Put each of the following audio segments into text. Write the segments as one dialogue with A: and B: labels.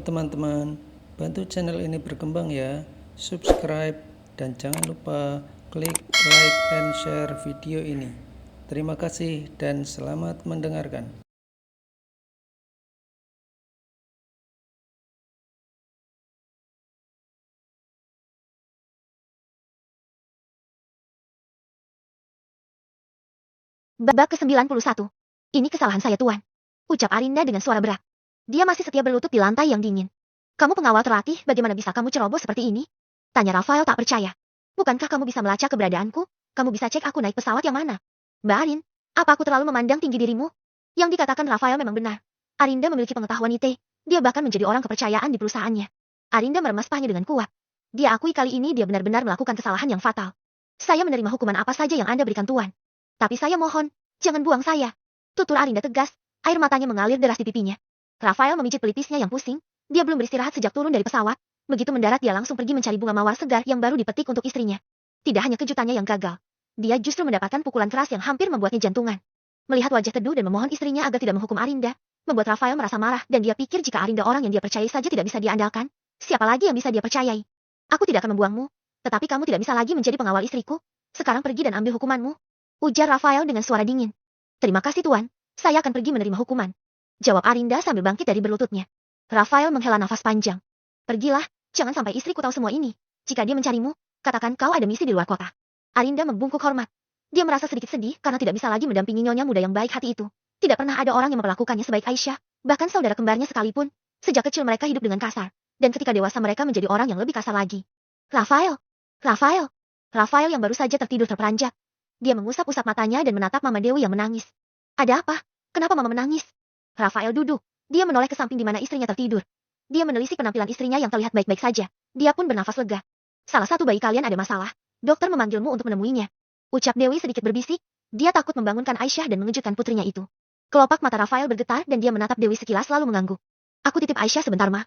A: teman-teman, bantu channel ini berkembang ya, subscribe, dan jangan lupa klik like and share video ini. Terima kasih dan selamat mendengarkan.
B: Bab ke-91. Ini kesalahan saya, Tuan. Ucap Arinda dengan suara berat. Dia masih setia berlutut di lantai yang dingin. Kamu pengawal terlatih, bagaimana bisa kamu ceroboh seperti ini? Tanya Rafael tak percaya. Bukankah kamu bisa melacak keberadaanku? Kamu bisa cek aku naik pesawat yang mana? Mbak Arin, apa aku terlalu memandang tinggi dirimu? Yang dikatakan Rafael memang benar. Arinda memiliki pengetahuan IT. Dia bahkan menjadi orang kepercayaan di perusahaannya. Arinda meremas pahanya dengan kuat. Dia akui kali ini dia benar-benar melakukan kesalahan yang fatal. Saya menerima hukuman apa saja yang Anda berikan, Tuan. Tapi saya mohon, jangan buang saya. Tutur Arinda tegas, air matanya mengalir deras di pipinya. Rafael memijit pelipisnya yang pusing, dia belum beristirahat sejak turun dari pesawat. Begitu mendarat dia langsung pergi mencari bunga mawar segar yang baru dipetik untuk istrinya. Tidak hanya kejutannya yang gagal, dia justru mendapatkan pukulan keras yang hampir membuatnya jantungan. Melihat wajah teduh dan memohon istrinya agar tidak menghukum Arinda, membuat Rafael merasa marah dan dia pikir jika Arinda orang yang dia percayai saja tidak bisa diandalkan, siapa lagi yang bisa dia percayai? Aku tidak akan membuangmu, tetapi kamu tidak bisa lagi menjadi pengawal istriku. Sekarang pergi dan ambil hukumanmu. Ujar Rafael dengan suara dingin. Terima kasih Tuan, saya akan pergi menerima hukuman. Jawab Arinda sambil bangkit dari berlututnya. Rafael menghela nafas panjang. Pergilah, jangan sampai istriku tahu semua ini. Jika dia mencarimu, katakan kau ada misi di luar kota. Arinda membungkuk hormat. Dia merasa sedikit sedih karena tidak bisa lagi mendampingi nyonya muda yang baik hati itu. Tidak pernah ada orang yang memperlakukannya sebaik Aisyah, bahkan saudara kembarnya sekalipun. Sejak kecil mereka hidup dengan kasar, dan ketika dewasa mereka menjadi orang yang lebih kasar lagi. Rafael! Rafael! Rafael yang baru saja tertidur terperanjat. Dia mengusap-usap matanya dan menatap Mama Dewi yang menangis. Ada apa? Kenapa Mama menangis? Rafael duduk. Dia menoleh ke samping di mana istrinya tertidur. Dia menelisik penampilan istrinya yang terlihat baik-baik saja. Dia pun bernafas lega. Salah satu bayi kalian ada masalah. Dokter memanggilmu untuk menemuinya. Ucap Dewi sedikit berbisik. Dia takut membangunkan Aisyah dan mengejutkan putrinya itu. Kelopak mata Rafael bergetar dan dia menatap Dewi sekilas lalu mengangguk. Aku titip Aisyah sebentar, Ma.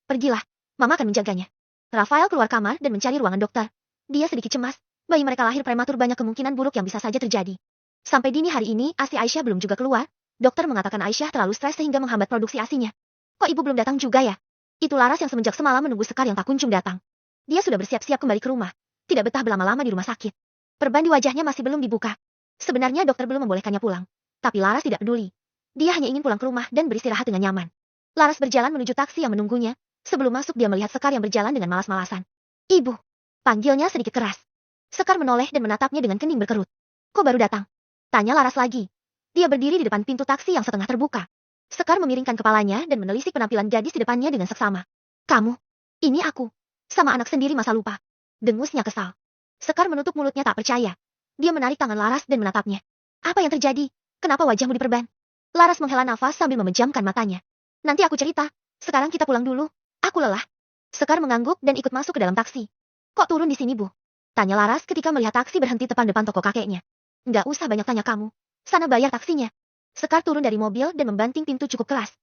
B: Pergilah. Mama akan menjaganya. Rafael keluar kamar dan mencari ruangan dokter. Dia sedikit cemas. Bayi mereka lahir prematur banyak kemungkinan buruk yang bisa saja terjadi. Sampai dini hari ini, ASI Aisyah belum juga keluar. Dokter mengatakan Aisyah terlalu stres sehingga menghambat produksi ASInya. Kok ibu belum datang juga ya? Itu Laras yang semenjak semalam menunggu Sekar yang tak kunjung datang. Dia sudah bersiap-siap kembali ke rumah. Tidak betah berlama-lama di rumah sakit. Perban di wajahnya masih belum dibuka. Sebenarnya dokter belum membolehkannya pulang. Tapi Laras tidak peduli. Dia hanya ingin pulang ke rumah dan beristirahat dengan nyaman. Laras berjalan menuju taksi yang menunggunya. Sebelum masuk dia melihat Sekar yang berjalan dengan malas-malasan. Ibu. Panggilnya sedikit keras. Sekar menoleh dan menatapnya dengan kening berkerut. Kok baru datang? Tanya Laras lagi. Dia berdiri di depan pintu taksi yang setengah terbuka. Sekar memiringkan kepalanya dan menelisik penampilan gadis di depannya dengan seksama. Kamu? Ini aku. Sama anak sendiri masa lupa. Dengusnya kesal. Sekar menutup mulutnya tak percaya. Dia menarik tangan Laras dan menatapnya. Apa yang terjadi? Kenapa wajahmu diperban? Laras menghela nafas sambil memejamkan matanya. Nanti aku cerita. Sekarang kita pulang dulu. Aku lelah. Sekar mengangguk dan ikut masuk ke dalam taksi. Kok turun di sini, Bu? Tanya Laras ketika melihat taksi berhenti tepat depan toko kakeknya. Nggak usah banyak tanya kamu. Sana bayar taksinya. Sekar turun dari mobil dan membanting pintu cukup keras.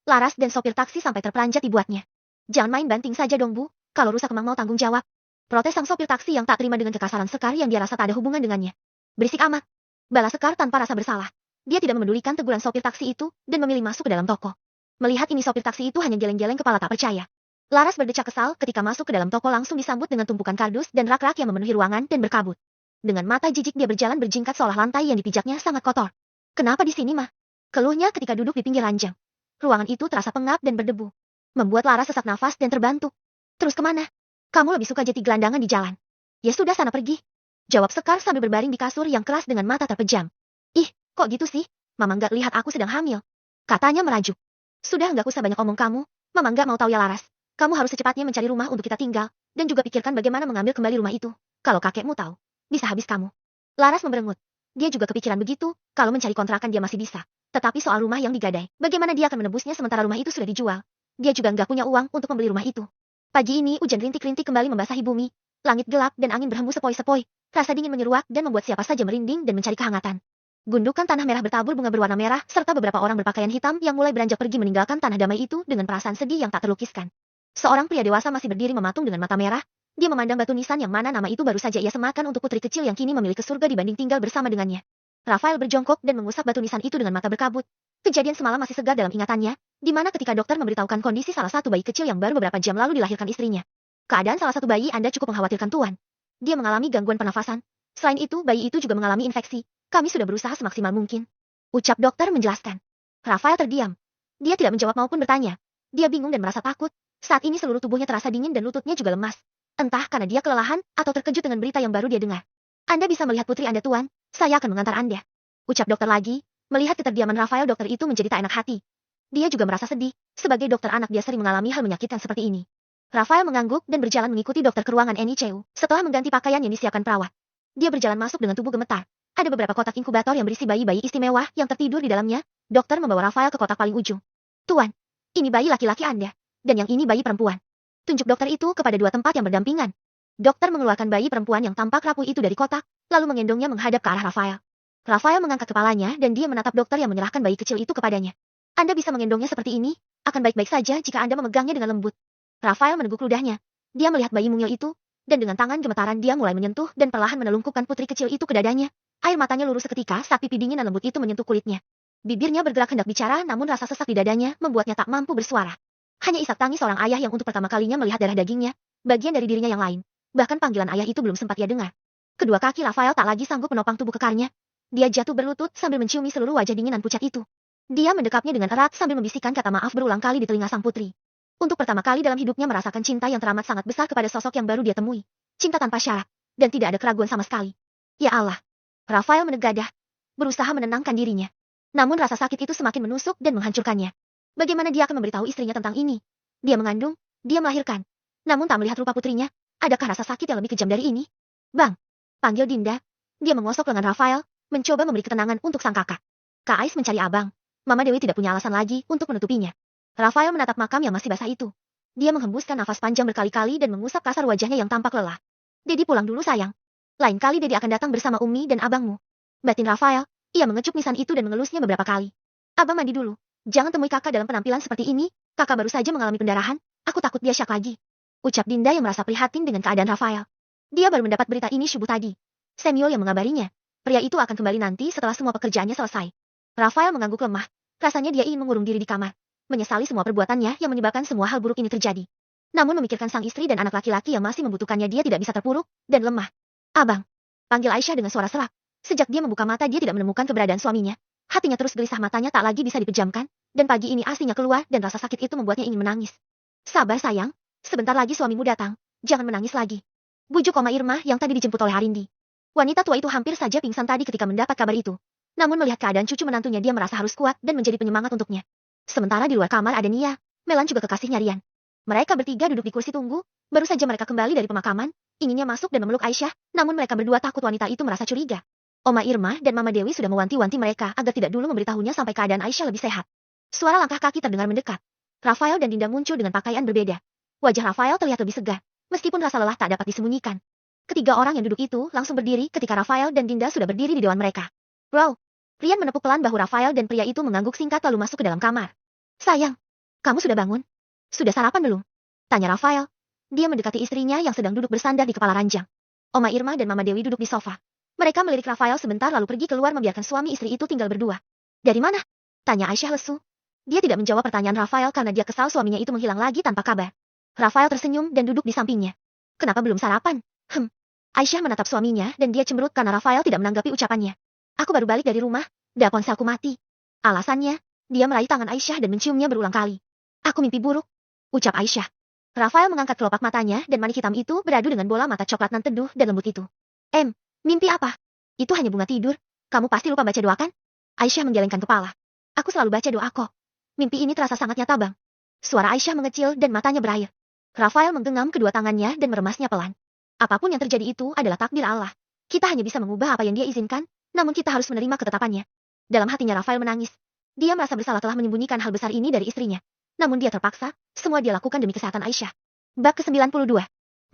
B: Laras dan sopir taksi sampai terperanjat dibuatnya. Jangan main banting saja dong, Bu. Kalau rusak emang mau tanggung jawab. Protes sang sopir taksi yang tak terima dengan kekasaran Sekar yang dia rasa tak ada hubungan dengannya. Berisik amat. Balas Sekar tanpa rasa bersalah. Dia tidak memedulikan teguran sopir taksi itu dan memilih masuk ke dalam toko. Melihat ini sopir taksi itu hanya geleng-geleng kepala tak percaya. Laras berdecak kesal ketika masuk ke dalam toko langsung disambut dengan tumpukan kardus dan rak-rak yang memenuhi ruangan dan berkabut. Dengan mata jijik dia berjalan berjingkat seolah lantai yang dipijaknya sangat kotor. Kenapa di sini, Mah? Keluhnya ketika duduk di pinggir ranjang. Ruangan itu terasa pengap dan berdebu. Membuat Laras sesak nafas dan terbantu. Terus kemana? Kamu lebih suka jeti gelandangan di jalan. Ya sudah sana pergi. Jawab Sekar sambil berbaring di kasur yang keras dengan mata terpejam. Ih, kok gitu sih? Mama nggak lihat aku sedang hamil. Katanya merajuk. Sudah nggak usah banyak omong kamu. Mama nggak mau tahu ya Laras. Kamu harus secepatnya mencari rumah untuk kita tinggal, dan juga pikirkan bagaimana mengambil kembali rumah itu. Kalau kakekmu tahu, bisa habis kamu. Laras memberengut. Dia juga kepikiran begitu, kalau mencari kontrakan dia masih bisa. Tetapi soal rumah yang digadai, bagaimana dia akan menebusnya sementara rumah itu sudah dijual? Dia juga nggak punya uang untuk membeli rumah itu. Pagi ini hujan rintik-rintik kembali membasahi bumi. Langit gelap dan angin berhembus sepoi-sepoi. Rasa dingin menyeruak dan membuat siapa saja merinding dan mencari kehangatan. Gundukan tanah merah bertabur bunga berwarna merah, serta beberapa orang berpakaian hitam yang mulai beranjak pergi meninggalkan tanah damai itu dengan perasaan sedih yang tak terlukiskan. Seorang pria dewasa masih berdiri mematung dengan mata merah. Dia memandang batu nisan yang mana nama itu baru saja ia semakan untuk putri kecil yang kini memiliki surga dibanding tinggal bersama dengannya. Rafael berjongkok dan mengusap batu nisan itu dengan mata berkabut. Kejadian semalam masih segar dalam ingatannya, di mana ketika dokter memberitahukan kondisi salah satu bayi kecil yang baru beberapa jam lalu dilahirkan istrinya. Keadaan salah satu bayi Anda cukup mengkhawatirkan Tuan. Dia mengalami gangguan pernafasan. Selain itu, bayi itu juga mengalami infeksi. Kami sudah berusaha semaksimal mungkin. Ucap dokter menjelaskan. Rafael terdiam. Dia tidak menjawab maupun bertanya. Dia bingung dan merasa takut. Saat ini seluruh tubuhnya terasa dingin dan lututnya juga lemas. Entah karena dia kelelahan atau terkejut dengan berita yang baru dia dengar. Anda bisa melihat putri Anda, Tuan. Saya akan mengantar Anda. Ucap dokter lagi. Melihat keterdiaman Rafael, dokter itu menjadi tak enak hati. Dia juga merasa sedih. Sebagai dokter anak, dia sering mengalami hal menyakitkan seperti ini. Rafael mengangguk dan berjalan mengikuti dokter ke ruangan NICU. Setelah mengganti pakaian yang disiapkan perawat, dia berjalan masuk dengan tubuh gemetar. Ada beberapa kotak inkubator yang berisi bayi-bayi istimewa yang tertidur di dalamnya. Dokter membawa Rafael ke kotak paling ujung. Tuan, ini bayi laki-laki Anda. Dan yang ini bayi perempuan. Tunjuk dokter itu kepada dua tempat yang berdampingan. Dokter mengeluarkan bayi perempuan yang tampak rapuh itu dari kotak, lalu mengendongnya menghadap ke arah Rafael. Rafael mengangkat kepalanya dan dia menatap dokter yang menyerahkan bayi kecil itu kepadanya. Anda bisa mengendongnya seperti ini, akan baik-baik saja jika Anda memegangnya dengan lembut. Rafael meneguk ludahnya. Dia melihat bayi mungil itu, dan dengan tangan gemetaran dia mulai menyentuh dan perlahan menelungkupkan putri kecil itu ke dadanya. Air matanya lurus seketika saat pipi dingin dan lembut itu menyentuh kulitnya. Bibirnya bergerak hendak bicara, namun rasa sesak di dadanya membuatnya tak mampu bersuara. Hanya isak tangis seorang ayah yang untuk pertama kalinya melihat darah dagingnya, bagian dari dirinya yang lain. Bahkan panggilan ayah itu belum sempat ia dengar. Kedua kaki Rafael tak lagi sanggup menopang tubuh kekarnya. Dia jatuh berlutut sambil menciumi seluruh wajah dingin dan pucat itu. Dia mendekapnya dengan erat sambil membisikkan kata maaf berulang kali di telinga sang putri. Untuk pertama kali dalam hidupnya merasakan cinta yang teramat sangat besar kepada sosok yang baru dia temui. Cinta tanpa syarat, dan tidak ada keraguan sama sekali. Ya Allah. Rafael menegadah, berusaha menenangkan dirinya. Namun rasa sakit itu semakin menusuk dan menghancurkannya. Bagaimana dia akan memberitahu istrinya tentang ini? Dia mengandung, dia melahirkan. Namun tak melihat rupa putrinya, adakah rasa sakit yang lebih kejam dari ini? Bang, panggil Dinda. Dia mengosok lengan Rafael, mencoba memberi ketenangan untuk sang kakak. Kak Ais mencari abang. Mama Dewi tidak punya alasan lagi untuk menutupinya. Rafael menatap makam yang masih basah itu. Dia menghembuskan nafas panjang berkali-kali dan mengusap kasar wajahnya yang tampak lelah. Dedi pulang dulu sayang. Lain kali Dedi akan datang bersama Umi dan abangmu. Batin Rafael, ia mengecup nisan itu dan mengelusnya beberapa kali. Abang mandi dulu. Jangan temui kakak dalam penampilan seperti ini. Kakak baru saja mengalami pendarahan. Aku takut dia syak lagi. Ucap Dinda yang merasa prihatin dengan keadaan Rafael. Dia baru mendapat berita ini subuh tadi. Samuel yang mengabarinya. Pria itu akan kembali nanti setelah semua pekerjaannya selesai. Rafael mengangguk lemah. Rasanya dia ingin mengurung diri di kamar. Menyesali semua perbuatannya yang menyebabkan semua hal buruk ini terjadi. Namun memikirkan sang istri dan anak laki-laki yang masih membutuhkannya, dia tidak bisa terpuruk dan lemah. Abang, panggil Aisyah dengan suara serak. Sejak dia membuka mata dia tidak menemukan keberadaan suaminya. Hatinya terus gelisah, matanya tak lagi bisa dipejamkan, dan pagi ini asinya keluar dan rasa sakit itu membuatnya ingin menangis. Sabar sayang, sebentar lagi suamimu datang, jangan menangis lagi. Bujuk Oma Irma yang tadi dijemput oleh Harindi. Wanita tua itu hampir saja pingsan tadi ketika mendapat kabar itu. Namun melihat keadaan cucu menantunya dia merasa harus kuat dan menjadi penyemangat untuknya. Sementara di luar kamar ada Nia, Melan juga kekasihnya Rian. Mereka bertiga duduk di kursi tunggu, baru saja mereka kembali dari pemakaman, inginnya masuk dan memeluk Aisyah, namun mereka berdua takut wanita itu merasa curiga. Oma Irma dan Mama Dewi sudah mewanti-wanti mereka agar tidak dulu memberitahunya sampai keadaan Aisyah lebih sehat. Suara langkah kaki terdengar mendekat. Rafael dan Dinda muncul dengan pakaian berbeda. Wajah Rafael terlihat lebih segar, meskipun rasa lelah tak dapat disembunyikan. Ketiga orang yang duduk itu langsung berdiri ketika Rafael dan Dinda sudah berdiri di dewan mereka. Bro, Rian menepuk pelan bahu Rafael dan pria itu mengangguk singkat lalu masuk ke dalam kamar. Sayang, kamu sudah bangun? Sudah sarapan belum? Tanya Rafael. Dia mendekati istrinya yang sedang duduk bersandar di kepala ranjang. Oma Irma dan Mama Dewi duduk di sofa. Mereka melirik Rafael sebentar lalu pergi keluar membiarkan suami istri itu tinggal berdua. Dari mana? Tanya Aisyah lesu. Dia tidak menjawab pertanyaan Rafael karena dia kesal suaminya itu menghilang lagi tanpa kabar. Rafael tersenyum dan duduk di sampingnya. Kenapa belum sarapan? Aisyah menatap suaminya dan dia cemberut karena Rafael tidak menanggapi ucapannya. Aku baru balik dari rumah, ponselku mati. Alasannya, dia meraih tangan Aisyah dan menciumnya berulang kali. Aku mimpi buruk, ucap Aisyah. Rafael mengangkat kelopak matanya dan manik hitam itu beradu dengan bola mata coklat nan teduh dan lembut itu. Mimpi apa? Itu hanya bunga tidur. Kamu pasti lupa baca doa kan? Aisyah menggelengkan kepala. Aku selalu baca doa kok. Mimpi ini terasa sangat nyata bang. Suara Aisyah mengecil dan matanya berair. Rafael menggenggam kedua tangannya dan meremasnya pelan. Apapun yang terjadi itu adalah takdir Allah. Kita hanya bisa mengubah apa yang dia izinkan, namun kita harus menerima ketetapannya. Dalam hatinya Rafael menangis. Dia merasa bersalah telah menyembunyikan hal besar ini dari istrinya. Namun dia terpaksa, semua dia lakukan demi kesehatan Aisyah. Bab ke-92.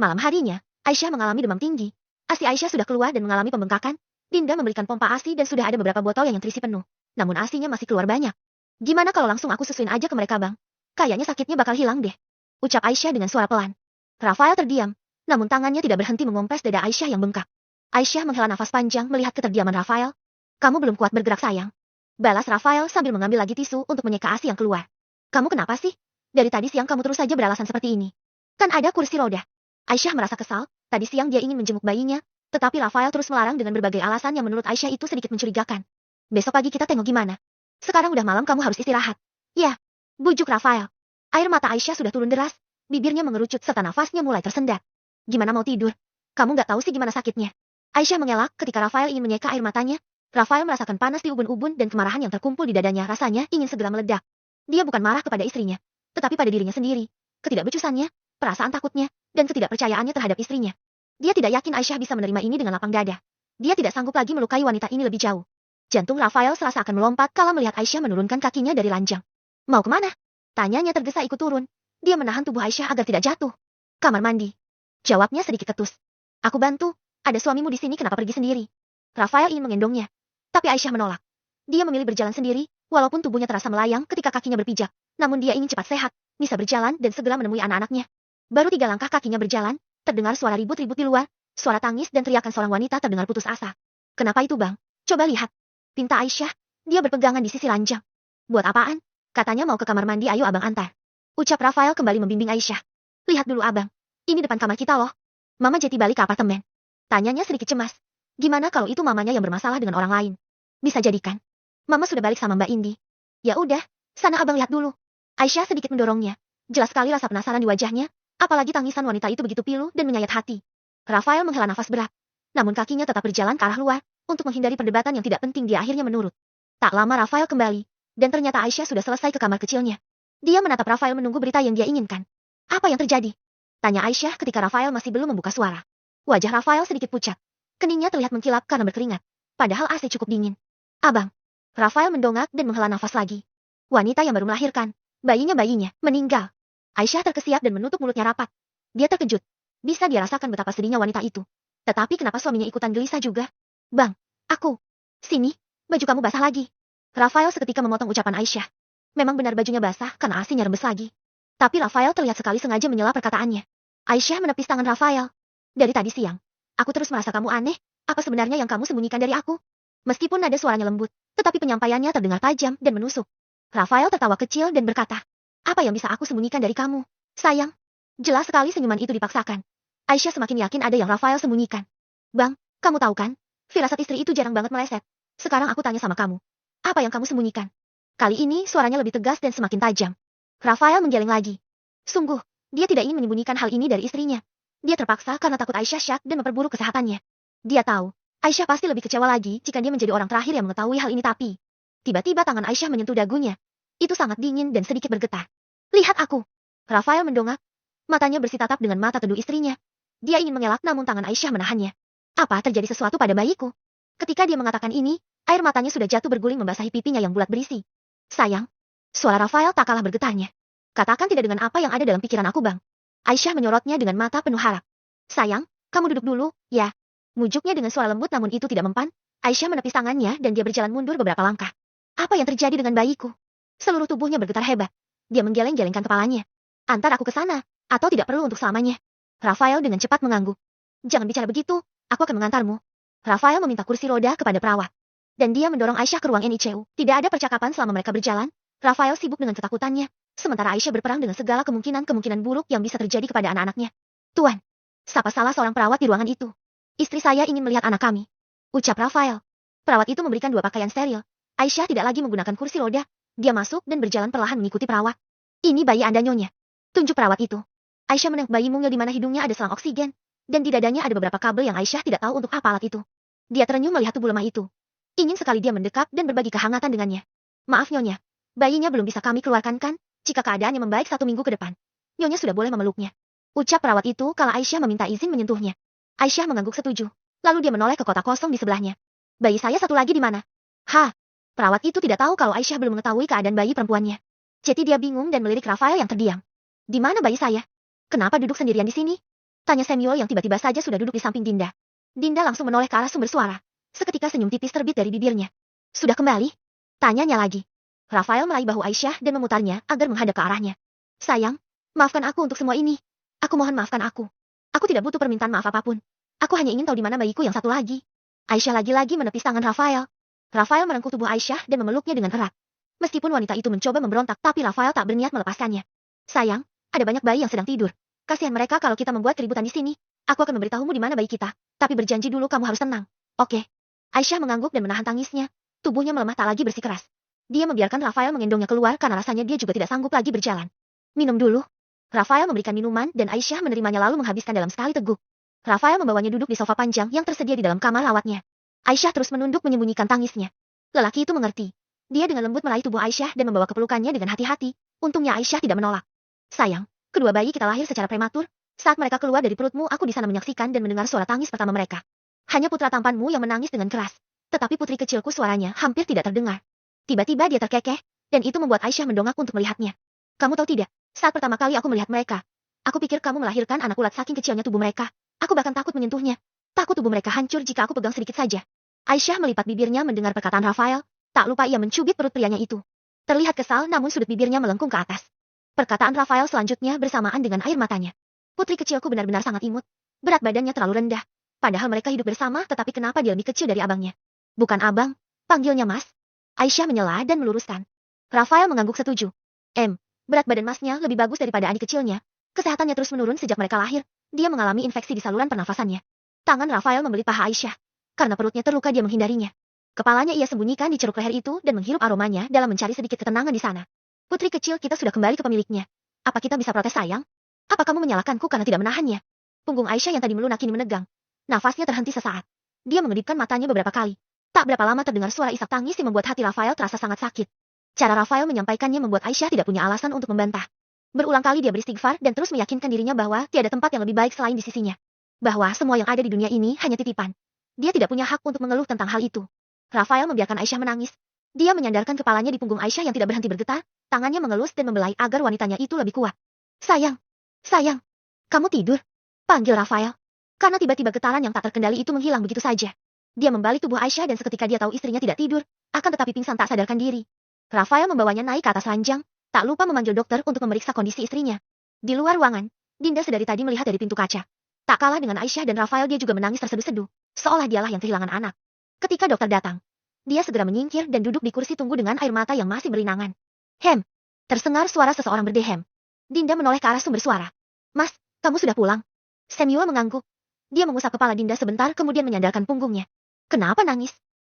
B: Malam harinya, Aisyah mengalami demam tinggi. ASI Aisyah sudah keluar dan mengalami pembengkakan. Dinda memberikan pompa ASI dan sudah ada beberapa botol yang terisi penuh. Namun ASI-nya masih keluar banyak. Gimana kalau langsung aku susuin aja ke mereka bang? Kayaknya sakitnya bakal hilang deh. Ucap Aisyah dengan suara pelan. Rafael terdiam. Namun tangannya tidak berhenti mengompres dada Aisyah yang bengkak. Aisyah menghela nafas panjang melihat keterdiaman Rafael. Kamu belum kuat bergerak sayang. Balas Rafael sambil mengambil lagi tisu untuk menyeka ASI yang keluar. Kamu kenapa sih? Dari tadi siang kamu terus saja beralasan seperti ini. Kan ada kursi roda. Aisyah merasa kesal, tadi siang dia ingin menjenguk bayinya, tetapi Rafael terus melarang dengan berbagai alasan yang menurut Aisyah itu sedikit mencurigakan. Besok pagi kita tengok gimana. Sekarang udah malam kamu harus istirahat. Ya, bujuk Rafael. Air mata Aisyah sudah turun deras, bibirnya mengerucut serta nafasnya mulai tersendat. Gimana mau tidur? Kamu nggak tahu sih gimana sakitnya. Aisyah mengelak ketika Rafael ingin menyeka air matanya. Rafael merasakan panas di ubun-ubun dan kemarahan yang terkumpul di dadanya rasanya ingin segera meledak. Dia bukan marah kepada istrinya, tetapi pada dirinya sendiri. Ketidakbecusannya, perasaan takutnya, dan ketidakpercayaannya terhadap istrinya. Dia tidak yakin Aisyah bisa menerima ini dengan lapang dada. Dia tidak sanggup lagi melukai wanita ini lebih jauh. Jantung Rafael serasa akan melompat kala melihat Aisyah menurunkan kakinya dari ranjang. Mau kemana? Tanyanya tergesa ikut turun. Dia menahan tubuh Aisyah agar tidak jatuh. Kamar mandi. Jawabnya sedikit ketus. Aku bantu, ada suamimu di sini kenapa pergi sendiri? Rafael ingin menggendongnya. Tapi Aisyah menolak. Dia memilih berjalan sendiri, walaupun tubuhnya terasa melayang ketika kakinya berpijak. Namun dia ingin cepat sehat, bisa berjalan dan segera menemui anak-anaknya. Baru 3 langkah kakinya berjalan, terdengar suara ribut-ribut di luar, suara tangis dan teriakan seorang wanita terdengar putus asa. Kenapa itu bang? Coba lihat. Pinta Aisyah, dia berpegangan di sisi ranjang. Buat apaan? Katanya mau ke kamar mandi, ayo abang antar. Ucap Rafael kembali membimbing Aisyah. Lihat dulu abang. Ini depan kamar kita loh. Mama jadi balik ke apartemen. Tanyanya sedikit cemas. Gimana kalau itu mamanya yang bermasalah dengan orang lain? Bisa jadikan. Mama sudah balik sama Mbak Indi. Ya udah, sana abang lihat dulu. Aisyah sedikit mendorongnya. Jelas sekali rasa penasaran di wajahnya, apalagi tangisan wanita itu begitu pilu dan menyayat hati. Rafael menghela nafas berat. Namun kakinya tetap berjalan ke arah luar, untuk menghindari perdebatan yang tidak penting dia akhirnya menurut. Tak lama Rafael kembali, dan ternyata Aisyah sudah selesai ke kamar kecilnya. Dia menatap Rafael menunggu berita yang dia inginkan. Apa yang terjadi? Tanya Aisyah ketika Rafael masih belum membuka suara. Wajah Rafael sedikit pucat. Keningnya terlihat mengkilap karena berkeringat. Padahal AC cukup dingin. Abang. Rafael mendongak dan menghela nafas lagi. Wanita yang baru melahirkan. Bayinya meninggal. Aisyah terkesiap dan menutup mulutnya rapat. Dia terkejut. Bisa dia rasakan betapa sedihnya wanita itu. Tetapi kenapa suaminya ikutan gelisah juga? Bang, aku. Sini, baju kamu basah lagi. Rafael seketika memotong ucapan Aisyah. Memang benar bajunya basah karena AC-nya rembes lagi. Tapi Rafael terlihat sekali sengaja menyela perkataannya. Aisyah menepis tangan Rafael. Dari tadi siang, aku terus merasa kamu aneh. Apa sebenarnya yang kamu sembunyikan dari aku? Meskipun nada suaranya lembut, tetapi penyampaiannya terdengar tajam dan menusuk. Rafael tertawa kecil dan berkata, apa yang bisa aku sembunyikan dari kamu, sayang? Jelas sekali senyuman itu dipaksakan. Aisyah semakin yakin ada yang Rafael sembunyikan. Bang, kamu tahu kan? Firasat istri itu jarang banget meleset. Sekarang aku tanya sama kamu. Apa yang kamu sembunyikan? Kali ini suaranya lebih tegas dan semakin tajam. Rafael menggeleng lagi. Sungguh, dia tidak ingin menyembunyikan hal ini dari istrinya. Dia terpaksa karena takut Aisyah syak dan memperburuk kesehatannya. Dia tahu, Aisyah pasti lebih kecewa lagi jika dia menjadi orang terakhir yang mengetahui hal ini tapi... Tiba-tiba tangan Aisyah menyentuh dagunya. Itu sangat dingin dan sedikit bergetar. Lihat aku. Rafael mendongak. Matanya bersitatap dengan mata teduh istrinya. Dia ingin mengelak namun tangan Aisyah menahannya. Apa terjadi sesuatu pada bayiku? Ketika dia mengatakan ini, air matanya sudah jatuh berguling membasahi pipinya yang bulat berisi. Sayang. Suara Rafael tak kalah bergetarnya. Katakan tidak dengan apa yang ada dalam pikiran aku bang. Aisyah menyorotnya dengan mata penuh harap. Sayang, kamu duduk dulu, ya. Mujuknya dengan suara lembut namun itu tidak mempan. Aisyah menepis tangannya dan dia berjalan mundur beberapa langkah. Apa yang terjadi dengan bayiku? Seluruh tubuhnya bergetar hebat. Dia menggeleng-gelengkan kepalanya. Antar aku ke sana, atau tidak perlu untuk selamanya. Rafael dengan cepat mengangguk. Jangan bicara begitu, aku akan mengantarmu. Rafael meminta kursi roda kepada perawat. Dan dia mendorong Aisyah ke ruang NICU. Tidak ada percakapan selama mereka berjalan. Rafael sibuk dengan ketakutannya, sementara Aisyah berperang dengan segala kemungkinan buruk yang bisa terjadi kepada anak-anaknya. Tuan, siapa salah seorang perawat di ruangan itu? Istri saya ingin melihat anak kami. Ucap Rafael. Perawat itu memberikan 2 pakaian steril. Aisyah tidak lagi menggunakan kursi roda. Dia masuk dan berjalan perlahan mengikuti perawat. Ini bayi Anda nyonya. Tunjuk perawat itu. Aisyah menengok bayi mungil di mana hidungnya ada selang oksigen. Dan di dadanya ada beberapa kabel yang Aisyah tidak tahu untuk apa alat itu. Dia terenyuh melihat tubuh lemah itu. Ingin sekali dia mendekat dan berbagi kehangatan dengannya. Maaf nyonya. Bayinya belum bisa kami keluarkan kan? Jika keadaannya membaik 1 minggu ke depan. Nyonya sudah boleh memeluknya. Ucap perawat itu kala Aisyah meminta izin menyentuhnya. Aisyah mengangguk setuju. Lalu dia menoleh ke kotak kosong di sebelahnya. Bayi saya satu lagi di mana? Ha! Perawat itu tidak tahu kalau Aisyah belum mengetahui keadaan bayi perempuannya. Jadi dia bingung dan melirik Rafael yang terdiam. Di mana bayi saya? Kenapa duduk sendirian di sini? Tanya Samuel yang tiba-tiba saja sudah duduk di samping Dinda. Dinda langsung menoleh ke arah sumber suara. Seketika senyum tipis terbit dari bibirnya. Sudah kembali? Tanyanya lagi. Rafael meraih bahu Aisyah dan memutarnya agar menghadap ke arahnya. Sayang, maafkan aku untuk semua ini. Aku mohon maafkan aku. Aku tidak butuh permintaan maaf apapun. Aku hanya ingin tahu di mana bayiku yang satu lagi. Aisyah lagi-lagi menepis tangan Rafael. Rafael merengkuh tubuh Aisyah dan memeluknya dengan erat. Meskipun wanita itu mencoba memberontak, tapi Rafael tak berniat melepaskannya. Sayang, ada banyak bayi yang sedang tidur. Kasihan mereka kalau kita membuat keributan di sini. Aku akan memberitahumu di mana bayi kita. Tapi berjanji dulu kamu harus tenang. Oke. Aisyah mengangguk dan menahan tangisnya. Tubuhnya melemah tak lagi bersikeras. Dia membiarkan Rafael mengendongnya keluar karena rasanya dia juga tidak sanggup lagi berjalan. Minum dulu. Rafael memberikan minuman dan Aisyah menerimanya lalu menghabiskan dalam sekali teguk. Rafael membawanya duduk di sofa panjang yang tersedia di dalam kamar rawatnya. Aisyah terus menunduk menyembunyikan tangisnya. Lelaki itu mengerti. Dia dengan lembut meraih tubuh Aisyah dan membawa ke pelukannya dengan hati-hati. Untungnya Aisyah tidak menolak. Sayang, kedua bayi kita lahir secara prematur. Saat mereka keluar dari perutmu, aku di sana menyaksikan dan mendengar suara tangis pertama mereka. Hanya putra tampanmu yang menangis dengan keras. Tetapi putri kecilku suaranya hampir tidak terdengar. Tiba-tiba dia terkekeh, dan itu membuat Aisyah mendongak untuk melihatnya. Kamu tahu tidak, saat pertama kali aku melihat mereka, aku pikir kamu melahirkan anak ulat saking kecilnya tubuh mereka. Aku bahkan takut menyentuhnya. Takut tubuh mereka hancur jika aku pegang sedikit saja. Aisyah melipat bibirnya mendengar perkataan Rafael, tak lupa ia mencubit perut prianya itu. Terlihat kesal namun sudut bibirnya melengkung ke atas. Perkataan Rafael selanjutnya bersamaan dengan air matanya. Putri kecilku benar-benar sangat imut. Berat badannya terlalu rendah. Padahal mereka hidup bersama, tetapi kenapa dia lebih kecil dari abangnya? Bukan abang, panggilnya mas. Aisyah menyela dan meluruskan. Rafael mengangguk setuju. Berat badan masnya lebih bagus daripada adik kecilnya. Kesehatannya terus menurun sejak mereka lahir. Dia mengalami infeksi di saluran pernafasannya. Tangan Rafael membelit paha Aisyah. Karena perutnya terluka dia menghindarinya. Kepalanya ia sembunyikan di ceruk leher itu dan menghirup aromanya dalam mencari sedikit ketenangan di sana. Putri kecil kita sudah kembali ke pemiliknya. Apa kita bisa protes sayang? Apa kamu menyalahkanku karena tidak menahannya? Punggung Aisyah yang tadi melunak kini menegang. Nafasnya terhenti sesaat. Dia mengedipkan matanya beberapa kali. Tak berapa lama terdengar suara isak tangis yang membuat hati Rafael terasa sangat sakit. Cara Rafael menyampaikannya membuat Aisyah tidak punya alasan untuk membantah. Berulang kali dia beristighfar dan terus meyakinkan dirinya bahwa tiada tempat yang lebih baik selain di sisinya. Bahwa semua yang ada di dunia ini hanya titipan. Dia tidak punya hak untuk mengeluh tentang hal itu. Rafael membiarkan Aisyah menangis. Dia menyandarkan kepalanya di punggung Aisyah yang tidak berhenti bergetar, tangannya mengelus dan membelai agar wanitanya itu lebih kuat. Sayang, kamu tidur? Panggil Rafael. Karena tiba-tiba getaran yang tak terkendali itu menghilang begitu saja. Dia membalik tubuh Aisyah dan seketika dia tahu istrinya tidak tidur, akan tetapi pingsan tak sadarkan diri. Rafael membawanya naik ke atas ranjang, tak lupa memanggil dokter untuk memeriksa kondisi istrinya. Di luar ruangan, Dinda sedari tadi melihat dari pintu kaca. Tak kalah dengan Aisyah dan Rafael dia juga menangis terseduh-seduh, seolah dialah yang kehilangan anak. Ketika dokter datang, dia segera menyingkir dan duduk di kursi tunggu dengan air mata yang masih berinangan. Tersengar suara seseorang berdehem. Dinda menoleh ke arah sumber suara. Mas, kamu sudah pulang? Samuel mengangguk. Dia mengusap kepala Dinda sebentar kemudian menyandarkan punggungnya. Kenapa nangis?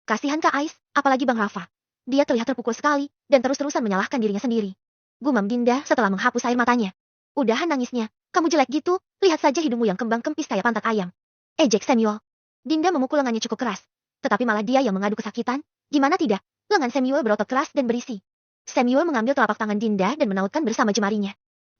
B: Kasihan Kak Ais, apalagi Bang Rafa. Dia terlihat terpukul sekali, dan terus-terusan menyalahkan dirinya sendiri. Gumam Dinda setelah menghapus air matanya. Udahan nangisnya, kamu jelek gitu, lihat saja hidungmu yang kembang-kempis kayak pantat ayam. Ejek Samuel. Dinda memukul lengannya cukup keras. Tetapi malah dia yang mengadu kesakitan. Gimana tidak? Lengan Samuel berotot keras dan berisi. Samuel mengambil telapak tangan Dinda dan menautkan bersama jemarinya.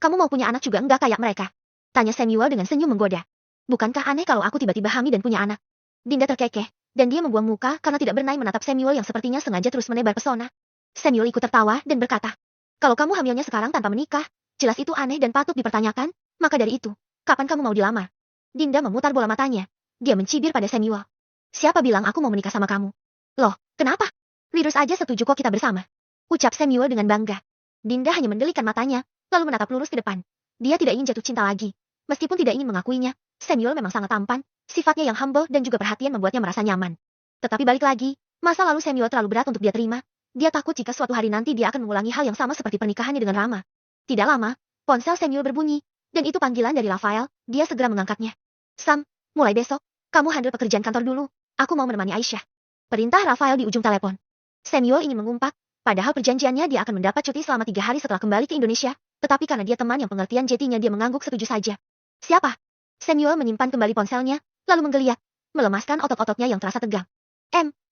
B: Kamu mau punya anak juga enggak kayak mereka? Tanya Samuel dengan senyum menggoda. Bukankah aneh kalau aku tiba-tiba hamil dan punya anak? Dinda terkekeh, dan dia membuang muka karena tidak bernaik menatap Samuel yang sepertinya sengaja terus menebar pesona. Samuel ikut tertawa dan berkata, kalau kamu hamilnya sekarang tanpa menikah, jelas itu aneh dan patut dipertanyakan, maka dari itu, kapan kamu mau dilamar? Dinda memutar bola matanya. Dia mencibir pada Samuel. Siapa bilang aku mau menikah sama kamu? Loh, kenapa? Leaders aja setuju kok kita bersama. Ucap Samuel dengan bangga. Dinda hanya mendelikan matanya, lalu menatap lurus ke depan. Dia tidak ingin jatuh cinta lagi. Meskipun tidak ingin mengakuinya, Samuel memang sangat tampan, sifatnya yang humble dan juga perhatian membuatnya merasa nyaman. Tetapi balik lagi, masa lalu Samuel terlalu berat untuk dia terima. Dia takut jika suatu hari nanti dia akan mengulangi hal yang sama seperti pernikahannya dengan Rama. Tidak lama, ponsel Samuel berbunyi, dan itu panggilan dari Rafael. Dia segera mengangkatnya. Sam, mulai besok, kamu handle pekerjaan kantor dulu. Aku mau menemani Aisyah. Perintah Rafael di ujung telepon. Samuel ingin mengumpat, padahal perjanjiannya dia akan mendapat cuti selama 3 hari setelah kembali ke Indonesia, tetapi karena dia teman yang pengertian jetinya dia mengangguk setuju saja. Siapa? Samuel menyimpan kembali ponselnya, lalu menggeliat, melemaskan otot-ototnya yang terasa tegang.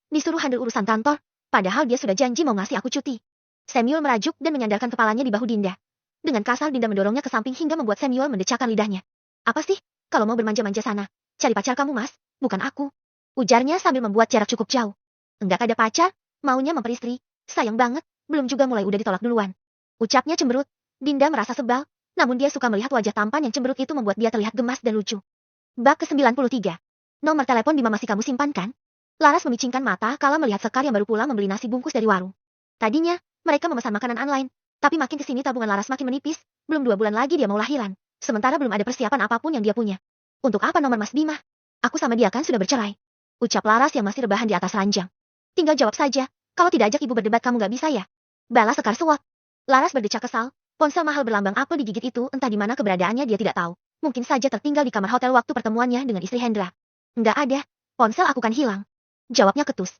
B: Disuruh handle urusan kantor, padahal dia sudah janji mau ngasih aku cuti. Samuel merajuk dan menyandarkan kepalanya di bahu Dinda. Dengan kasar Dinda mendorongnya ke samping hingga membuat Samuel mendecakkan lidahnya. Apa sih? Kalau mau bermanja-manja sana, cari pacar kamu mas, bukan aku. Ujarnya sambil membuat jarak cukup jauh. Enggak ada pacar, maunya memperistri. Sayang banget, belum juga mulai udah ditolak duluan. Ucapnya cemberut. Dinda merasa sebal, namun dia suka melihat wajah tampan yang cemberut itu membuat dia terlihat gemas dan lucu. Bab ke-93. Nomor telepon Bima masih kamu simpan kan? Laras memicingkan mata kala melihat Sekar yang baru pulang membeli nasi bungkus dari warung. Tadinya, mereka memesan makanan online, tapi makin kesini tabungan Laras makin menipis, belum 2 bulan lagi dia mau lahiran, sementara belum ada persiapan apapun yang dia punya. Untuk apa nomor Mas Bima? Aku sama dia kan sudah bercerai. Ucap Laras yang masih rebahan di atas ranjang. Tinggal jawab saja, kalau tidak ajak ibu berdebat kamu gak bisa ya? Balas Sekar sewot. Laras berdecak kesal, ponsel mahal berlambang apel digigit itu entah di mana keberadaannya dia tidak tahu. Mungkin saja tertinggal di kamar hotel waktu pertemuannya dengan istri Hendra. Nggak ada, ponsel aku kan hilang. Jawabnya ketus.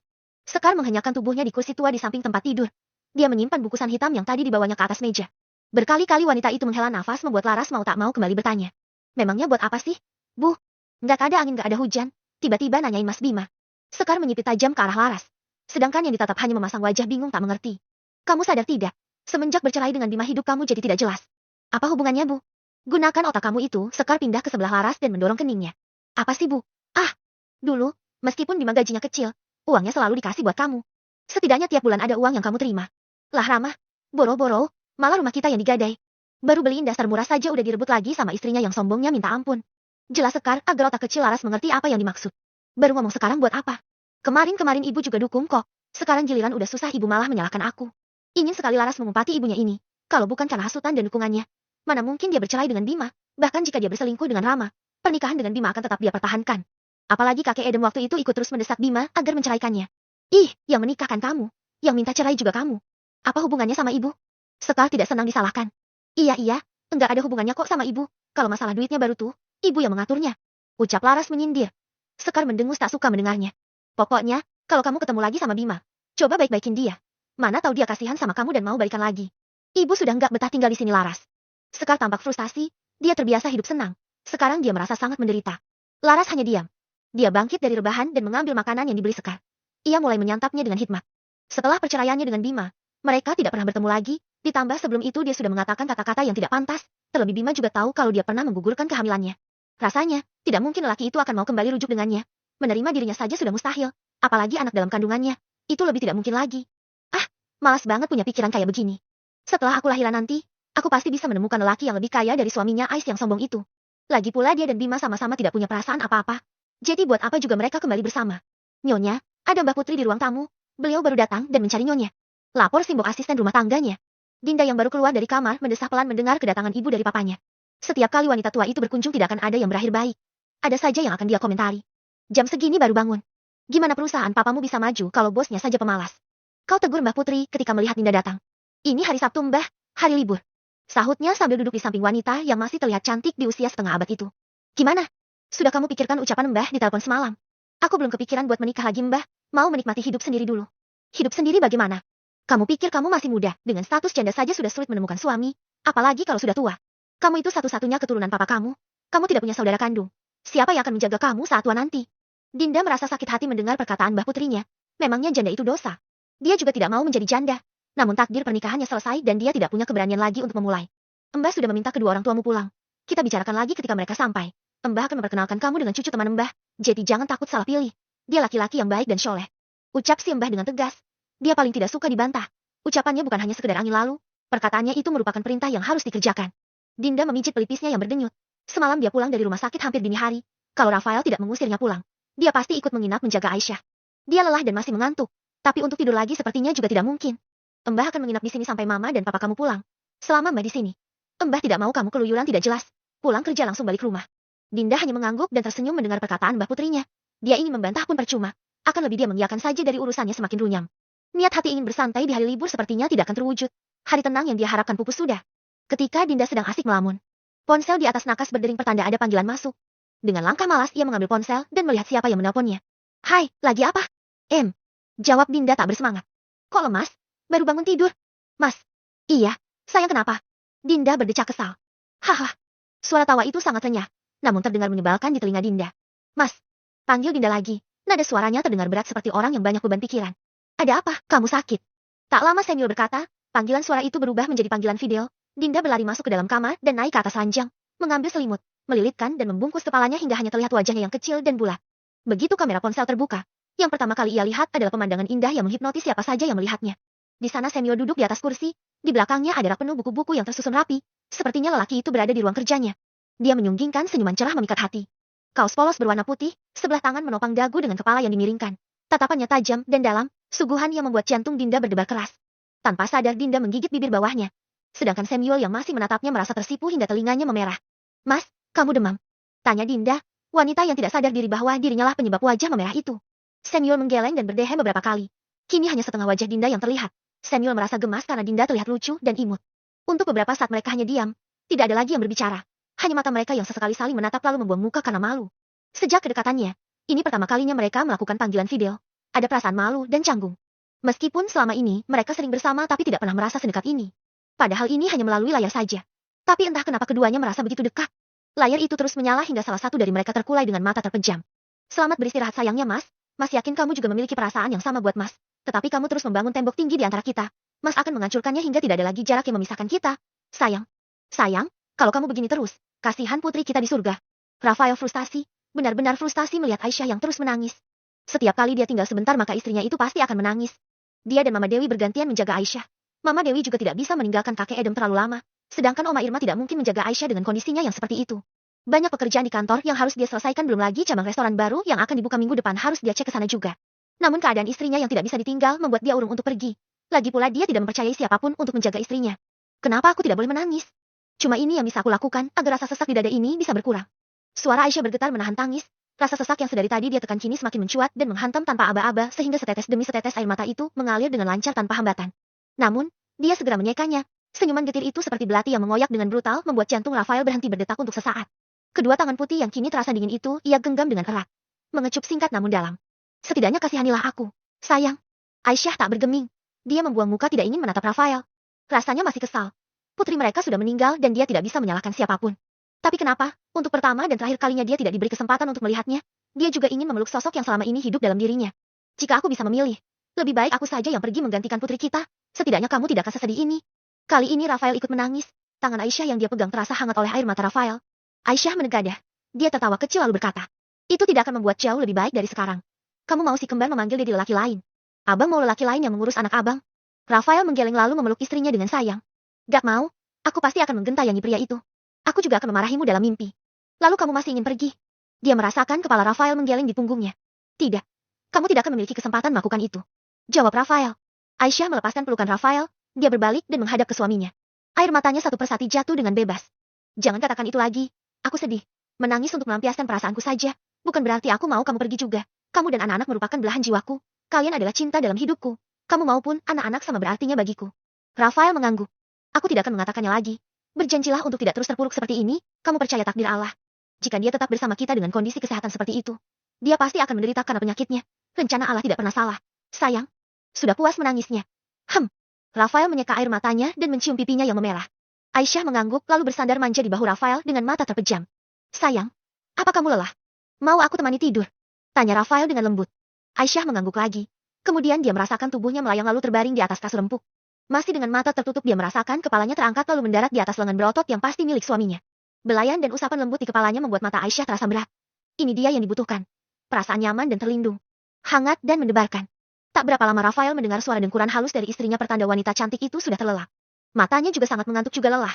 B: Sekar menghenyakan tubuhnya di kursi tua di samping tempat tidur. Dia menyimpan bukusan hitam yang tadi dibawanya ke atas meja. Berkali-kali wanita itu menghela nafas membuat Laras mau tak mau kembali bertanya. Memangnya buat apa sih? Bu, nggak ada angin nggak ada hujan. Tiba-tiba nanyain Mas Bima. Sekar menyipit tajam ke arah Laras. Sedangkan yang ditatap hanya memasang wajah bingung tak mengerti. Kamu sadar tidak? Semenjak bercerai dengan Bima hidup kamu jadi tidak jelas. Apa hubungannya, Bu? Gunakan otak kamu itu, Sekar pindah ke sebelah Laras dan mendorong keningnya. Apa sih, Bu? Ah, dulu, meskipun Bima gajinya kecil, uangnya selalu dikasih buat kamu. Setidaknya tiap bulan ada uang yang kamu terima. Lah Rama, boro-boro, malah rumah kita yang digadai. Baru beliin dasar murah saja udah direbut lagi sama istrinya yang sombongnya minta ampun. Jelas Sekar agar otak kecil Laras mengerti apa yang dimaksud. Baru ngomong sekarang buat apa? Kemarin-kemarin ibu juga dukung kok. Sekarang giliran udah susah ibu malah menyalahkan aku. Ingin sekali Laras mengumpati ibunya ini. Kalau bukan karena hasutan dan dukungannya, mana mungkin dia bercerai dengan Bima. Bahkan jika dia berselingkuh dengan Rama, pernikahan dengan Bima akan tetap dia pertahankan. Apalagi kakek Edem waktu itu ikut terus mendesak Bima agar menceraikannya. Ih, yang menikahkan kamu. Yang minta cerai juga kamu. Apa hubungannya sama ibu? Sekar tidak senang disalahkan. Iya, enggak ada hubungannya kok sama ibu. Kalau masalah duitnya baru tuh, ibu yang mengaturnya. Ucap Laras menyindir. Sekar mendengus tak suka mendengarnya. Pokoknya, kalau kamu ketemu lagi sama Bima, coba baik-baikin dia. Mana tahu dia kasihan sama kamu dan mau balikan lagi. Ibu sudah enggak betah tinggal di sini Laras. Sekar tampak frustasi, dia terbiasa hidup senang. Sekarang dia merasa sangat menderita. Laras hanya diam. Dia bangkit dari rebahan dan mengambil makanan yang dibeli Sekar. Ia mulai menyantapnya dengan hikmat. Setelah perceraiannya dengan Bima, mereka tidak pernah bertemu lagi, ditambah sebelum itu dia sudah mengatakan kata-kata yang tidak pantas, terlebih Bima juga tahu kalau dia pernah menggugurkan kehamilannya. Rasanya, tidak mungkin lelaki itu akan mau kembali rujuk dengannya. Menerima dirinya saja sudah mustahil, apalagi anak dalam kandungannya. Itu lebih tidak mungkin lagi. Ah, malas banget punya pikiran kayak begini. Setelah aku lahiran nanti, aku pasti bisa menemukan lelaki yang lebih kaya dari suaminya Ais yang sombong itu. Lagi pula dia dan Bima sama-sama tidak punya perasaan apa-apa. Jadi buat apa juga mereka kembali bersama? Nyonya, ada Mbak Putri di ruang tamu. Beliau baru datang dan mencari Nyonya. Lapor Simbok asisten rumah tangganya. Dinda yang baru keluar dari kamar mendesah pelan mendengar kedatangan ibu dari papanya. Setiap kali wanita tua itu berkunjung tidak akan ada yang berakhir baik. Ada saja yang akan dia komentari. Jam segini baru bangun. Gimana perusahaan papamu bisa maju kalau bosnya saja pemalas? Kau tegur Mbak Putri ketika melihat Dinda datang. Ini hari Sabtu Mbah, hari libur. Sahutnya sambil duduk di samping wanita yang masih terlihat cantik di usia setengah abad itu. Gimana? Sudah kamu pikirkan ucapan Mbah di telepon semalam? Aku belum kepikiran buat menikah lagi Mbah, mau menikmati hidup sendiri dulu. Hidup sendiri bagaimana? Kamu pikir kamu masih muda, dengan status janda saja sudah sulit menemukan suami, apalagi kalau sudah tua. Kamu itu satu-satunya keturunan papa kamu. Kamu tidak punya saudara kandung. Siapa yang akan menjaga kamu saat tua nanti? Dinda merasa sakit hati mendengar perkataan Mbah Putrinya. Memangnya janda itu dosa? Dia juga tidak mau menjadi janda. Namun takdir pernikahannya selesai dan dia tidak punya keberanian lagi untuk memulai. Mbah sudah meminta kedua orang tuamu pulang. Kita bicarakan lagi ketika mereka sampai. Mbah akan memperkenalkan kamu dengan cucu teman Mbah. Jadi jangan takut salah pilih. Dia laki-laki yang baik dan soleh. Ucap si Mbah dengan tegas. Dia paling tidak suka dibantah. Ucapannya bukan hanya sekedar angin lalu. Perkataannya itu merupakan perintah yang harus dikerjakan. Dinda memijit pelipisnya yang berdenyut. Semalam dia pulang dari rumah sakit hampir dini hari. Kalau Rafael tidak mengusirnya pulang, dia pasti ikut menginap menjaga Aisyah. Dia lelah dan masih mengantuk. Tapi untuk tidur lagi sepertinya juga tidak mungkin. Mbah akan menginap di sini sampai mama dan papa kamu pulang. Selama Mbah di sini, Mbah tidak mau kamu keluyuran tidak jelas. Pulang kerja langsung balik rumah. Dinda hanya mengangguk dan tersenyum mendengar perkataan Mbah Putrinya. Dia ingin membantah pun percuma. Akan lebih dia mengiyakan saja dari urusannya semakin runyam. Niat hati ingin bersantai di hari libur sepertinya tidak akan terwujud. Hari tenang yang dia harapkan pupus sudah. Ketika Dinda sedang asik melamun, ponsel di atas nakas berdering pertanda ada panggilan masuk. Dengan langkah malas ia mengambil ponsel dan melihat siapa yang menelponnya. Hai, lagi apa? Jawab Dinda tak bersemangat. Kok lemas? Baru bangun tidur. Mas. Iya, sayang kenapa? Dinda berdecak kesal. Haha. Suara tawa itu sangat renyah, namun terdengar menyebalkan di telinga Dinda. Mas. Panggil Dinda lagi. Nada suaranya terdengar berat seperti orang yang banyak beban pikiran. Ada apa? Kamu sakit? Tak lama Samuel berkata, panggilan suara itu berubah menjadi panggilan video. Dinda berlari masuk ke dalam kamar dan naik ke atas ranjang, mengambil selimut, melilitkan dan membungkus kepalanya hingga hanya terlihat wajahnya yang kecil dan bulat. Begitu kamera ponsel terbuka, yang pertama kali ia lihat adalah pemandangan indah yang menghipnotis siapa saja yang melihatnya. Di sana Samuel duduk di atas kursi, di belakangnya ada rak penuh buku-buku yang tersusun rapi, sepertinya lelaki itu berada di ruang kerjanya. Dia menyunggingkan senyuman cerah memikat hati. Kaos polos berwarna putih, sebelah tangan menopang dagu dengan kepala yang dimiringkan. Tatapannya tajam dan dalam, suguhan yang membuat jantung Dinda berdebar keras. Tanpa sadar Dinda menggigit bibir bawahnya. Sedangkan Samuel yang masih menatapnya merasa tersipu hingga telinganya memerah. Mas, kamu demam? Tanya Dinda, wanita yang tidak sadar diri bahwa dirinya lah penyebab wajah memerah itu. Samuel menggeleng dan berdehem beberapa kali. Kini hanya setengah wajah Dinda yang terlihat. Samuel merasa gemas karena Dinda terlihat lucu dan imut. Untuk beberapa saat mereka hanya diam. Tidak ada lagi yang berbicara. Hanya mata mereka yang sesekali saling menatap lalu membuang muka karena malu. Sejak kedekatannya, ini pertama kalinya mereka melakukan panggilan video. Ada perasaan malu dan canggung. Meskipun selama ini mereka sering bersama tapi tidak pernah merasa sedekat ini. Padahal ini hanya melalui layar saja. Tapi entah kenapa keduanya merasa begitu dekat. Layar itu terus menyala hingga salah satu dari mereka terkulai dengan mata terpejam. Selamat beristirahat sayangnya Mas. Mas yakin kamu juga memiliki perasaan yang sama buat Mas. Tetapi kamu terus membangun tembok tinggi di antara kita. Mas akan menghancurkannya hingga tidak ada lagi jarak yang memisahkan kita. Sayang, kalau kamu begini terus, kasihan putri kita di surga. Rafael frustasi, benar-benar frustasi melihat Aisyah yang terus menangis. Setiap kali dia tinggal sebentar maka istrinya itu pasti akan menangis. Dia dan Mama Dewi bergantian menjaga Aisyah. Mama Dewi juga tidak bisa meninggalkan kakek Edem terlalu lama. Sedangkan Oma Irma tidak mungkin menjaga Aisyah dengan kondisinya yang seperti itu. Banyak pekerjaan di kantor yang harus dia selesaikan, belum lagi cabang restoran baru yang akan dibuka minggu depan harus dia cek ke sana juga. Namun keadaan istrinya yang tidak bisa ditinggal membuat dia urung untuk pergi. Lagi pula dia tidak mempercayai siapapun untuk menjaga istrinya. Kenapa aku tidak boleh menangis? Cuma ini yang bisa aku lakukan agar rasa sesak di dada ini bisa berkurang. Suara Aisyah bergetar menahan tangis. Rasa sesak yang sedari tadi dia tekan kini semakin mencuat dan menghantam tanpa aba-aba sehingga setetes demi setetes air mata itu mengalir dengan lancar tanpa hambatan. Namun, dia segera menyekanya. Senyuman getir itu seperti belati yang mengoyak dengan brutal membuat jantung Rafael berhenti berdetak untuk sesaat. Kedua tangan putih yang kini terasa dingin itu ia genggam dengan erat. Mengecup singkat namun dalam. Setidaknya kasihanilah aku. Sayang. Aisyah tak bergeming. Dia membuang muka tidak ingin menatap Rafael. Rasanya masih kesal. Putri mereka sudah meninggal dan dia tidak bisa menyalahkan siapapun. Tapi kenapa, untuk pertama dan terakhir kalinya dia tidak diberi kesempatan untuk melihatnya? Dia juga ingin memeluk sosok yang selama ini hidup dalam dirinya. Jika aku bisa memilih, lebih baik aku saja yang pergi menggantikan putri kita. Setidaknya kamu tidak akan sesedih ini. Kali ini Rafael ikut menangis. Tangan Aisyah yang dia pegang terasa hangat oleh air mata Rafael. Aisyah menegadah. Dia tertawa kecil lalu berkata, itu tidak akan membuat jauh lebih baik dari sekarang. Kamu mau si kembar memanggil dia di lelaki lain. Abang mau lelaki lain yang mengurus anak abang. Rafael menggeleng lalu memeluk istrinya dengan sayang. Gak mau, aku pasti akan menggentayangi pria itu. Aku juga akan memarahimu dalam mimpi. Lalu kamu masih ingin pergi? Dia merasakan kepala Rafael menggeleng di punggungnya. Tidak, kamu tidak akan memiliki kesempatan melakukan itu. Jawab Rafael. Aisyah melepaskan pelukan Rafael, dia berbalik dan menghadap ke suaminya. Air matanya satu persatu jatuh dengan bebas. Jangan katakan itu lagi. Aku sedih. Menangis untuk melampiaskan perasaanku saja. Bukan berarti aku mau kamu pergi juga. Kamu dan anak-anak merupakan belahan jiwaku. Kalian adalah cinta dalam hidupku. Kamu maupun anak-anak sama berartinya bagiku. Rafael mengangguk. Aku tidak akan mengatakannya lagi. Berjanjilah untuk tidak terus terpuruk seperti ini. Kamu percaya takdir Allah. Jika dia tetap bersama kita dengan kondisi kesehatan seperti itu, dia pasti akan menderita karena penyakitnya. Rencana Allah tidak pernah salah. Sayang, sudah puas menangisnya. Rafael menyeka air matanya dan mencium pipinya yang memerah. Aisyah mengangguk lalu bersandar manja di bahu Rafael dengan mata terpejam. Sayang, apa kamu lelah? Mau aku temani tidur? Tanya Rafael dengan lembut. Aisyah mengangguk lagi. Kemudian dia merasakan tubuhnya melayang lalu terbaring di atas kasur empuk. Masih dengan mata tertutup dia merasakan kepalanya terangkat lalu mendarat di atas lengan berotot yang pasti milik suaminya. Belayan dan usapan lembut di kepalanya membuat mata Aisyah terasa berat. Ini dia yang dibutuhkan. Perasaan nyaman dan terlindung. Hangat dan mendebarkan. Tak berapa lama Rafael mendengar suara dengkuran halus dari istrinya pertanda wanita cantik itu sudah terlelap. Matanya juga sangat mengantuk juga lelah.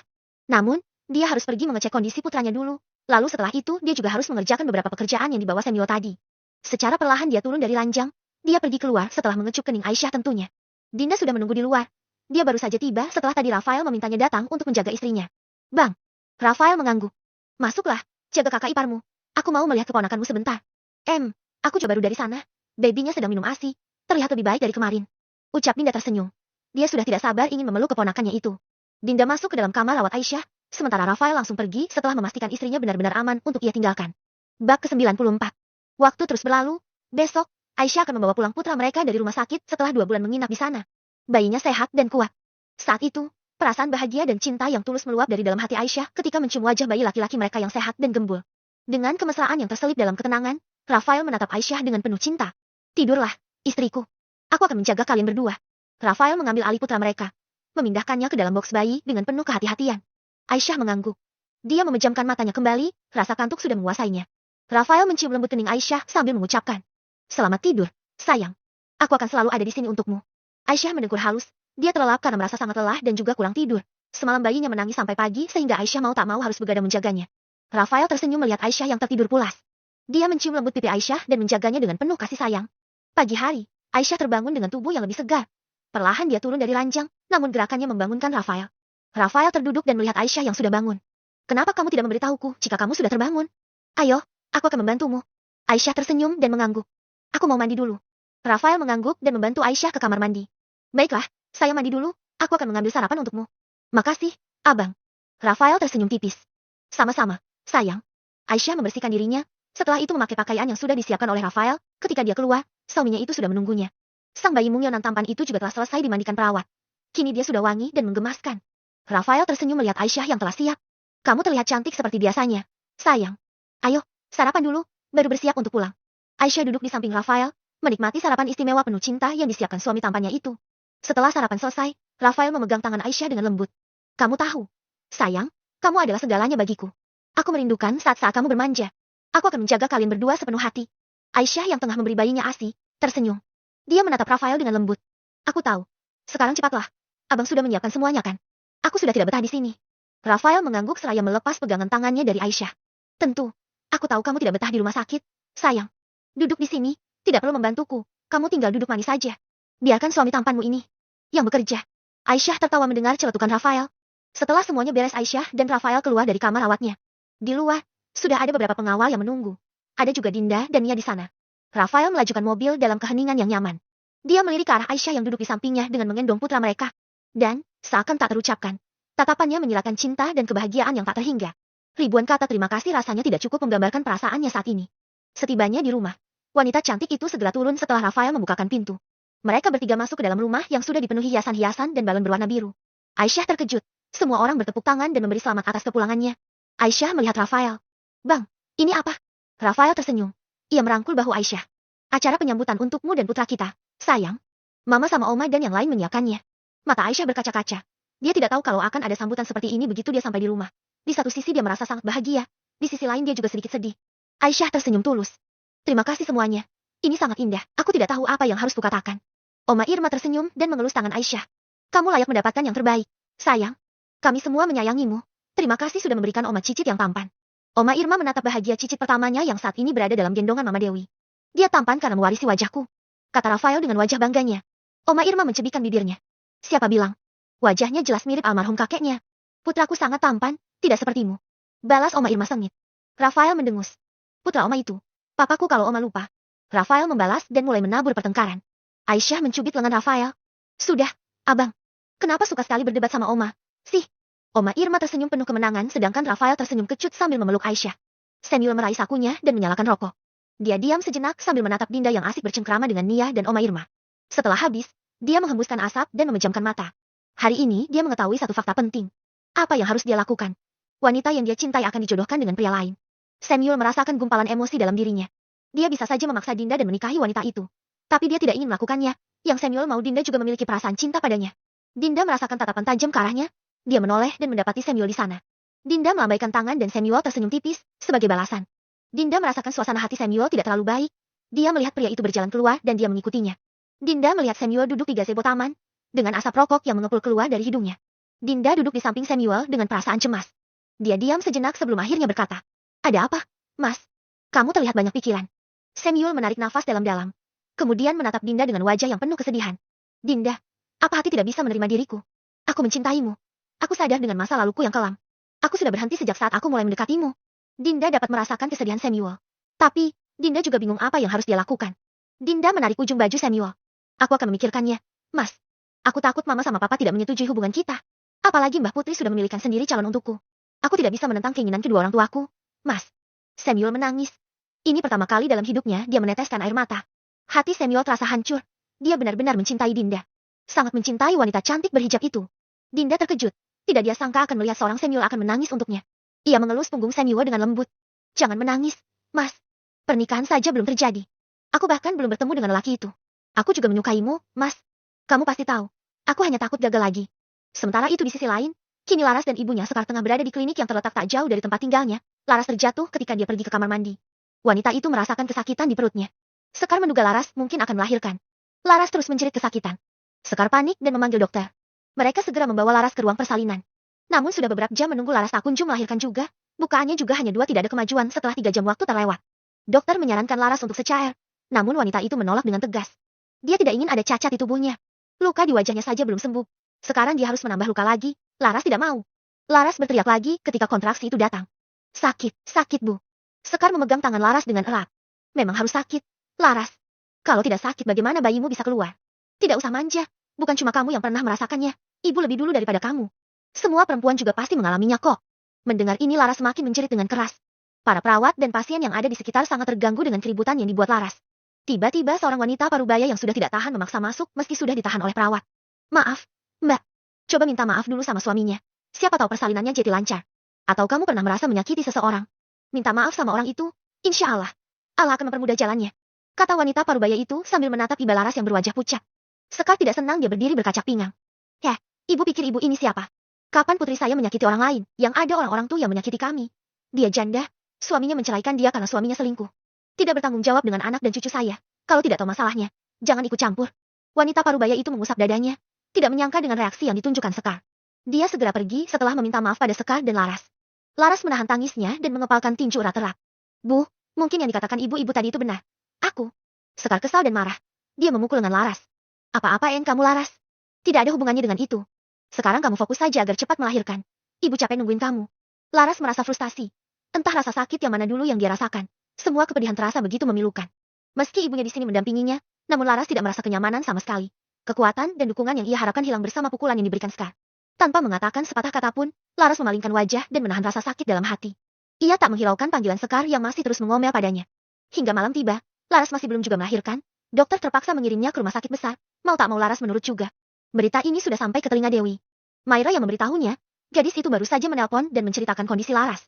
B: Namun, dia harus pergi mengecek kondisi putranya dulu. Lalu setelah itu dia juga harus mengerjakan beberapa pekerjaan yang dibawa Samuel tadi. Secara perlahan dia turun dari ranjang. Dia pergi keluar setelah mengecup kening Aisyah tentunya. Dinda sudah menunggu di luar. Dia baru saja tiba setelah tadi Rafael memintanya datang untuk menjaga istrinya. Bang! Rafael mengangguk. Masuklah, jaga kakak iparmu. Aku mau melihat keponakanmu sebentar. Aku juga baru dari sana. Babynya sedang minum ASI. Terlihat lebih baik dari kemarin. Ucap Dinda tersenyum. Dia sudah tidak sabar ingin memeluk keponakannya itu. Dinda masuk ke dalam kamar rawat Aisyah, sementara Rafael langsung pergi setelah memastikan istrinya benar-benar aman untuk ia tinggalkan. Bab ke-94. Waktu terus berlalu. Besok, Aisyah akan membawa pulang putra mereka dari rumah sakit setelah 2 bulan menginap di sana. Bayinya sehat dan kuat. Saat itu, perasaan bahagia dan cinta yang tulus meluap dari dalam hati Aisyah ketika mencium wajah bayi laki-laki mereka yang sehat dan gembul. Dengan kemesraan yang terselip dalam ketenangan, Rafael menatap Aisyah dengan penuh cinta. Tidurlah, istriku. Aku akan menjaga kalian berdua. Rafael mengambil alih putra mereka, memindahkannya ke dalam boks bayi dengan penuh kehati-hatian. Aisyah mengangguk. Dia memejamkan matanya kembali, rasa kantuk sudah menguasainya. Rafael mencium lembut kening Aisyah sambil mengucapkan, "Selamat tidur, sayang. Aku akan selalu ada di sini untukmu." Aisyah mendengkur halus. Dia terlelap karena merasa sangat lelah dan juga kurang tidur. Semalam bayinya menangis sampai pagi sehingga Aisyah mau tak mau harus begadang menjaganya. Rafael tersenyum melihat Aisyah yang tertidur pulas. Dia mencium lembut pipi Aisyah dan menjaganya dengan penuh kasih sayang. Pagi hari, Aisyah terbangun dengan tubuh yang lebih segar. Perlahan dia turun dari ranjang, namun gerakannya membangunkan Rafael. Rafael terduduk dan melihat Aisyah yang sudah bangun. "Kenapa kamu tidak memberitahuku jika kamu sudah terbangun? Ayo, aku akan membantumu." Aisyah tersenyum dan mengangguk. "Aku mau mandi dulu." Rafael mengangguk dan membantu Aisyah ke kamar mandi. Baiklah, saya mandi dulu, aku akan mengambil sarapan untukmu. Makasih, abang. Rafael tersenyum tipis. Sama-sama, sayang. Aisyah membersihkan dirinya, setelah itu memakai pakaian yang sudah disiapkan oleh Rafael. Ketika dia keluar, suaminya itu sudah menunggunya. Sang bayi mungil nan tampan itu juga telah selesai dimandikan perawat. Kini dia sudah wangi dan menggemaskan. Rafael tersenyum melihat Aisyah yang telah siap. Kamu terlihat cantik seperti biasanya, sayang. Ayo, sarapan dulu, baru bersiap untuk pulang. Aisyah duduk di samping Rafael, menikmati sarapan istimewa penuh cinta yang disiapkan suami tampannya itu. Setelah sarapan selesai, Rafael memegang tangan Aisyah dengan lembut. Kamu tahu, sayang, kamu adalah segalanya bagiku. Aku merindukan saat-saat kamu bermanja. Aku akan menjaga kalian berdua sepenuh hati. Aisyah yang tengah memberi bayinya ASI, tersenyum. Dia menatap Rafael dengan lembut. Aku tahu. Sekarang cepatlah. Abang sudah menyiapkan semuanya kan? Aku sudah tidak betah di sini. Rafael mengangguk seraya melepas pegangan tangannya dari Aisyah. Tentu. Aku tahu kamu tidak betah di rumah sakit, sayang. Duduk di sini, tidak perlu membantuku. Kamu tinggal duduk manis saja. Biarkan suami tampanmu ini yang bekerja. Aisyah tertawa mendengar celetukan Rafael. Setelah semuanya beres, Aisyah dan Rafael keluar dari kamar rawatnya. Di luar, sudah ada beberapa pengawal yang menunggu. Ada juga Dinda dan Nia di sana. Rafael melajukan mobil dalam keheningan yang nyaman. Dia melirik ke arah Aisyah yang duduk di sampingnya dengan mengendong putra mereka. Dan, seakan tak terucapkan, tatapannya menyilakan cinta dan kebahagiaan yang tak terhingga. Ribuan kata terima kasih rasanya tidak cukup menggambarkan perasaannya saat ini. Setibanya di rumah, wanita cantik itu segera turun setelah Rafael membukakan pintu. Mereka bertiga masuk ke dalam rumah yang sudah dipenuhi hiasan-hiasan dan balon berwarna biru. Aisyah terkejut. Semua orang bertepuk tangan dan memberi selamat atas kepulangannya. Aisyah melihat Rafael. Bang, ini apa? Rafael tersenyum. Ia merangkul bahu Aisyah. Acara penyambutan untukmu dan putra kita, sayang. Mama sama Oma dan yang lain menyiapkannya. Mata Aisyah berkaca-kaca. Dia tidak tahu kalau akan ada sambutan seperti ini begitu dia sampai di rumah. Di satu sisi dia merasa sangat bahagia, di sisi lain dia juga sedikit sedih. Aisyah tersenyum tulus. Terima kasih semuanya. Ini sangat indah. Aku tidak tahu apa yang harus kukatakan. Oma Irma tersenyum dan mengelus tangan Aisyah. Kamu layak mendapatkan yang terbaik, sayang. Kami semua menyayangimu. Terima kasih sudah memberikan Oma Cicit yang tampan. Oma Irma menatap bahagia cicit pertamanya yang saat ini berada dalam gendongan Mama Dewi. Dia tampan karena mewarisi wajahku, kata Rafael dengan wajah bangganya. Oma Irma mencibikkan bibirnya. Siapa bilang? Wajahnya jelas mirip almarhum kakeknya. Putraku sangat tampan, tidak sepertimu. Balas Oma Irma sengit. Rafael mendengus. Putra Oma itu. Papaku kalau Oma lupa. Rafael membalas dan mulai menabur pertengkaran. Aisyah mencubit lengan Rafael. Sudah, abang. Kenapa suka sekali berdebat sama Oma? Sih. Oma Irma tersenyum penuh kemenangan sedangkan Rafael tersenyum kecut sambil memeluk Aisyah. Samuel meraih sakunya dan menyalakan rokok. Dia diam sejenak sambil menatap Dinda yang asik bercengkrama dengan Nia dan Oma Irma. Setelah habis, dia menghembuskan asap dan memejamkan mata. Hari ini dia mengetahui satu fakta penting. Apa yang harus dia lakukan? Wanita yang dia cintai akan dijodohkan dengan pria lain. Samuel merasakan gumpalan emosi dalam dirinya. Dia bisa saja memaksa Dinda dan menikahi wanita itu. Tapi dia tidak ingin melakukannya. Yang Samuel mau Dinda juga memiliki perasaan cinta padanya. Dinda merasakan tatapan tajam ke arahnya. Dia menoleh dan mendapati Samuel di sana. Dinda melambaikan tangan dan Samuel tersenyum tipis sebagai balasan. Dinda merasakan suasana hati Samuel tidak terlalu baik. Dia melihat pria itu berjalan keluar dan dia mengikutinya. Dinda melihat Samuel duduk di gazebo taman dengan asap rokok yang mengepul keluar dari hidungnya. Dinda duduk di samping Samuel dengan perasaan cemas. Dia diam sejenak sebelum akhirnya berkata, "Ada apa, Mas? Kamu terlihat banyak pikiran." Samuel menarik nafas dalam-dalam. Kemudian menatap Dinda dengan wajah yang penuh kesedihan. "Dinda, apa hati tidak bisa menerima diriku? Aku mencintaimu. Aku sadar dengan masa laluku yang kelam. Aku sudah berhenti sejak saat aku mulai mendekatimu." Dinda dapat merasakan kesedihan Samuel. Tapi, Dinda juga bingung apa yang harus dia lakukan. Dinda menarik ujung baju Samuel. "Aku akan memikirkannya, Mas. Aku takut Mama sama Papa tidak menyetujui hubungan kita. Apalagi Mbah Putri sudah memilihkan sendiri calon untukku. Aku tidak bisa menentang keinginan kedua orang tuaku, Mas." Samuel menangis. Ini pertama kali dalam hidupnya dia meneteskan air mata. Hati Samuel terasa hancur. Dia benar-benar mencintai Dinda. Sangat mencintai wanita cantik berhijab itu. Dinda terkejut. Tidak dia sangka akan melihat seorang Samuel akan menangis untuknya. Ia mengelus punggung Samuel dengan lembut. "Jangan menangis, Mas. Pernikahan saja belum terjadi. Aku bahkan belum bertemu dengan lelaki itu. Aku juga menyukaimu, Mas. Kamu pasti tahu. Aku hanya takut gagal lagi." Sementara itu di sisi lain, kini Laras dan ibunya Sekar tengah berada di klinik yang terletak tak jauh dari tempat tinggalnya. Laras terjatuh ketika dia pergi ke kamar mandi. Wanita itu merasakan kesakitan di perutnya. Sekar menduga Laras mungkin akan melahirkan. Laras terus menjerit kesakitan. Sekar panik dan memanggil dokter. Mereka segera membawa Laras ke ruang persalinan. Namun sudah beberapa jam menunggu Laras tak kunjung melahirkan juga. Bukaannya juga hanya 2 tidak ada kemajuan setelah 3 jam waktu terlewat. Dokter menyarankan Laras untuk secair. Namun wanita itu menolak dengan tegas. Dia tidak ingin ada cacat di tubuhnya. Luka di wajahnya saja belum sembuh. Sekarang dia harus menambah luka lagi. Laras tidak mau. Laras berteriak lagi ketika kontraksi itu datang. "Sakit, sakit Bu." Sekar memegang tangan Laras dengan erat. "Memang harus sakit, Laras. Kalau tidak sakit bagaimana bayimu bisa keluar? Tidak usah manja. Bukan cuma kamu yang pernah merasakannya. Ibu lebih dulu daripada kamu. Semua perempuan juga pasti mengalaminya kok. Mendengar ini Laras semakin menjerit dengan keras. Para perawat dan pasien yang ada di sekitar sangat terganggu dengan keributan yang dibuat Laras. Tiba-tiba seorang wanita parubaya yang sudah tidak tahan memaksa masuk meski sudah ditahan oleh perawat. Maaf, Mbak. Coba minta maaf dulu sama suaminya. Siapa tahu persalinannya jadi lancar. Atau kamu pernah merasa menyakiti seseorang. Minta maaf sama orang itu, insya Allah. Allah akan mempermudah jalannya. Kata wanita parubaya itu sambil menatap Ibu Laras yang berwajah pucat. Sekar tidak senang dia berdiri berkacak pinggang. Heh, ibu pikir ibu ini siapa? Kapan putri saya menyakiti orang lain? Yang ada orang-orang tuh yang menyakiti kami. Dia janda, suaminya menceraikan dia karena suaminya selingkuh. Tidak bertanggung jawab dengan anak dan cucu saya. Kalau tidak tahu masalahnya, jangan ikut campur. Wanita parubaya itu mengusap dadanya. Tidak menyangka dengan reaksi yang ditunjukkan Sekar. Dia segera pergi setelah meminta maaf pada Sekar dan Laras. Laras menahan tangisnya dan mengepalkan tinju erat-erat. Bu, mungkin yang dikatakan ibu-ibu tadi itu benar. Aku. Sekar kesal dan marah. Dia memukul lengan Laras. Apa-apaan kamu Laras? Tidak ada hubungannya dengan itu. Sekarang kamu fokus saja agar cepat melahirkan. Ibu capek nungguin kamu. Laras merasa frustasi. Entah rasa sakit yang mana dulu yang dia rasakan. Semua kepedihan terasa begitu memilukan. Meski ibunya di sini mendampinginya, namun Laras tidak merasa kenyamanan sama sekali. Kekuatan dan dukungan yang ia harapkan hilang bersama pukulan yang diberikan Sekar. Tanpa mengatakan sepatah kata pun, Laras memalingkan wajah dan menahan rasa sakit dalam hati. Ia tak menghiraukan panggilan Sekar yang masih terus mengomel padanya. Hingga malam tiba, Laras masih belum juga melahirkan. Dokter terpaksa mengirimnya ke rumah sakit besar. Mau tak mau Laras menurut juga. Berita ini sudah sampai ke telinga Dewi. Maira yang memberitahunya, gadis itu baru saja menelpon dan menceritakan kondisi Laras.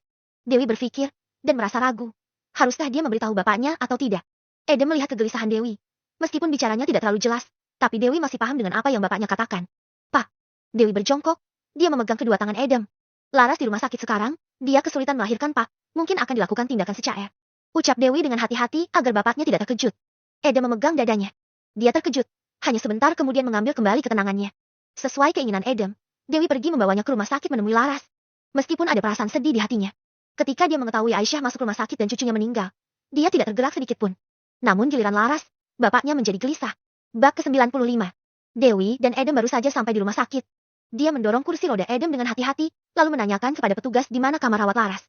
B: Dewi berpikir, dan merasa ragu. Haruskah dia memberitahu bapaknya atau tidak? Edem melihat kegelisahan Dewi. Meskipun bicaranya tidak terlalu jelas, tapi Dewi masih paham dengan apa yang bapaknya katakan. Pak. Dewi berjongkok, dia memegang kedua tangan Edem. Laras di rumah sakit sekarang, dia kesulitan melahirkan Pak, mungkin akan dilakukan tindakan secaer. Ucap Dewi dengan hati-hati agar bapaknya tidak terkejut. Edem memegang dadanya. Dia terkejut. Hanya sebentar kemudian mengambil kembali ketenangannya. Sesuai keinginan Edem, Dewi pergi membawanya ke rumah sakit menemui Laras. Meskipun ada perasaan sedih di hatinya. Ketika dia mengetahui Aisyah masuk rumah sakit dan cucunya meninggal, dia tidak tergerak sedikit pun. Namun giliran Laras, bapaknya menjadi gelisah. Bab ke-95. Dewi dan Edem baru saja sampai di rumah sakit. Dia mendorong kursi roda Edem dengan hati-hati, lalu menanyakan kepada petugas di mana kamar rawat Laras.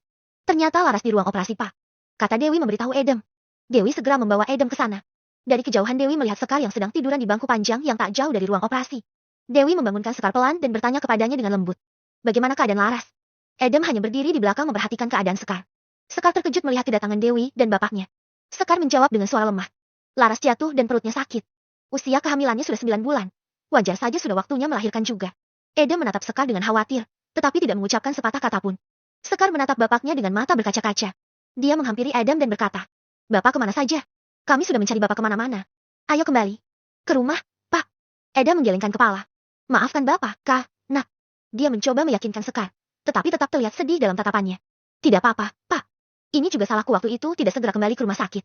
B: Ternyata Laras di ruang operasi Pak. Kata Dewi memberitahu Edem. Dewi segera membawa Edem ke sana. Dari kejauhan Dewi melihat Sekar yang sedang tiduran di bangku panjang yang tak jauh dari ruang operasi. Dewi membangunkan Sekar pelan dan bertanya kepadanya dengan lembut. Bagaimana keadaan Laras? Edem hanya berdiri di belakang memperhatikan keadaan Sekar. Sekar terkejut melihat kedatangan Dewi dan bapaknya. Sekar menjawab dengan suara lemah. Laras jatuh dan perutnya sakit. Usia kehamilannya sudah 9 bulan. Wajar saja sudah waktunya melahirkan juga. Edem menatap Sekar dengan khawatir, tetapi tidak mengucapkan sepatah kata pun. Sekar menatap bapaknya dengan mata berkaca-kaca. Dia menghampiri Edem dan berkata, Bapak kemana saja? Kami sudah mencari Bapak kemana-mana. Ayo kembali. Ke rumah, Pak. Edem menggelengkan kepala. Maafkan Bapak, Kak, Nak. Dia mencoba meyakinkan Sekar, tetapi tetap terlihat sedih dalam tatapannya. Tidak apa-apa, Pak. Ini juga salahku waktu itu tidak segera kembali ke rumah sakit.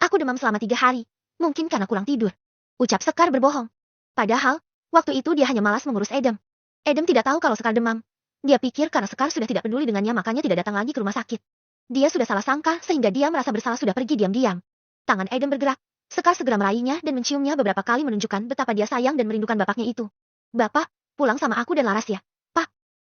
B: Aku demam selama 3 hari. Mungkin karena kurang tidur. Ucap Sekar berbohong. Padahal, waktu itu dia hanya malas mengurus Edem. Edem tidak tahu kalau Sekar demam. Dia pikir karena Sekar sudah tidak peduli dengannya makanya tidak datang lagi ke rumah sakit. Dia sudah salah sangka sehingga dia merasa bersalah sudah pergi diam-diam. Tangan Edem bergerak. Sekar segera meraihnya dan menciumnya beberapa kali menunjukkan betapa dia sayang dan merindukan bapaknya itu. Bapak, pulang sama aku dan Laras ya. Pak,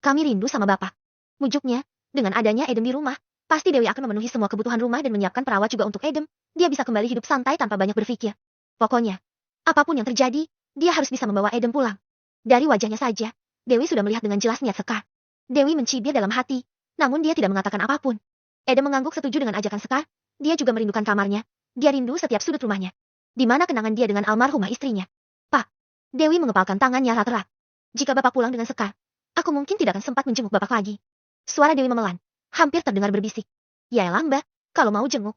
B: kami rindu sama Bapak. Mujuknya, dengan adanya Edem di rumah, pasti Dewi akan memenuhi semua kebutuhan rumah dan menyiapkan perawat juga untuk Edem. Dia bisa kembali hidup santai tanpa banyak berpikir. Pokoknya, apapun yang terjadi, dia harus bisa membawa Edem pulang. Dari wajahnya saja, Dewi sudah melihat dengan jelas niat Sekar. Dewi mencibir dalam hati, namun dia tidak mengatakan apapun. Edem mengangguk setuju dengan ajakan Sekar. Dia juga merindukan kamarnya. Dia rindu setiap sudut rumahnya. Di mana kenangan dia dengan almarhumah istrinya. Pak, Dewi mengepalkan tangannya erat-erat. Jika Bapak pulang dengan Sekar, aku mungkin tidak akan sempat menjenguk Bapak lagi. Suara Dewi memelan, hampir terdengar berbisik. Yaelah Mbak, kalau mau jenguk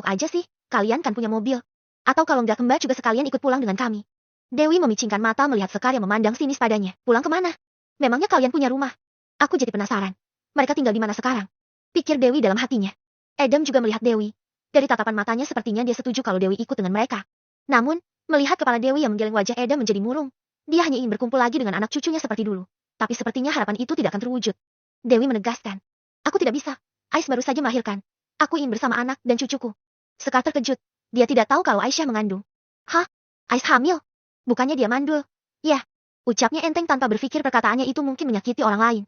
B: aja sih, kalian kan punya mobil. Atau kalau enggak Mbak juga sekalian ikut pulang dengan kami. Dewi memicingkan mata melihat Sekar yang memandang sinis padanya. Pulang kemana? Memangnya kalian punya rumah? Aku jadi penasaran. Mereka tinggal di mana sekarang? Pikir Dewi dalam hatinya. Edem juga melihat Dewi. Dari tatapan matanya sepertinya dia setuju kalau Dewi ikut dengan mereka. Namun, melihat kepala Dewi yang menggeleng wajah Edem menjadi murung, dia hanya ingin berkumpul lagi dengan anak cucunya seperti dulu. Tapi sepertinya harapan itu tidak akan terwujud. Dewi menegaskan. Aku tidak bisa. Ais baru saja melahirkan. Aku ingin bersama anak dan cucuku. Sekar terkejut. Dia tidak tahu kalau Aisyah mengandung. Hah? Ais hamil? Bukannya dia mandul? Ya. Ucapnya enteng tanpa berpikir perkataannya itu mungkin menyakiti orang lain.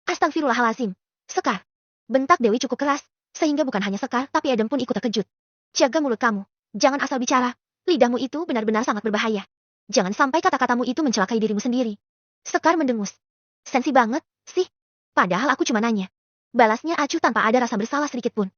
B: Astagfirullahalazim. Sekar. Bentak Dewi cukup keras, sehingga bukan hanya Sekar tapi Edem pun ikut terkejut. Jaga mulut kamu. Jangan asal bicara. Lidahmu itu benar-benar sangat berbahaya. Jangan sampai kata-katamu itu mencelakai dirimu sendiri. Sekar mendengus. Sensi banget, sih. Padahal aku cuma nanya. Balasnya acuh tanpa ada rasa bersalah sedikit pun.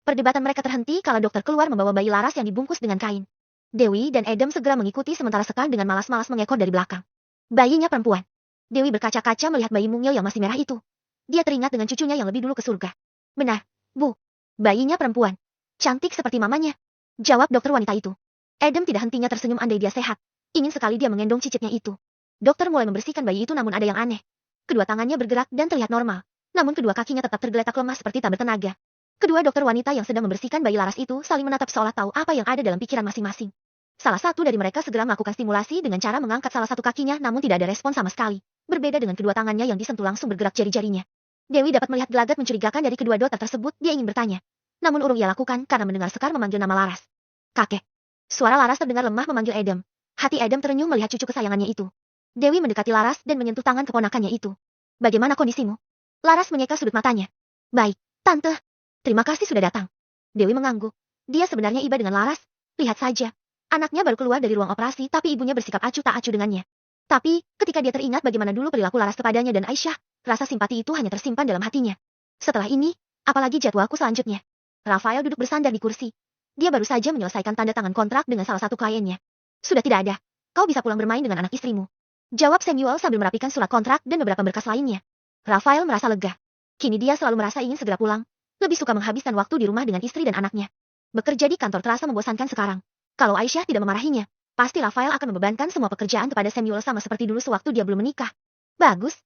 B: Perdebatan mereka terhenti kala dokter keluar membawa bayi laras yang dibungkus dengan kain. Dewi dan Adam segera mengikuti sementara Sekar dengan malas-malas mengekor dari belakang. Bayinya perempuan. Dewi berkaca-kaca melihat bayi mungil yang masih merah itu. Dia teringat dengan cucunya yang lebih dulu ke surga. Benar, Bu. Bayinya perempuan. Cantik seperti mamanya. Jawab dokter wanita itu. Adam tidak hentinya tersenyum andai dia sehat. Ingin sekali dia mengendong cicitnya itu. Dokter mulai membersihkan bayi itu namun ada yang aneh. Kedua tangannya bergerak dan terlihat normal. Namun kedua kakinya tetap tergeletak lemah seperti tak bertenaga. Kedua dokter wanita yang sedang membersihkan bayi laras itu saling menatap seolah tahu apa yang ada dalam pikiran masing-masing. Salah satu dari mereka segera melakukan stimulasi dengan cara mengangkat salah satu kakinya namun tidak ada respon sama sekali. Berbeda dengan kedua tangannya yang disentuh langsung bergerak jari-jarinya. Dewi dapat melihat gelagat mencurigakan dari kedua dokter tersebut, dia ingin bertanya. Namun urung ia lakukan karena mendengar Sekar memanggil nama Laras. Kakek. Suara Laras terdengar lemah memanggil Adam. Hati Adam terenyuh melihat cucu kesayangannya itu. Dewi mendekati Laras dan menyentuh tangan keponakannya itu. Bagaimana kondisimu? Laras menyeka sudut matanya. Baik, Tante. Terima kasih sudah datang. Dewi mengangguk. Dia sebenarnya iba dengan Laras. Lihat saja. Anaknya baru keluar dari ruang operasi tapi ibunya bersikap acuh tak acuh dengannya. Tapi, ketika dia teringat bagaimana dulu perilaku Laras kepadanya dan Aisyah, rasa simpati itu hanya tersimpan dalam hatinya. Setelah ini, apalagi jadwalku selanjutnya? Rafael duduk bersandar di kursi. Dia baru saja menyelesaikan tanda tangan kontrak dengan salah satu kliennya. Sudah tidak ada. Kau bisa pulang bermain dengan anak istrimu. Jawab Samuel sambil merapikan surat kontrak dan beberapa berkas lainnya. Rafael merasa lega. Kini dia selalu merasa ingin segera pulang. Lebih suka menghabiskan waktu di rumah dengan istri dan anaknya. Bekerja di kantor terasa membosankan sekarang. Kalau Aisyah tidak memarahinya, pasti Rafael akan membebankan semua pekerjaan kepada Samuel sama seperti dulu sewaktu dia belum menikah. Bagus.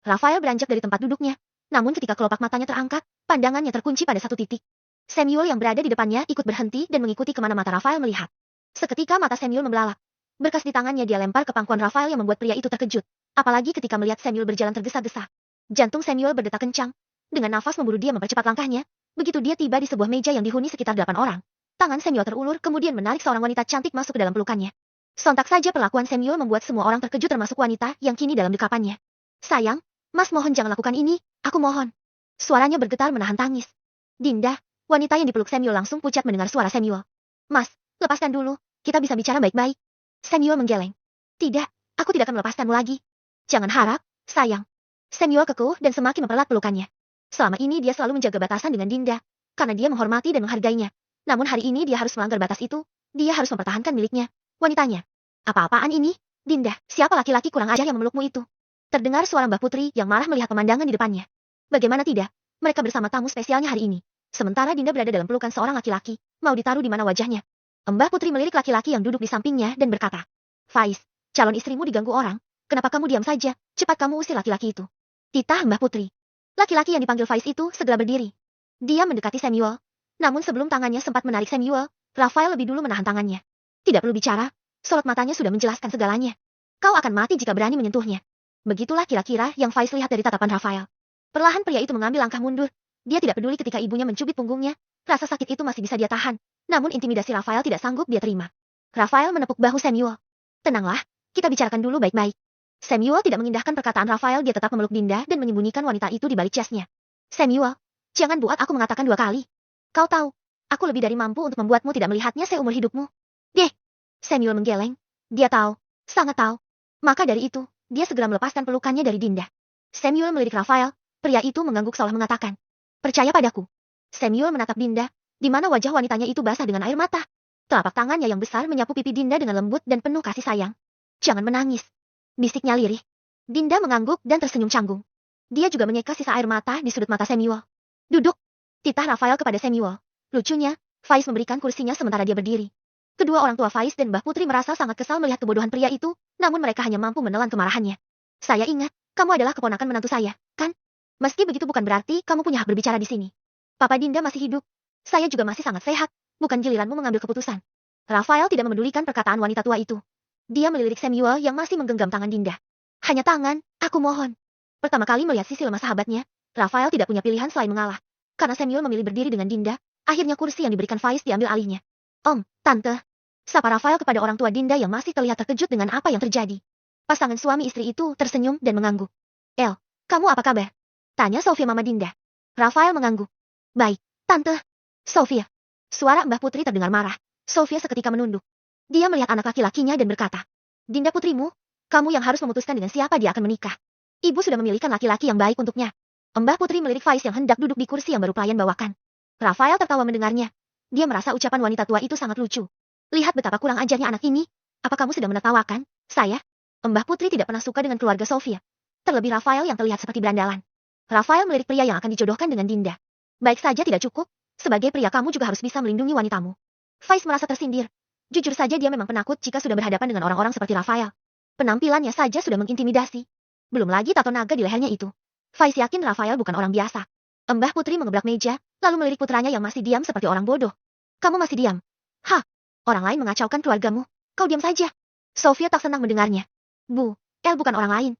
B: Rafael beranjak dari tempat duduknya. Namun ketika kelopak matanya terangkat, pandangannya terkunci pada satu titik. Samuel yang berada di depannya ikut berhenti dan mengikuti kemana mata Rafael melihat. Seketika mata Samuel membelalak. Berkas di tangannya dia lempar ke pangkuan Rafael yang membuat pria itu terkejut. Apalagi ketika melihat Samuel berjalan tergesa-gesa. Jantung Samuel berdetak kencang. Dengan nafas memburu dia mempercepat langkahnya. Begitu dia tiba di sebuah meja yang dihuni sekitar 8 orang. Tangan Samuel terulur kemudian menarik seorang wanita cantik masuk ke dalam pelukannya. Sontak saja perlakuan Samuel membuat semua orang terkejut termasuk wanita yang kini dalam dekapannya. Sayang, Mas mohon jangan lakukan ini, aku mohon. Suaranya bergetar menahan tangis. Dinda, wanita yang dipeluk Samuel langsung pucat mendengar suara Samuel. Mas, lepaskan dulu, kita bisa bicara baik-baik. Samuel menggeleng. Tidak, aku tidak akan melepaskanmu lagi. Jangan harap, sayang. Samuel kekeh dan semakin mempererat pelukannya. Selama ini dia selalu menjaga batasan dengan Dinda, karena dia menghormati dan menghargainya. Namun hari ini dia harus melanggar batas itu, dia harus mempertahankan miliknya, wanitanya. Apa-apaan ini? Dinda, siapa laki-laki kurang ajar yang memelukmu itu? Terdengar suara Mbah Putri yang marah melihat pemandangan di depannya. Bagaimana tidak? Mereka bersama tamu spesialnya hari ini. Sementara Dinda berada dalam pelukan seorang laki-laki, mau ditaruh di mana wajahnya. Mbah Putri melirik laki-laki yang duduk di sampingnya dan berkata, Faiz, calon istrimu diganggu orang, kenapa kamu diam saja? Cepat kamu usir laki-laki itu. Titah Mbah Putri. Laki-laki yang dipanggil Faiz itu segera berdiri. Dia mendekati Samuel. Namun sebelum tangannya sempat menarik Samuel, Rafael lebih dulu menahan tangannya. Tidak perlu bicara, sorot matanya sudah menjelaskan segalanya. Kau akan mati jika berani menyentuhnya. Begitulah kira-kira yang Faiz lihat dari tatapan Rafael. Perlahan pria itu mengambil langkah mundur. Dia tidak peduli ketika ibunya mencubit punggungnya. Rasa sakit itu masih bisa dia tahan. Namun intimidasi Rafael tidak sanggup dia terima. Rafael menepuk bahu Samuel. Tenanglah, kita bicarakan dulu baik-baik. Samuel tidak mengindahkan perkataan Rafael, dia tetap memeluk Dinda dan menyembunyikan wanita itu di balik chestnya. Samuel, jangan buat aku mengatakan 2 kali. Kau tahu, aku lebih dari mampu untuk membuatmu tidak melihatnya seumur hidupmu. Deh. Samuel menggeleng. Dia tahu, sangat tahu. Maka dari itu, dia segera melepaskan pelukannya dari Dinda. Samuel melirik Rafael, pria itu mengangguk seolah mengatakan, percaya padaku. Samuel menatap Dinda, di mana wajah wanitanya itu basah dengan air mata. Telapak tangannya yang besar menyapu pipi Dinda dengan lembut dan penuh kasih sayang. Jangan menangis. Bisiknya lirih. Dinda mengangguk dan tersenyum canggung. Dia juga menyeka sisa air mata di sudut mata Samuel. Duduk. Titah Rafael kepada Samuel. Lucunya, Faiz memberikan kursinya sementara dia berdiri. Kedua orang tua Faiz dan Mbah Putri merasa sangat kesal melihat kebodohan pria itu, namun mereka hanya mampu menelan kemarahannya. Saya ingat, kamu adalah keponakan menantu saya, kan? Meski begitu bukan berarti kamu punya hak berbicara di sini. Papa Dinda masih hidup. Saya juga masih sangat sehat, bukan giliranmu mengambil keputusan. Rafael tidak memedulikan perkataan wanita tua itu. Dia melirik Samuel yang masih menggenggam tangan Dinda. Hanya tangan, aku mohon. Pertama kali melihat sisi lemah sahabatnya, Rafael tidak punya pilihan selain mengalah. Karena Samuel memilih berdiri dengan Dinda, akhirnya kursi yang diberikan Faiz diambil alihnya. Om, Tante. Sapa Rafael kepada orang tua Dinda yang masih terlihat terkejut dengan apa yang terjadi. Pasangan suami istri itu tersenyum dan mengangguk. El, kamu apa kabar? Tanya Sofia Mama Dinda. Rafael mengangguk. Baik, Tante. Sofia. Suara Mbah Putri terdengar marah. Sofia seketika menunduk. Dia melihat anak laki-lakinya dan berkata, Dinda putrimu, kamu yang harus memutuskan dengan siapa dia akan menikah. Ibu sudah memilihkan laki-laki yang baik untuknya. Mbah Putri melirik Faiz yang hendak duduk di kursi yang baru pelayan bawakan. Rafael tertawa mendengarnya. Dia merasa ucapan wanita tua itu sangat lucu. Lihat betapa kurang ajarnya anak ini. Apa kamu sedang menertawakan, saya? Mbah Putri tidak pernah suka dengan keluarga Sofia. Terlebih Rafael yang terlihat seperti berandalan. Rafael melirik pria yang akan dijodohkan dengan Dinda. Baik saja tidak cukup, sebagai pria kamu juga harus bisa melindungi wanitamu. Faiz merasa tersindir. Jujur saja dia memang penakut jika sudah berhadapan dengan orang-orang seperti Rafael. Penampilannya saja sudah mengintimidasi. Belum lagi tato naga di lehernya itu. Faiz yakin Rafael bukan orang biasa. Mbah Putri mengeblak meja, lalu melirik putranya yang masih diam seperti orang bodoh. Kamu masih diam? Hah? Orang lain mengacaukan keluargamu. Kau diam saja. Sofia tak senang mendengarnya. Bu, El bukan orang lain.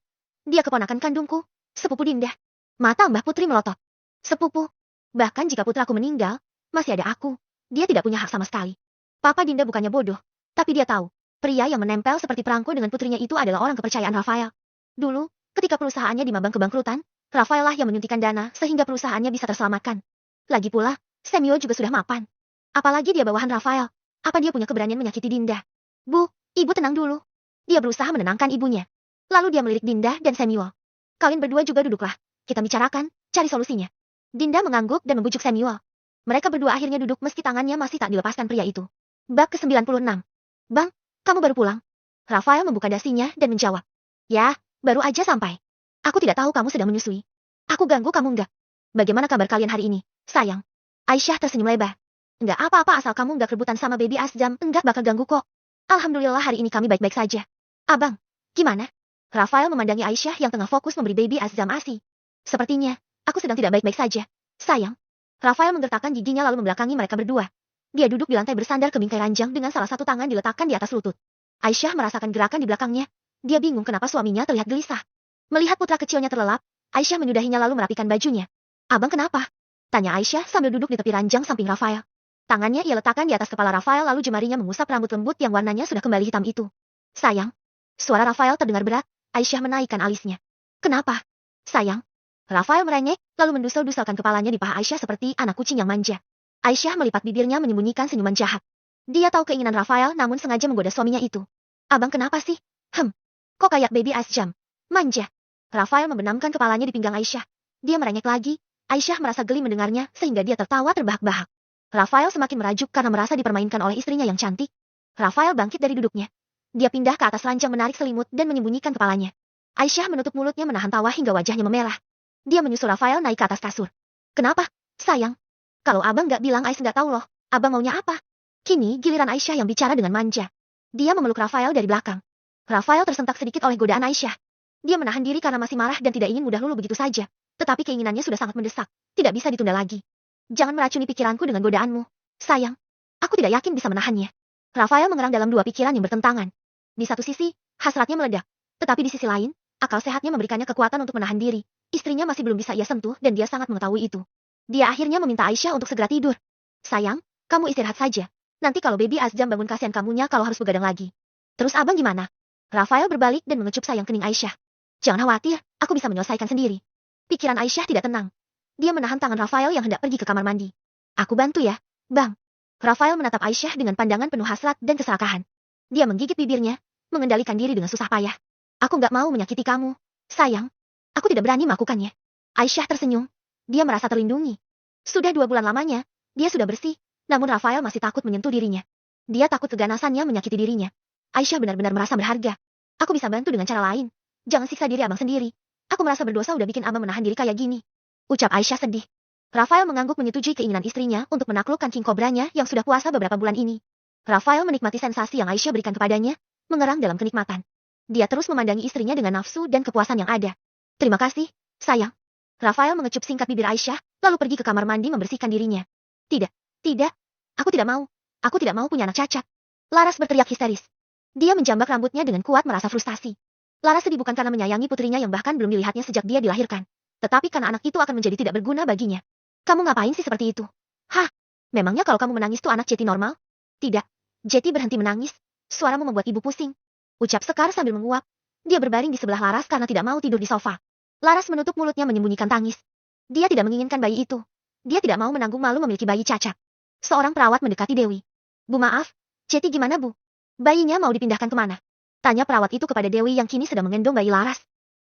B: Dia keponakan kandungku, sepupu Dinda. Mata Mbah Putri melotot. Sepupu? Bahkan jika putraku meninggal, masih ada aku. Dia tidak punya hak sama sekali. Papa Dinda bukannya bodoh, tapi dia tahu. Pria yang menempel seperti perangko dengan putrinya itu adalah orang kepercayaan Rafael. Dulu, ketika perusahaannya di Mabang kebangkrutan, Rafael lah yang menyuntikkan dana sehingga perusahaannya bisa terselamatkan. Lagi pula, Semio juga sudah mapan. Apalagi dia bawahan Rafael. Apa dia punya keberanian menyakiti Dinda? Bu, ibu tenang dulu. Dia berusaha menenangkan ibunya. Lalu dia melirik Dinda dan Samuel. Kalian berdua juga duduklah. Kita bicarakan, cari solusinya. Dinda mengangguk dan membujuk Samuel. Mereka berdua akhirnya duduk meski tangannya masih tak dilepaskan pria itu. Bab ke-96. Bang, kamu baru pulang? Rafael membuka dasinya dan menjawab. Ya, baru aja sampai. Aku tidak tahu kamu sedang menyusui. Aku ganggu kamu enggak? Bagaimana kabar kalian hari ini, sayang? Aisyah tersenyum lebar. Enggak apa-apa asal kamu enggak kerebutan sama baby Azam, enggak bakal ganggu kok. Alhamdulillah hari ini kami baik-baik saja. Abang, gimana? Rafael memandangi Aisyah yang tengah fokus memberi baby Azam ASI. Sepertinya, aku sedang tidak baik-baik saja, sayang. Rafael menggertakkan giginya lalu membelakangi mereka berdua. Dia duduk di lantai bersandar ke bingkai ranjang dengan salah satu tangan diletakkan di atas lutut. Aisyah merasakan gerakan di belakangnya. Dia bingung kenapa suaminya terlihat gelisah. Melihat putra kecilnya terlelap, Aisyah menyudahinya lalu merapikan bajunya. Abang kenapa? Tanya Aisyah sambil duduk di tepi ranjang samping Rafael. Tangannya ia letakkan di atas kepala Rafael lalu jemarinya mengusap rambut lembut yang warnanya sudah kembali hitam itu. Sayang. Suara Rafael terdengar berat, Aisyah menaikkan alisnya. Kenapa? Sayang. Rafael merengek, lalu mendusel-duselkan kepalanya di paha Aisyah seperti anak kucing yang manja. Aisyah melipat bibirnya menyembunyikan senyuman jahat. Dia tahu keinginan Rafael namun sengaja menggoda suaminya itu. Abang kenapa sih? Kok kayak baby Azam? Manja. Rafael membenamkan kepalanya di pinggang Aisyah. Dia merengek lagi. Aisyah merasa geli mendengarnya sehingga dia tertawa terbahak-bahak. Rafael semakin merajuk karena merasa dipermainkan oleh istrinya yang cantik. Rafael bangkit dari duduknya. Dia pindah ke atas ranjang menarik selimut dan menyembunyikan kepalanya. Aisyah menutup mulutnya menahan tawa hingga wajahnya memerah. Dia menyusul Rafael naik ke atas kasur. Kenapa, sayang? Kalau abang gak bilang Ais gak tahu loh, abang maunya apa? Kini giliran Aisyah yang bicara dengan manja. Dia memeluk Rafael dari belakang. Rafael tersentak sedikit oleh godaan Aisyah. Dia menahan diri karena masih marah dan tidak ingin mudah luluh begitu saja. Tetapi keinginannya sudah sangat mendesak. Tidak bisa ditunda lagi. Jangan meracuni pikiranku dengan godaanmu. Sayang, aku tidak yakin bisa menahannya. Rafael mengerang dalam dua pikiran yang bertentangan. Di satu sisi, hasratnya meledak. Tetapi di sisi lain, akal sehatnya memberikannya kekuatan untuk menahan diri. Istrinya masih belum bisa ia sentuh dan dia sangat mengetahui itu. Dia akhirnya meminta Aisyah untuk segera tidur. Sayang, kamu istirahat saja. Nanti kalau baby Azam bangun kasihan kamunya kalau harus begadang lagi. Terus abang gimana? Rafael berbalik dan mengecup sayang kening Aisyah. Jangan khawatir, aku bisa menyelesaikan sendiri. Pikiran Aisyah tidak tenang. Dia menahan tangan Rafael yang hendak pergi ke kamar mandi. Aku bantu ya, bang. Rafael menatap Aisyah dengan pandangan penuh hasrat dan keserakahan. Dia menggigit bibirnya, mengendalikan diri dengan susah payah. Aku nggak mau menyakiti kamu, sayang. Aku tidak berani melakukannya. Aisyah tersenyum. Dia merasa terlindungi. Sudah 2 bulan lamanya, dia sudah bersih, namun Rafael masih takut menyentuh dirinya. Dia takut keganasannya menyakiti dirinya. Aisyah benar-benar merasa berharga. Aku bisa bantu dengan cara lain. Jangan siksa diri abang sendiri. Aku merasa berdosa udah bikin abang menahan diri kayak gini. Ucap Aisyah sedih. Rafael mengangguk menyetujui keinginan istrinya untuk menaklukkan king kobranya yang sudah puasa beberapa bulan ini. Rafael menikmati sensasi yang Aisyah berikan kepadanya, mengerang dalam kenikmatan. Dia terus memandangi istrinya dengan nafsu dan kepuasan yang ada. Terima kasih, sayang. Rafael mengecup singkat bibir Aisyah, lalu pergi ke kamar mandi membersihkan dirinya. Tidak, tidak. Aku tidak mau. Aku tidak mau punya anak cacat. Laras berteriak histeris. Dia menjambak rambutnya dengan kuat merasa frustasi. Laras sedih bukan karena menyayangi putrinya yang bahkan belum dilihatnya sejak dia dilahirkan. Tetapi karena anak itu akan menjadi tidak berguna baginya. Kamu ngapain sih seperti itu? Hah? Memangnya kalau kamu menangis tuh anak Jeti normal? Tidak. Jeti berhenti menangis. Suaramu membuat ibu pusing. Ucap Sekar sambil menguap. Dia berbaring di sebelah Laras karena tidak mau tidur di sofa. Laras menutup mulutnya menyembunyikan tangis. Dia tidak menginginkan bayi itu. Dia tidak mau menanggung malu memiliki bayi cacat. Seorang perawat mendekati Dewi. Bu maaf, Jeti gimana bu? Bayinya mau dipindahkan kemana? Tanya perawat itu kepada Dewi yang kini sedang menggendong bayi Laras.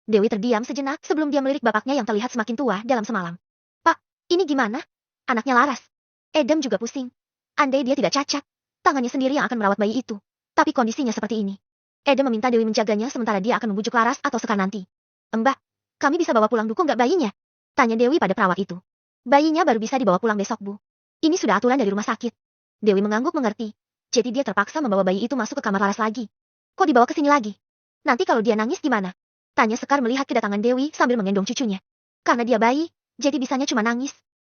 B: Dewi terdiam sejenak sebelum dia melirik bapaknya yang terlihat semakin tua dalam semalam. Pak, ini gimana? Anaknya Laras. Edem juga pusing. Andai dia tidak cacat, tangannya sendiri yang akan merawat bayi itu. Tapi kondisinya seperti ini. Edem meminta Dewi menjaganya sementara dia akan membujuk Laras atau Sekar nanti. Mbak, kami bisa bawa pulang dukung nggak bayinya? Tanya Dewi pada perawat itu. Bayinya baru bisa dibawa pulang besok, Bu. Ini sudah aturan dari rumah sakit. Dewi mengangguk mengerti. Jadi dia terpaksa membawa bayi itu masuk ke kamar Laras lagi. Kok dibawa ke sini lagi? Nanti kalau dia nangis gimana? Tanya Sekar melihat kedatangan Dewi sambil menggendong cucunya. Karena dia bayi, jadi bisanya cuma nangis.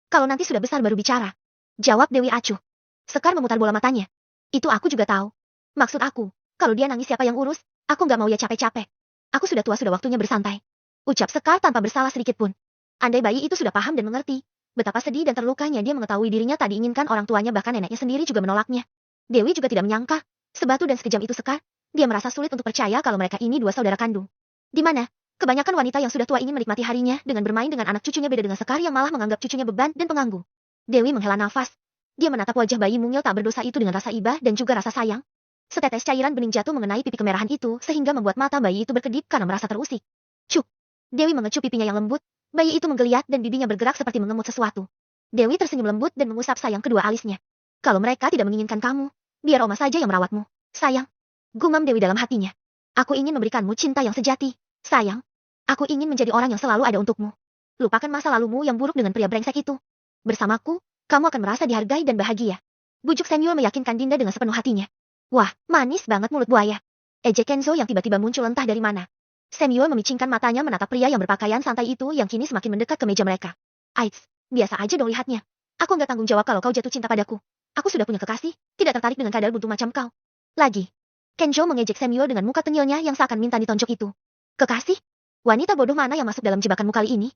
B: Kalau nanti sudah besar baru bicara. Jawab Dewi acuh. Sekar memutar bola matanya. Itu aku juga tahu. Maksud aku, kalau dia nangis siapa yang urus? Aku nggak mau ya capek-capek. Aku sudah tua sudah waktunya bersantai. Ucap Sekar tanpa bersalah sedikit pun. Andai bayi itu sudah paham dan mengerti, betapa sedih dan terlukanya dia mengetahui dirinya tak diinginkan orang tuanya bahkan neneknya sendiri juga menolaknya. Dewi juga tidak menyangka, sebatu dan sekejam itu Sekar, dia merasa sulit untuk percaya kalau mereka ini dua saudara kandung. Di mana? Kebanyakan wanita yang sudah tua ingin menikmati harinya dengan bermain dengan anak cucunya beda dengan Sekar yang malah menganggap cucunya beban dan pengganggu. Dewi menghela nafas. Dia menatap wajah bayi mungil tak berdosa itu dengan rasa iba dan juga rasa sayang. Setetes cairan bening jatuh mengenai pipi kemerahan itu sehingga membuat mata bayi itu berkedip karena merasa terusik. Cuk! Dewi mengecup pipinya yang lembut. Bayi itu menggeliat dan bibinya bergerak seperti mengemut sesuatu. Dewi tersenyum lembut dan mengusap sayang kedua alisnya. Kalau mereka tidak menginginkan kamu, biar Oma saja yang merawatmu. Sayang. Gumam Dewi dalam hatinya. Aku ingin memberikanmu cinta yang sejati. Sayang. Aku ingin menjadi orang yang selalu ada untukmu. Lupakan masa lalumu yang buruk dengan pria brengsek itu. Bersamaku, kamu akan merasa dihargai dan bahagia. Bujuk Samuel meyakinkan Dinda dengan sepenuh hatinya. Wah, manis banget mulut buaya. Ejek Kenzo yang tiba-tiba muncul entah dari mana. Samuel memicingkan matanya menatap pria yang berpakaian santai itu yang kini semakin mendekat ke meja mereka. Aits, biasa aja dong lihatnya. Aku nggak tanggung jawab kalau kau jatuh cinta padaku. Aku sudah punya kekasih, tidak tertarik dengan kadal buntu macam kau. Lagi. Kenzo mengejek Samuel dengan muka tengilnya yang seakan minta ditonjok itu. Kekasih? Wanita bodoh mana yang masuk dalam jebakanmu kali ini?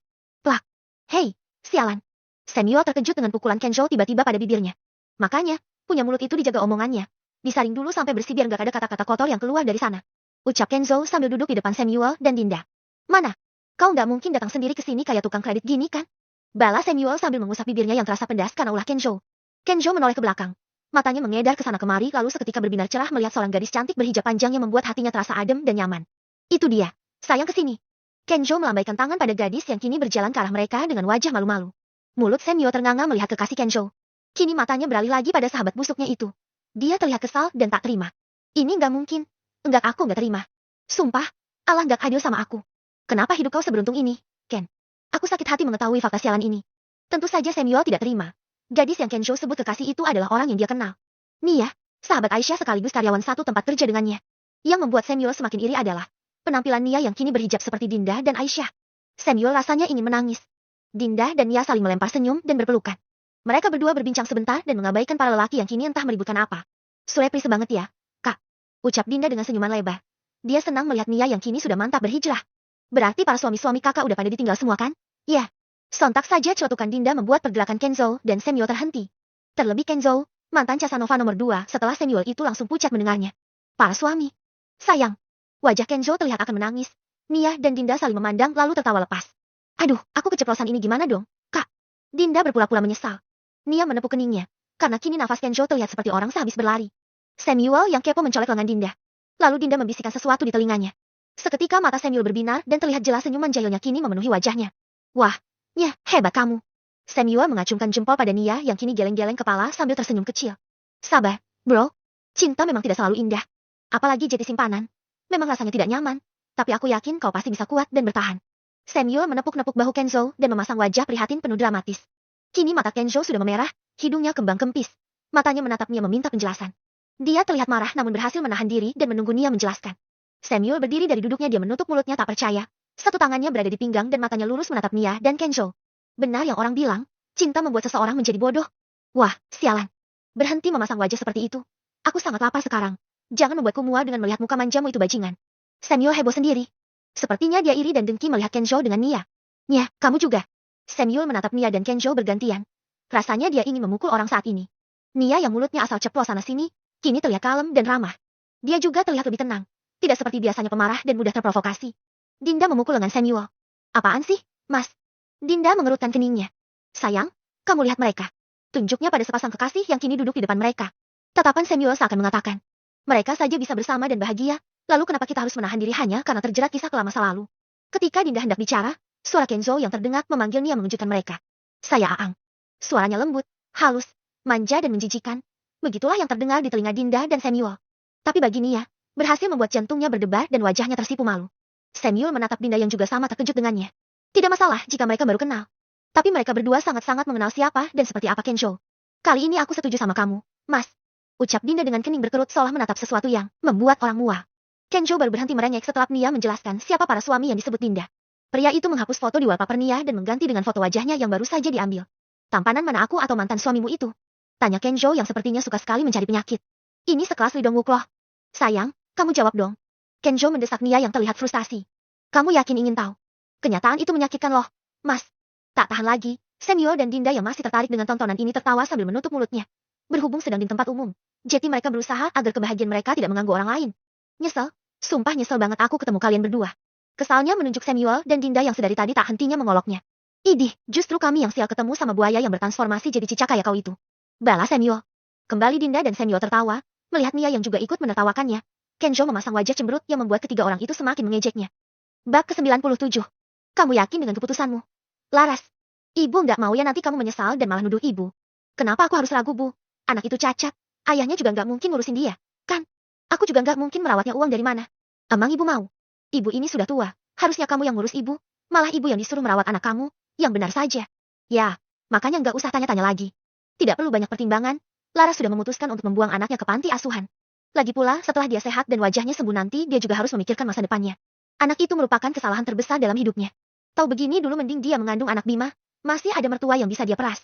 B: Plak. Hei, sialan. Samuel terkejut dengan pukulan Kenzo tiba-tiba pada bibirnya. Makanya, punya mulut itu dijaga omongannya. Disaring dulu sampai bersih biar nggak ada kata-kata kotor yang keluar dari sana. Ucap Kenzo sambil duduk di depan Samuel dan Dinda. Mana? Kau nggak mungkin datang sendiri ke sini kayak tukang kredit gini kan? Bala Samuel sambil mengusap bibirnya yang terasa pedas karena ulah Kenzo. Kenzo menoleh ke belakang. Matanya mengedar ke sana kemari lalu seketika berbinar cerah melihat seorang gadis cantik berhijab panjang yang membuat hatinya terasa adem dan nyaman. Itu dia. Sayang kesini. Kenzo melambaikan tangan pada gadis yang kini berjalan ke arah mereka dengan wajah malu-malu. Mulut Samuel ternganga melihat kekasih Kenzo. Kini matanya beralih lagi pada sahabat busuknya itu. Dia terlihat kesal dan tak terima. Ini nggak mungkin. Enggak, aku nggak terima. Sumpah, Allah nggak adil sama aku. Kenapa hidup kau seberuntung ini, Ken? Aku sakit hati mengetahui fakta sialan ini. Tentu saja Samuel tidak terima. Gadis yang Kenzo sebut kekasih itu adalah orang yang dia kenal. Nia, sahabat Aisyah sekaligus karyawan satu tempat kerja dengannya. Yang membuat Samuel semakin iri adalah penampilan Nia yang kini berhijab seperti Dinda dan Aisyah. Samuel rasanya ingin menangis. Dinda dan Nia saling melempar senyum dan berpelukan. Mereka berdua berbincang sebentar dan mengabaikan para lelaki yang kini entah meributkan apa. Sureprise banget ya, Kak. Ucap Dinda dengan senyuman lebar. Dia senang melihat Nia yang kini sudah mantap berhijrah. Berarti para suami-suami kakak udah pada ditinggal semua kan? Ya. Sontak saja celotukan Dinda membuat pergerakan Kenzo dan Samuel terhenti. Terlebih Kenzo, mantan Casanova nomor 2 setelah Samuel itu langsung pucat mendengarnya. Para suami. Sayang. Wajah Kenzo terlihat akan menangis. Nia dan Dinda saling memandang lalu tertawa lepas. Aduh, aku keceplosan ini gimana dong, Kak? Dinda berpura-pura menyesal. Nia menepuk keningnya. Karena kini nafas Kenzo terlihat seperti orang sehabis berlari. Samuel yang kepo mencolek lengan Dinda. Lalu Dinda membisikkan sesuatu di telinganya. Seketika mata Samuel berbinar dan terlihat jelas senyuman jahilnya kini memenuhi wajahnya. Wah, Nya, hebat kamu. Samuel mengacungkan jempol pada Nia yang kini geleng-geleng kepala sambil tersenyum kecil. Sabar, bro. Cinta memang tidak selalu indah. Apalagi jati simpanan. Memang rasanya tidak nyaman. Tapi aku yakin kau pasti bisa kuat dan bertahan. Samuel menepuk-nepuk bahu Kenzo dan memasang wajah prihatin penuh dramatis. Kini mata Kenzo sudah memerah, hidungnya kembang kempis. Matanya menatap Nia meminta penjelasan. Dia terlihat marah namun berhasil menahan diri dan menunggu Nia menjelaskan. Samuel berdiri dari duduknya, dia menutup mulutnya tak percaya. Satu tangannya berada di pinggang dan matanya lurus menatap Nia dan Kenzo. Benar yang orang bilang, cinta membuat seseorang menjadi bodoh. Wah, sialan. Berhenti memasang wajah seperti itu. Aku sangat lapar sekarang. Jangan membuatku mual dengan melihat muka manjamu itu bajingan. Samuel heboh sendiri. Sepertinya dia iri dan dengki melihat Kenzo dengan Nia. Nia, kamu juga. Samuel menatap Nia dan Kenzo bergantian. Rasanya dia ingin memukul orang saat ini. Nia yang mulutnya asal ceplos sana-sini, kini terlihat kalem dan ramah. Dia juga terlihat lebih tenang. Tidak seperti biasanya pemarah dan mudah terprovokasi. Dinda memukul lengan Samuel. Apaan sih, Mas? Dinda mengerutkan keningnya. Sayang, kamu lihat mereka. Tunjuknya pada sepasang kekasih yang kini duduk di depan mereka. Tatapan Samuel seakan mengatakan. Mereka saja bisa bersama dan bahagia, lalu kenapa kita harus menahan diri hanya karena terjerat kisah kelam masa lalu? Ketika Dinda hendak bicara, suara Kenzo yang terdengar memanggil Nia mengejutkan mereka. Saya Aang. Suaranya lembut, halus, manja dan menjijikan. Begitulah yang terdengar di telinga Dinda dan Samuel. Tapi bagi Nia, berhasil membuat jantungnya berdebar dan wajahnya tersipu malu. Samuel menatap Dinda yang juga sama terkejut dengannya. Tidak masalah jika mereka baru kenal. Tapi mereka berdua sangat-sangat mengenal siapa dan seperti apa Kenzo. Kali ini aku setuju sama kamu, Mas. Ucap Dinda dengan kening berkerut seolah menatap sesuatu yang membuat orang mual. Kenzo baru berhenti merengek setelah Nia menjelaskan siapa para suami yang disebut Dinda. Pria itu menghapus foto di wallpaper Nia dan mengganti dengan foto wajahnya yang baru saja diambil. Tampanan mana aku atau mantan suamimu itu? Tanya Kenzo yang sepertinya suka sekali mencari penyakit. Ini sekelas Lee Dong-wook loh. Sayang, kamu jawab dong. Kenzo mendesak Nia yang terlihat frustasi. Kamu yakin ingin tahu? Kenyataan itu menyakitkan loh, Mas. Tak tahan lagi, Samuel dan Dinda yang masih tertarik dengan tontonan ini tertawa sambil menutup mulutnya. Berhubung sedang di tempat umum, jadi mereka berusaha agar kebahagiaan mereka tidak mengganggu orang lain. Nyesel, sumpah nyesel banget aku ketemu kalian berdua. Kesalnya menunjuk Samuel dan Dinda yang sedari tadi tak hentinya mengoloknya. Idih, justru kami yang sial ketemu sama buaya yang bertransformasi jadi cicak kayak kau itu. Balas Samuel. Kembali Dinda dan Samuel tertawa, melihat Nia yang juga ikut menertawakannya. Kenzo memasang wajah cemberut yang membuat ketiga orang itu semakin mengejeknya. Bab ke-97. Kamu yakin dengan keputusanmu? Laras. Ibu nggak mau ya nanti kamu menyesal dan malah nuduh ibu. Kenapa aku harus ragu, Bu? Anak itu cacat. Ayahnya juga nggak mungkin ngurusin dia, kan? Aku juga nggak mungkin merawatnya, uang dari mana? Emang ibu mau? Ibu ini sudah tua. Harusnya kamu yang ngurus ibu. Malah ibu yang disuruh merawat anak kamu. Yang benar saja. Ya, makanya nggak usah tanya-tanya lagi. Tidak perlu banyak pertimbangan. Laras sudah memutuskan untuk membuang anaknya ke panti asuhan. Lagi pula, setelah dia sehat dan wajahnya sembuh nanti, dia juga harus memikirkan masa depannya. Anak itu merupakan kesalahan terbesar dalam hidupnya. Tahu begini dulu mending dia mengandung anak Bima. Masih ada mertua yang bisa dia peras.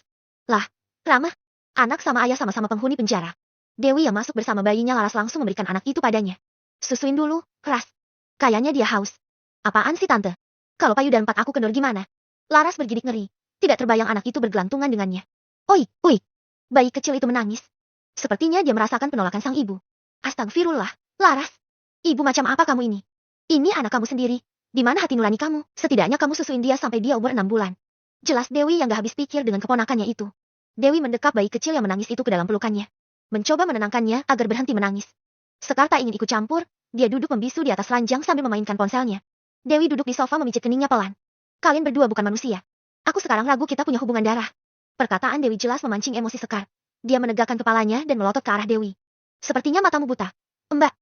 B: Lah, Rama. Anak sama ayah sama-sama penghuni penjara. Dewi yang masuk bersama bayinya Laras langsung memberikan anak itu padanya. Susuin dulu, keras. Kayaknya dia haus. Apaan sih tante? Kalau Payu dan Pat aku kendor gimana? Laras bergidik ngeri. Tidak terbayang anak itu bergelantungan dengannya. Oi, oi. Bayi kecil itu menangis. Sepertinya dia merasakan penolakan sang ibu. Astagfirullah, Laras. Ibu macam apa kamu ini? Ini anak kamu sendiri. Di mana hati nurani kamu? Setidaknya kamu susuin dia sampai dia umur 6 bulan. Jelas Dewi yang gak habis pikir dengan keponakannya itu. Dewi mendekap bayi kecil yang menangis itu ke dalam pelukannya. Mencoba menenangkannya agar berhenti menangis. Sekar tak ingin ikut campur, dia duduk membisu di atas ranjang sambil memainkan ponselnya. Dewi duduk di sofa memijit keningnya pelan. Kalian berdua bukan manusia. Aku sekarang ragu kita punya hubungan darah. Perkataan Dewi jelas memancing emosi Sekar. Dia menegakkan kepalanya dan melotot ke arah Dewi. Sepertinya matamu buta. Mbak,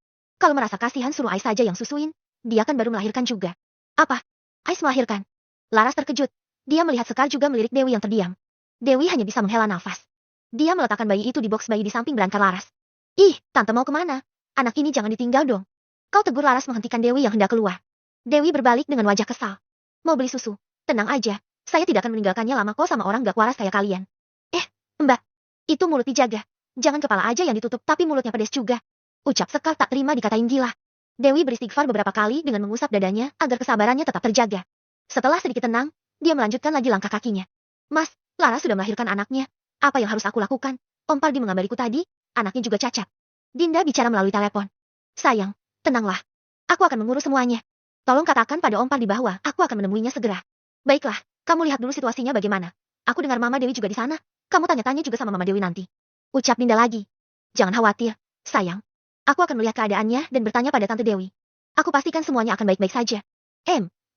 B: kalau merasa kasihan suruh Ais saja yang susuin. Dia kan baru melahirkan juga. Apa? Ais melahirkan? Laras terkejut. Dia melihat Sekar juga melirik Dewi yang terdiam. Dewi hanya bisa menghela nafas. Dia meletakkan bayi itu di box bayi di samping berangkar Laras. Ih, tante mau kemana? Anak ini jangan ditinggal dong. Kau tegur Laras menghentikan Dewi yang hendak keluar. Dewi berbalik dengan wajah kesal. Mau beli susu? Tenang aja. Saya tidak akan meninggalkannya lama kok sama orang gak waras kayak kalian. Mbak. Itu mulut dijaga. Jangan kepala aja yang ditutup tapi mulutnya pedes juga. Ucap Sekar tak terima dikatain gila. Dewi beristighfar beberapa kali dengan mengusap dadanya agar kesabarannya tetap terjaga. Setelah sedikit tenang, dia melanjutkan lagi langkah kakinya. Mas, Laras sudah melahirkan anaknya. Apa yang harus aku lakukan? Om Pardi mengabariku tadi, anaknya juga cacat. Dinda bicara melalui telepon. Sayang, tenanglah. Aku akan mengurus semuanya. Tolong katakan pada Om Pardi bahwa aku akan menemuinya segera. Baiklah, kamu lihat dulu situasinya bagaimana. Aku dengar Mama Dewi juga di sana. Kamu tanya-tanya juga sama Mama Dewi nanti. Ucap Dinda lagi. Jangan khawatir, sayang. Aku akan melihat keadaannya dan bertanya pada Tante Dewi. Aku pastikan semuanya akan baik-baik saja.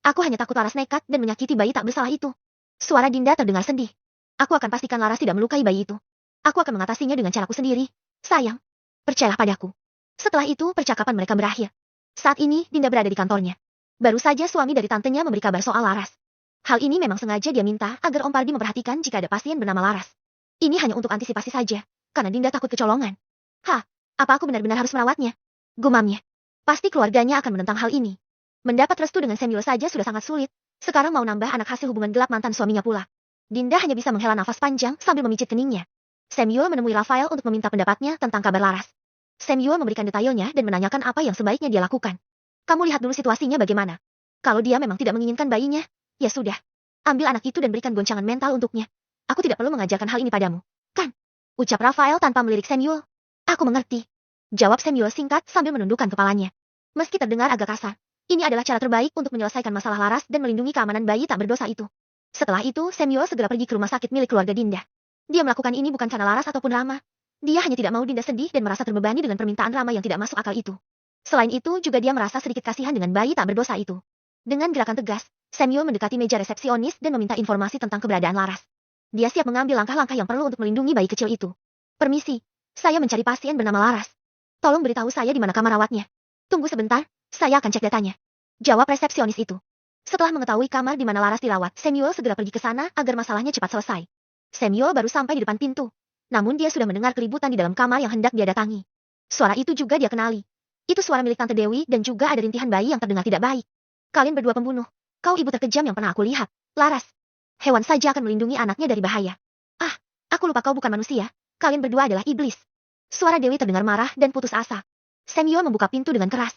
B: Aku hanya takut Laras nekat dan menyakiti bayi tak bersalah itu. Suara Dinda terdengar sedih. Aku akan pastikan Laras tidak melukai bayi itu. Aku akan mengatasinya dengan caraku sendiri. Sayang, percayalah padaku. Setelah itu percakapan mereka berakhir. Saat ini Dinda berada di kantornya. Baru saja suami dari tantenya memberi kabar soal Laras. Hal ini memang sengaja dia minta agar Om Pardi memperhatikan jika ada pasien bernama Laras. Ini hanya untuk antisipasi saja, karena Dinda takut kecolongan. Apa aku benar-benar harus merawatnya? Gumamnya. Pasti keluarganya akan menentang hal ini. Mendapat restu dengan Samuel saja sudah sangat sulit. Sekarang mau nambah anak hasil hubungan gelap mantan suaminya pula. Dinda hanya bisa menghela nafas panjang sambil memicit keningnya. Samuel menemui Rafael untuk meminta pendapatnya tentang kabar Laras. Samuel memberikan detailnya dan menanyakan apa yang sebaiknya dia lakukan. Kamu lihat dulu situasinya bagaimana. Kalau dia memang tidak menginginkan bayinya, ya sudah. Ambil anak itu dan berikan goncangan mental untuknya. Aku tidak perlu mengajarkan hal ini padamu. Kan? Ucap Rafael tanpa melirik Samuel. Aku mengerti. Jawab Samuel singkat sambil menundukkan kepalanya. Meski terdengar agak kasar, ini adalah cara terbaik untuk menyelesaikan masalah Laras dan melindungi keamanan bayi tak berdosa itu. Setelah itu, Samuel segera pergi ke rumah sakit milik keluarga Dinda. Dia melakukan ini bukan karena Laras ataupun Rama, Dia hanya tidak mau Dinda sedih dan merasa terbebani dengan permintaan Rama yang tidak masuk akal itu. Selain itu juga dia merasa sedikit kasihan dengan bayi tak berdosa itu. Dengan gerakan tegas, Samuel mendekati meja resepsionis dan meminta informasi tentang keberadaan Laras. Dia siap mengambil langkah-langkah yang perlu untuk melindungi bayi kecil itu. Permisi, saya mencari pasien bernama Laras. Tolong beritahu saya di mana kamar rawatnya. Tunggu sebentar, saya akan cek datanya. Jawab resepsionis itu. Setelah mengetahui kamar di mana Laras dirawat, Samuel segera pergi ke sana agar masalahnya cepat selesai. Samuel baru sampai di depan pintu. Namun dia sudah mendengar keributan di dalam kamar yang hendak dia datangi. Suara itu juga dia kenali. Itu suara milik Tante Dewi dan juga ada rintihan bayi yang terdengar tidak baik. Kalian berdua pembunuh. Kau ibu terkejam yang pernah aku lihat. Laras. Hewan saja akan melindungi anaknya dari bahaya. Ah, aku lupa kau bukan manusia. Kalian berdua adalah iblis. Suara Dewi terdengar marah dan putus asa. Samuel membuka pintu dengan keras.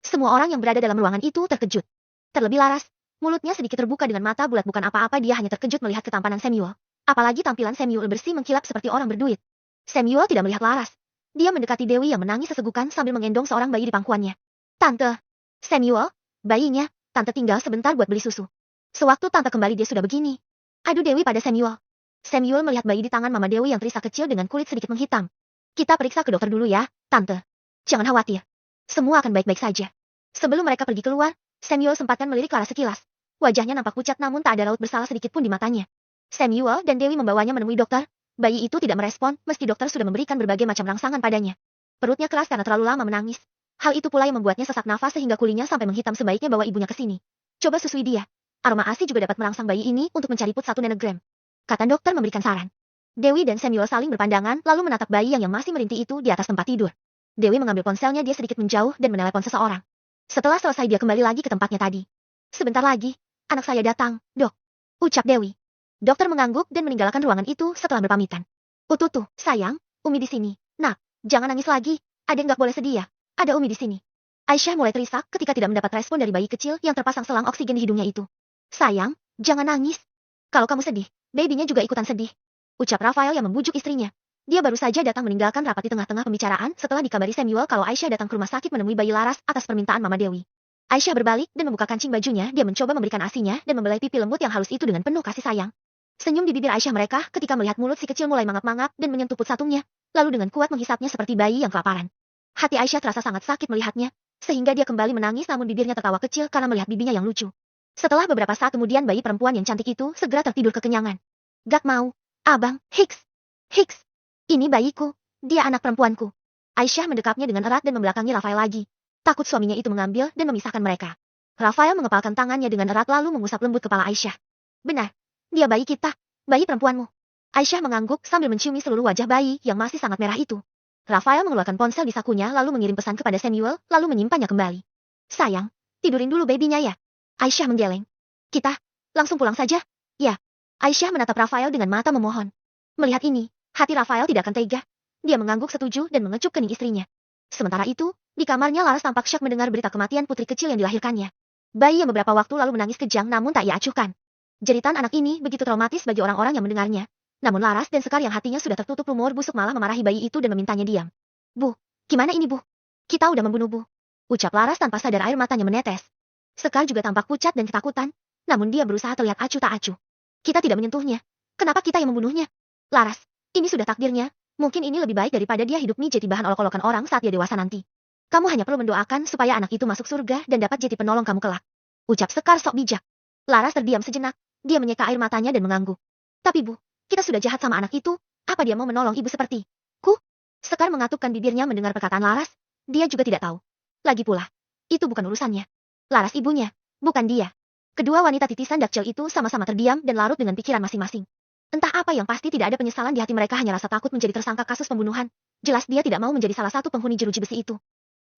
B: Semua orang yang berada dalam ruangan itu terkejut. Terlebih Laras, mulutnya sedikit terbuka dengan mata bulat bukan apa-apa dia hanya terkejut melihat ketampanan Samuel. Apalagi tampilan Samuel bersih mengkilap seperti orang berduit. Samuel tidak melihat Laras. Dia mendekati Dewi yang menangis sesegukan sambil mengendong seorang bayi di pangkuannya. Tante. Samuel, bayinya, Tante tinggal sebentar buat beli susu. Sewaktu Tante kembali dia sudah begini. Adu Dewi pada Samuel. Samuel melihat bayi di tangan Mama Dewi yang terisa kecil dengan kulit sedikit menghitam. Kita periksa ke dokter dulu ya, Tante. Jangan khawatir. Semua akan baik-baik saja. Sebelum mereka pergi keluar, Samuel sempatkan melirik Laras sekilas. Wajahnya nampak pucat namun tak ada raut bersalah sedikit pun di matanya. Samuel dan Dewi membawanya menemui dokter. Bayi itu tidak merespon, meski dokter sudah memberikan berbagai macam rangsangan padanya. Perutnya keras karena terlalu lama menangis. Hal itu pula yang membuatnya sesak nafas sehingga kulitnya sampai menghitam. Sebaiknya bawa ibunya ke sini. Coba susui dia. Aroma ASI juga dapat merangsang bayi ini untuk mencari put 1 nanogram. Kata dokter memberikan saran. Dewi dan Samuel saling berpandangan lalu menatap bayi yang masih merintih itu di atas tempat tidur. Dewi mengambil ponselnya dia sedikit menjauh dan menelepon seseorang. Setelah selesai dia kembali lagi ke tempatnya tadi. Sebentar lagi, anak saya datang, dok. Ucap Dewi. Dokter mengangguk dan meninggalkan ruangan itu setelah berpamitan. Tuh, sayang, Umi di sini. Nak, jangan nangis lagi. Adek nggak boleh sedih ya. Ada Umi di sini. Aisyah mulai terisak ketika tidak mendapat respon dari bayi kecil yang terpasang selang oksigen di hidungnya itu. Sayang, jangan nangis. Kalau kamu sedih, babynya juga ikutan sedih. Ucap Rafael yang membujuk istrinya. Dia baru saja datang meninggalkan rapat di tengah-tengah pembicaraan setelah dikabari Samuel kalau Aisyah datang ke rumah sakit menemui bayi Laras atas permintaan Mama Dewi. Aisyah berbalik dan membuka kancing bajunya, dia mencoba memberikan asinya dan membelai pipi lembut yang halus itu dengan penuh kasih sayang. Senyum di bibir Aisyah mereka ketika melihat mulut si kecil mulai mangap-mangap dan menyentuh put satungnya, lalu dengan kuat menghisapnya seperti bayi yang kelaparan. Hati Aisyah terasa sangat sakit melihatnya, sehingga dia kembali menangis namun bibirnya tertawa kecil karena melihat bibinya yang lucu. Setelah beberapa saat kemudian bayi perempuan yang cantik itu segera tertidur kekenyangan. Gak mau, Abang, Hicks. Hicks. Ini bayiku, dia anak perempuanku. Aisyah mendekapnya dengan erat dan membelakangi Rafael lagi. Takut suaminya itu mengambil dan memisahkan mereka. Rafael mengepalkan tangannya dengan erat lalu mengusap lembut kepala Aisyah. Benar, dia bayi kita, bayi perempuanmu. Aisyah mengangguk sambil menciumi seluruh wajah bayi yang masih sangat merah itu. Rafael mengeluarkan ponsel di sakunya lalu mengirim pesan kepada Samuel, lalu menyimpannya kembali. Sayang, tidurin dulu babynya ya. Aisyah menggeleng. Kita, langsung pulang saja? Ya. Aisyah menatap Rafael dengan mata memohon. Melihat ini, hati Rafael tidak akan tega. Dia mengangguk setuju dan mengecup kening istrinya. Sementara itu, di kamarnya Laras tampak syok mendengar berita kematian putri kecil yang dilahirkannya. Bayi yang beberapa waktu lalu menangis kejang namun tak ia acuhkan. Jeritan anak ini begitu traumatis bagi orang-orang yang mendengarnya. Namun Laras dan Sekar yang hatinya sudah tertutup lumur busuk malah memarahi bayi itu dan memintanya diam. Bu, gimana ini bu? Kita udah membunuh bu. Ucap Laras tanpa sadar air matanya menetes. Sekar juga tampak pucat dan ketakutan, namun dia berusaha terlihat acuh tak acuh. Kita tidak menyentuhnya. Kenapa kita yang membunuhnya? Laras, ini sudah takdirnya. Mungkin ini lebih baik daripada dia hidup jadi bahan olok-olokan orang saat dia dewasa nanti. Kamu hanya perlu mendoakan supaya anak itu masuk surga dan dapat jadi penolong kamu kelak. Ucap Sekar sok bijak. Laras terdiam sejenak. Dia menyeka air matanya dan mengangguk. Tapi bu, kita sudah jahat sama anak itu. Apa dia mau menolong ibu seperti ku? Sekar mengatupkan bibirnya mendengar perkataan Laras. Dia juga tidak tahu. Lagi pula, itu bukan urusannya. Laras ibunya, bukan dia. Kedua wanita titisan Dakcel itu sama-sama terdiam dan larut dengan pikiran masing-masing. Entah apa yang pasti tidak ada penyesalan di hati mereka hanya rasa takut menjadi tersangka kasus pembunuhan. Jelas dia tidak mau menjadi salah satu penghuni jeruji besi itu.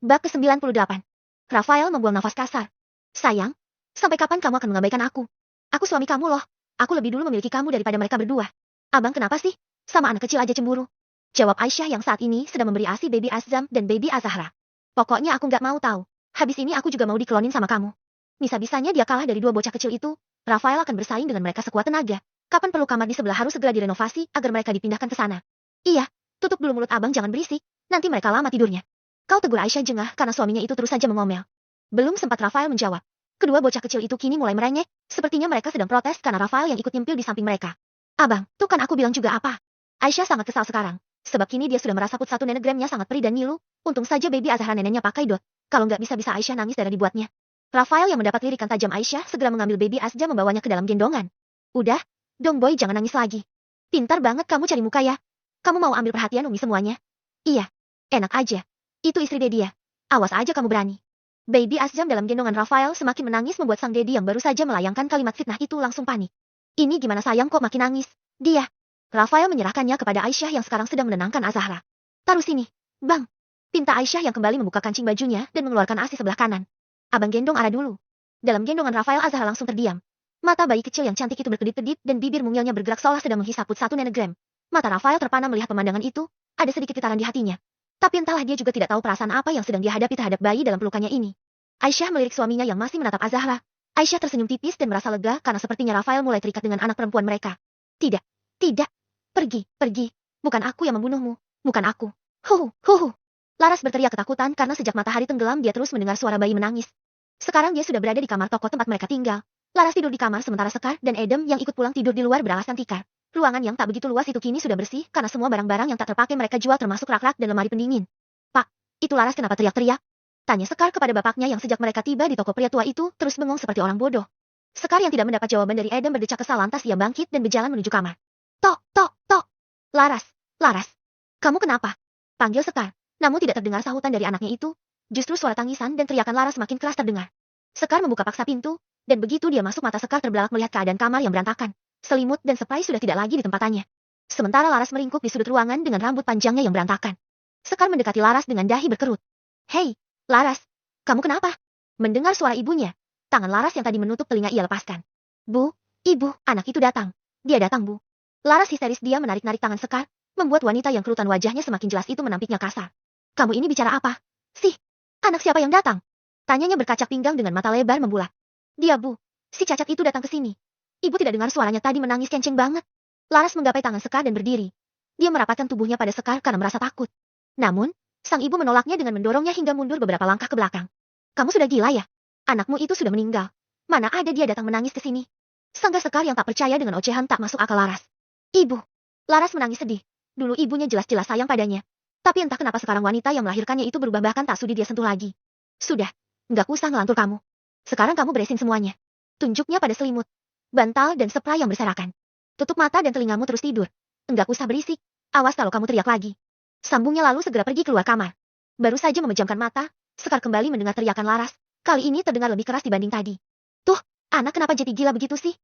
B: Bab ke-98. Rafael membuang nafas kasar. Sayang, sampai kapan kamu akan mengabaikan aku? Aku suami kamu loh. Aku lebih dulu memiliki kamu daripada mereka berdua. Abang kenapa sih? Sama anak kecil aja cemburu. Jawab Aisyah yang saat ini sedang memberi ASI baby Azam dan baby Azahra. Pokoknya aku nggak mau tahu. Habis ini aku juga mau diklonin sama kamu. Bisa-bisanya dia kalah dari dua bocah kecil itu. Rafael akan bersaing dengan mereka sekuat tenaga. Kapan perlu kamar di sebelah harus segera direnovasi agar mereka dipindahkan ke sana. Iya, tutup dulu mulut abang jangan berisik. Nanti mereka lama tidurnya. Kau tegur Aisyah jengah karena suaminya itu terus saja mengomel. Belum sempat Rafael menjawab. Kedua bocah kecil itu kini mulai merengek. Sepertinya mereka sedang protes karena Rafael yang ikut nyempil di samping mereka. Abang, tuh kan aku bilang juga apa. Aisyah sangat kesal sekarang. Sebab kini dia sudah merasa satu nenegramnya sangat perih dan ngilu. Untung saja baby Azahra neneknya pakai dot. Kalau nggak bisa-bisa Aisyah nangis darah dibuatnya. Rafael yang mendapat lirikan tajam Aisyah segera mengambil baby Azja membawanya ke dalam gendongan. Udah, dong boy jangan nangis lagi. Pintar banget kamu cari muka ya. Kamu mau ambil perhatian Umi semuanya? Iya, enak aja. Itu istri Dedi ya. Awas aja kamu berani. Baby Azjam dalam gendongan Rafael semakin menangis membuat sang Dedi yang baru saja melayangkan kalimat fitnah itu langsung panik. Ini gimana sayang kok makin nangis? Dia. Rafael menyerahkannya kepada Aisyah yang sekarang sedang menenangkan Azahra. Taruh sini, bang. Pinta Aisyah yang kembali membuka kancing bajunya dan mengeluarkan ASI sebelah kanan. Abang gendong Ara dulu. Dalam gendongan Rafael Azahra langsung terdiam. Mata bayi kecil yang cantik itu berkedip-kedip dan bibir mungilnya bergerak seolah sedang menghisap satu nenegram. Mata Rafael terpana melihat pemandangan itu, ada sedikit getaran di hatinya. Tapi entahlah dia juga tidak tahu perasaan apa yang sedang dihadapi terhadap bayi dalam pelukannya ini. Aisyah melirik suaminya yang masih menatap Azahra. Aisyah tersenyum tipis dan merasa lega karena sepertinya Rafael mulai terikat dengan anak perempuan mereka. Tidak, tidak. Pergi, pergi. Bukan aku yang membunuhmu. Bukan aku. Huhu. Laras berteriak ketakutan karena sejak matahari tenggelam dia terus mendengar suara bayi menangis. Sekarang dia sudah berada di kamar toko tempat mereka tinggal. Laras tidur di kamar sementara Sekar dan Edem yang ikut pulang tidur di luar beralaskan tikar. Ruangan yang tak begitu luas itu kini sudah bersih karena semua barang-barang yang tak terpakai mereka jual termasuk rak-rak dan lemari pendingin. Pak, itu Laras kenapa teriak-teriak? Tanya Sekar kepada bapaknya yang sejak mereka tiba di toko pria tua itu terus bengong seperti orang bodoh. Sekar yang tidak mendapat jawaban dari Edem berdecak kesal lantas ia bangkit dan berjalan menuju kamar. Tok, tok, tok. Laras, Laras. Kamu kenapa? Panggil Sekar. Namun tidak terdengar sahutan dari anaknya itu. Justru suara tangisan dan teriakan Laras semakin keras terdengar. Sekar membuka paksa pintu, dan begitu dia masuk mata Sekar terbelalak melihat keadaan kamar yang berantakan. Selimut dan spray sudah tidak lagi di tempatannya. Sementara Laras meringkuk di sudut ruangan dengan rambut panjangnya yang berantakan. Sekar mendekati Laras dengan dahi berkerut. Hei, Laras, kamu kenapa? Mendengar suara ibunya, tangan Laras yang tadi menutup telinga ia lepaskan. Bu, ibu, anak itu datang. Dia datang, Bu. Laras histeris dia menarik-narik tangan Sekar, membuat wanita yang kerutan wajahnya semakin jelas itu menampiknya kasar. Kamu ini bicara apa? Sih, anak siapa yang datang? Tanyanya berkacak pinggang dengan mata lebar membulat. Dia, Bu. Si cacat itu datang ke sini. Ibu tidak dengar suaranya tadi menangis kenceng banget. Laras menggapai tangan Sekar dan berdiri. Dia merapatkan tubuhnya pada Sekar karena merasa takut. Namun, sang ibu menolaknya dengan mendorongnya hingga mundur beberapa langkah ke belakang. Kamu sudah gila ya? Anakmu itu sudah meninggal. Mana ada dia datang menangis ke sini? Sanggah Sekar yang tak percaya dengan ocehan tak masuk akal Laras. Ibu. Laras menangis sedih. Dulu ibunya jelas-jelas sayang padanya. Tapi entah kenapa sekarang wanita yang melahirkannya itu berubah bahkan tak sudi dia sentuh lagi. Sudah. Nggak usah ngelantur kamu. Sekarang kamu beresin semuanya. Tunjuknya pada selimut, bantal dan spray yang berserakan. Tutup mata dan telingamu terus tidur. Enggak usah berisik. Awas kalau kamu teriak lagi. Sambungnya lalu segera pergi keluar kamar. Baru saja memejamkan mata, Sekar kembali mendengar teriakan Laras. Kali ini terdengar lebih keras dibanding tadi. Tuh, anak kenapa jadi gila begitu sih?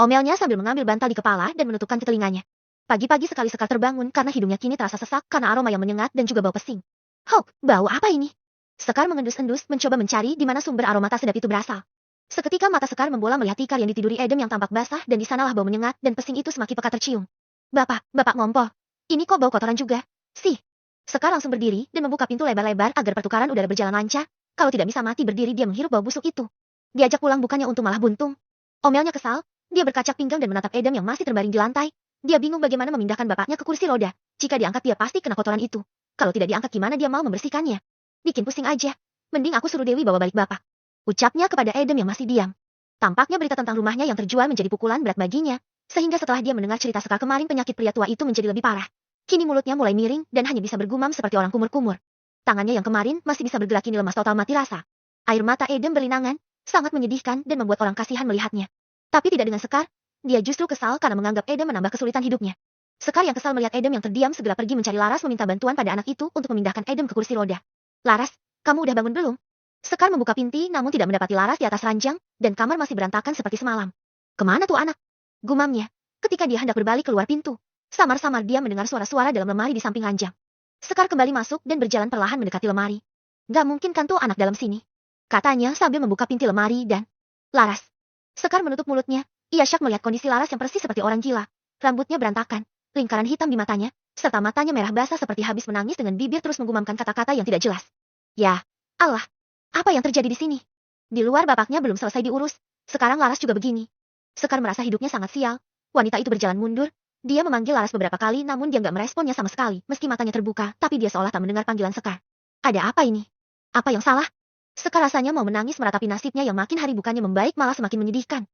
B: Omelnya sambil mengambil bantal di kepala dan menutupkan ke telinganya. Pagi-pagi sekali Sekar terbangun karena hidungnya kini terasa sesak karena aroma yang menyengat dan juga bau pesing. Hok, bau apa ini? Sekar mengendus-endus mencoba mencari di mana sumber aroma tak sedap itu berasal. Seketika mata Sekar membola melihat tikar yang ditiduri Edem yang tampak basah dan di sanalah bau menyengat dan pesing itu semakin pekat tercium. Bapak ngompol. Ini kok bau kotoran juga? Sih. Sekar langsung berdiri dan membuka pintu lebar-lebar agar pertukaran udara berjalan lancar. Kalau tidak bisa mati berdiri dia menghirup bau busuk itu. Diajak pulang bukannya untuk malah buntung. Omelnya kesal, dia berkacak pinggang dan menatap Edem yang masih terbaring di lantai. Dia bingung bagaimana memindahkan bapaknya ke kursi roda. Jika diangkat dia pasti kena kotoran itu. Kalau tidak diangkat gimana dia mau membersihkannya? Bikin pusing aja. Mending aku suruh Dewi bawa balik bapak. Ucapnya kepada Edem yang masih diam. Tampaknya berita tentang rumahnya yang terjual menjadi pukulan berat baginya. Sehingga setelah dia mendengar cerita Sekar kemarin penyakit pria tua itu menjadi lebih parah. Kini mulutnya mulai miring dan hanya bisa bergumam seperti orang kumur-kumur. Tangannya yang kemarin masih bisa bergerak kini lemas total mati rasa. Air mata Edem berlinangan, sangat menyedihkan dan membuat orang kasihan melihatnya. Tapi tidak dengan Sekar, dia justru kesal karena menganggap Edem menambah kesulitan hidupnya. Sekar yang kesal melihat Edem yang terdiam segera pergi mencari Laras meminta bantuan pada anak itu untuk memindahkan Edem ke kursi roda. Laras, kamu udah bangun belum? Sekar membuka pintu namun tidak mendapati Laras di atas ranjang, dan kamar masih berantakan seperti semalam. Kemana tuh anak? Gumamnya, ketika dia hendak berbalik keluar pintu. Samar-samar dia mendengar suara-suara dalam lemari di samping ranjang. Sekar kembali masuk dan berjalan perlahan mendekati lemari. Gak mungkin kan tuh anak dalam sini? Katanya sambil membuka pintu lemari dan... Laras. Sekar menutup mulutnya, ia syak melihat kondisi Laras yang persis seperti orang gila. Rambutnya berantakan, lingkaran hitam di matanya, serta matanya merah basah seperti habis menangis dengan bibir terus menggumamkan kata-kata yang tidak jelas. Ya, Allah. Apa yang terjadi di sini? Di luar bapaknya belum selesai diurus, sekarang Laras juga begini. Sekar merasa hidupnya sangat sial. Wanita itu berjalan mundur. Dia memanggil Laras beberapa kali namun dia nggak meresponnya sama sekali. Meski matanya terbuka, tapi dia seolah tak mendengar panggilan Sekar. Ada apa ini? Apa yang salah? Sekar rasanya mau menangis meratapi nasibnya yang makin hari bukannya membaik malah semakin menyedihkan.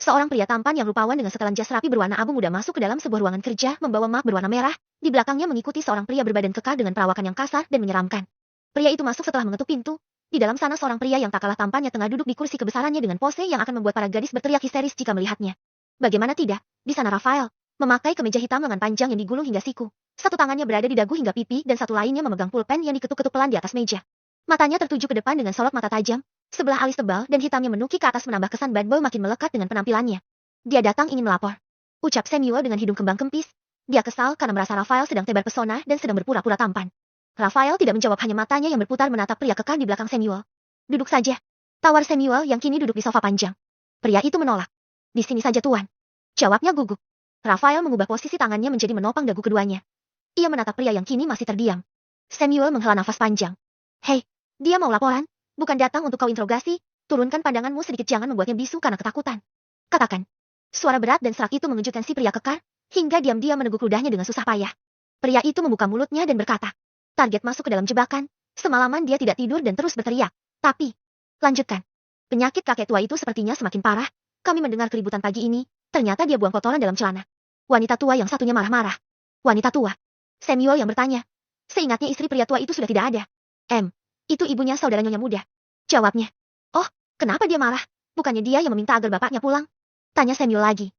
B: Seorang pria tampan yang rupawan dengan setelan jas rapi berwarna abu muda masuk ke dalam sebuah ruangan kerja membawa map berwarna merah. Di belakangnya mengikuti seorang pria berbadan kekar dengan perawakan yang kasar dan menyeramkan. Pria itu masuk setelah mengetuk pintu. Di dalam sana seorang pria yang tak kalah tampannya tengah duduk di kursi kebesarannya dengan pose yang akan membuat para gadis berteriak histeris jika melihatnya. Bagaimana tidak, di sana Rafael, memakai kemeja hitam lengan panjang yang digulung hingga siku. Satu tangannya berada di dagu hingga pipi dan satu lainnya memegang pulpen yang diketuk-ketuk pelan di atas meja. Matanya tertuju ke depan dengan sorot mata tajam. Sebelah alis tebal dan hitamnya menukik ke atas menambah kesan bad boy makin melekat dengan penampilannya. Dia datang ingin melapor. Ucap Samuel dengan hidung kembang kempis. Dia kesal karena merasa Rafael sedang tebar pesona dan sedang berpura-pura tampan. Rafael tidak menjawab, hanya matanya yang berputar menatap pria kekar di belakang Samuel. Duduk saja. Tawar Samuel yang kini duduk di sofa panjang. Pria itu menolak. Di sini saja tuan. Jawabnya gugup. Rafael mengubah posisi tangannya menjadi menopang dagu keduanya. Ia menatap pria yang kini masih terdiam. Samuel menghela nafas panjang. Hei, dia mau laporan, bukan datang untuk kau interogasi. Turunkan pandanganmu sedikit, jangan membuatnya bisu karena ketakutan. Katakan. Suara berat dan serak itu mengejutkan si pria kekar, hingga diam-diam meneguk ludahnya dengan susah payah. Pria itu membuka mulutnya dan berkata, target masuk ke dalam jebakan. Semalaman dia tidak tidur dan terus berteriak. Tapi, lanjutkan. Penyakit kakek tua itu sepertinya semakin parah. Kami mendengar keributan pagi ini. Ternyata dia buang kotoran dalam celana. Wanita tua yang satunya marah-marah. Wanita tua? Samuel yang bertanya. Seingatnya istri pria tua itu sudah tidak ada. Itu ibunya saudara Nyonya Muda. Jawabnya. Oh, kenapa dia marah? Bukannya dia yang meminta agar bapaknya pulang? Tanya Samuel lagi.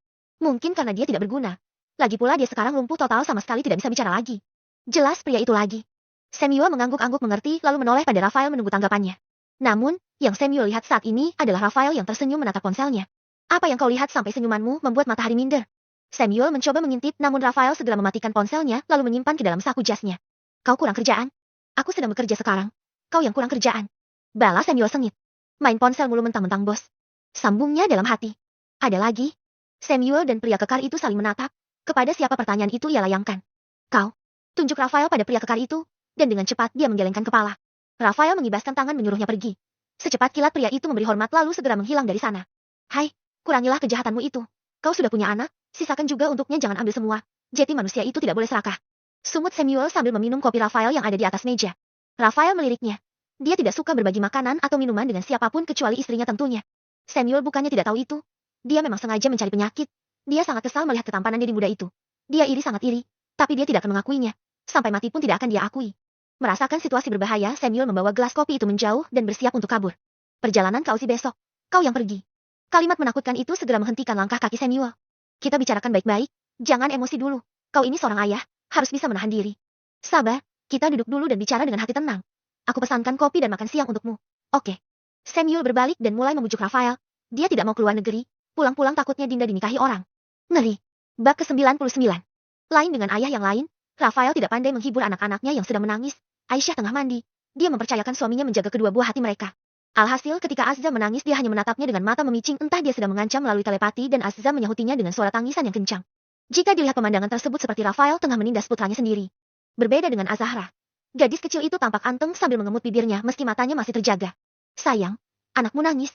B: Mungkin karena dia tidak berguna. Lagi pula dia sekarang lumpuh total, sama sekali tidak bisa bicara lagi. Jelas pria itu lagi. Samuel mengangguk-angguk mengerti lalu menoleh pada Rafael menunggu tanggapannya. Namun, yang Samuel lihat saat ini adalah Rafael yang tersenyum menatap ponselnya. Apa yang kau lihat sampai senyumanmu membuat matahari minder? Samuel mencoba mengintip, namun Rafael segera mematikan ponselnya lalu menyimpan ke dalam saku jasnya. Kau kurang kerjaan? Aku sedang bekerja sekarang. Kau yang kurang kerjaan. Balas Samuel sengit. Main ponsel mulu mentang-mentang bos. Sambungnya dalam hati. Ada lagi? Samuel dan pria kekar itu saling menatap. Kepada siapa pertanyaan itu ia layangkan. Kau. Tunjuk Rafael pada pria kekar itu. Dan dengan cepat dia menggelengkan kepala. Rafael mengibaskan tangan menyuruhnya pergi. Secepat kilat pria itu memberi hormat lalu segera menghilang dari sana. Hai, kurangilah kejahatanmu itu. Kau sudah punya anak, sisakan juga untuknya, jangan ambil semua. Jati manusia itu tidak boleh serakah. Sumut Samuel sambil meminum kopi Rafael yang ada di atas meja. Rafael meliriknya. Dia tidak suka berbagi makanan atau minuman dengan siapapun kecuali istrinya tentunya. Samuel bukannya tidak tahu itu. Dia memang sengaja mencari penyakit. Dia sangat kesal melihat ketampanan diri muda itu. Dia iri, sangat iri. Tapi dia tidak akan mengakuinya. Sampai mati pun tidak akan dia akui. Merasakan situasi berbahaya, Samuel membawa gelas kopi itu menjauh dan bersiap untuk kabur. Perjalanan kau sih besok. Kau yang pergi. Kalimat menakutkan itu segera menghentikan langkah kaki Samuel. Kita bicarakan baik-baik. Jangan emosi dulu. Kau ini seorang ayah, harus bisa menahan diri. Sabar, kita duduk dulu dan bicara dengan hati tenang. Aku pesankan kopi dan makan siang untukmu. Oke. Samuel berbalik dan mulai membujuk Rafael. Dia tidak mau keluar negeri. Pulang-pulang takutnya Dinda dinikahi orang. Ngeri. Bab ke-99. Lain dengan ayah yang lain, Rafael tidak pandai menghibur anak-anaknya yang sedang menangis. Aisyah tengah mandi. Dia mempercayakan suaminya menjaga kedua buah hati mereka. Alhasil ketika Azza menangis dia hanya menatapnya dengan mata memicing, entah dia sedang mengancam melalui telepati, dan Azza menyahutinya dengan suara tangisan yang kencang. Jika dilihat pemandangan tersebut seperti Rafael tengah menindas putranya sendiri. Berbeda dengan Azahra. Gadis kecil itu tampak anteng sambil mengemut bibirnya meski matanya masih terjaga. Sayang, anakmu nangis.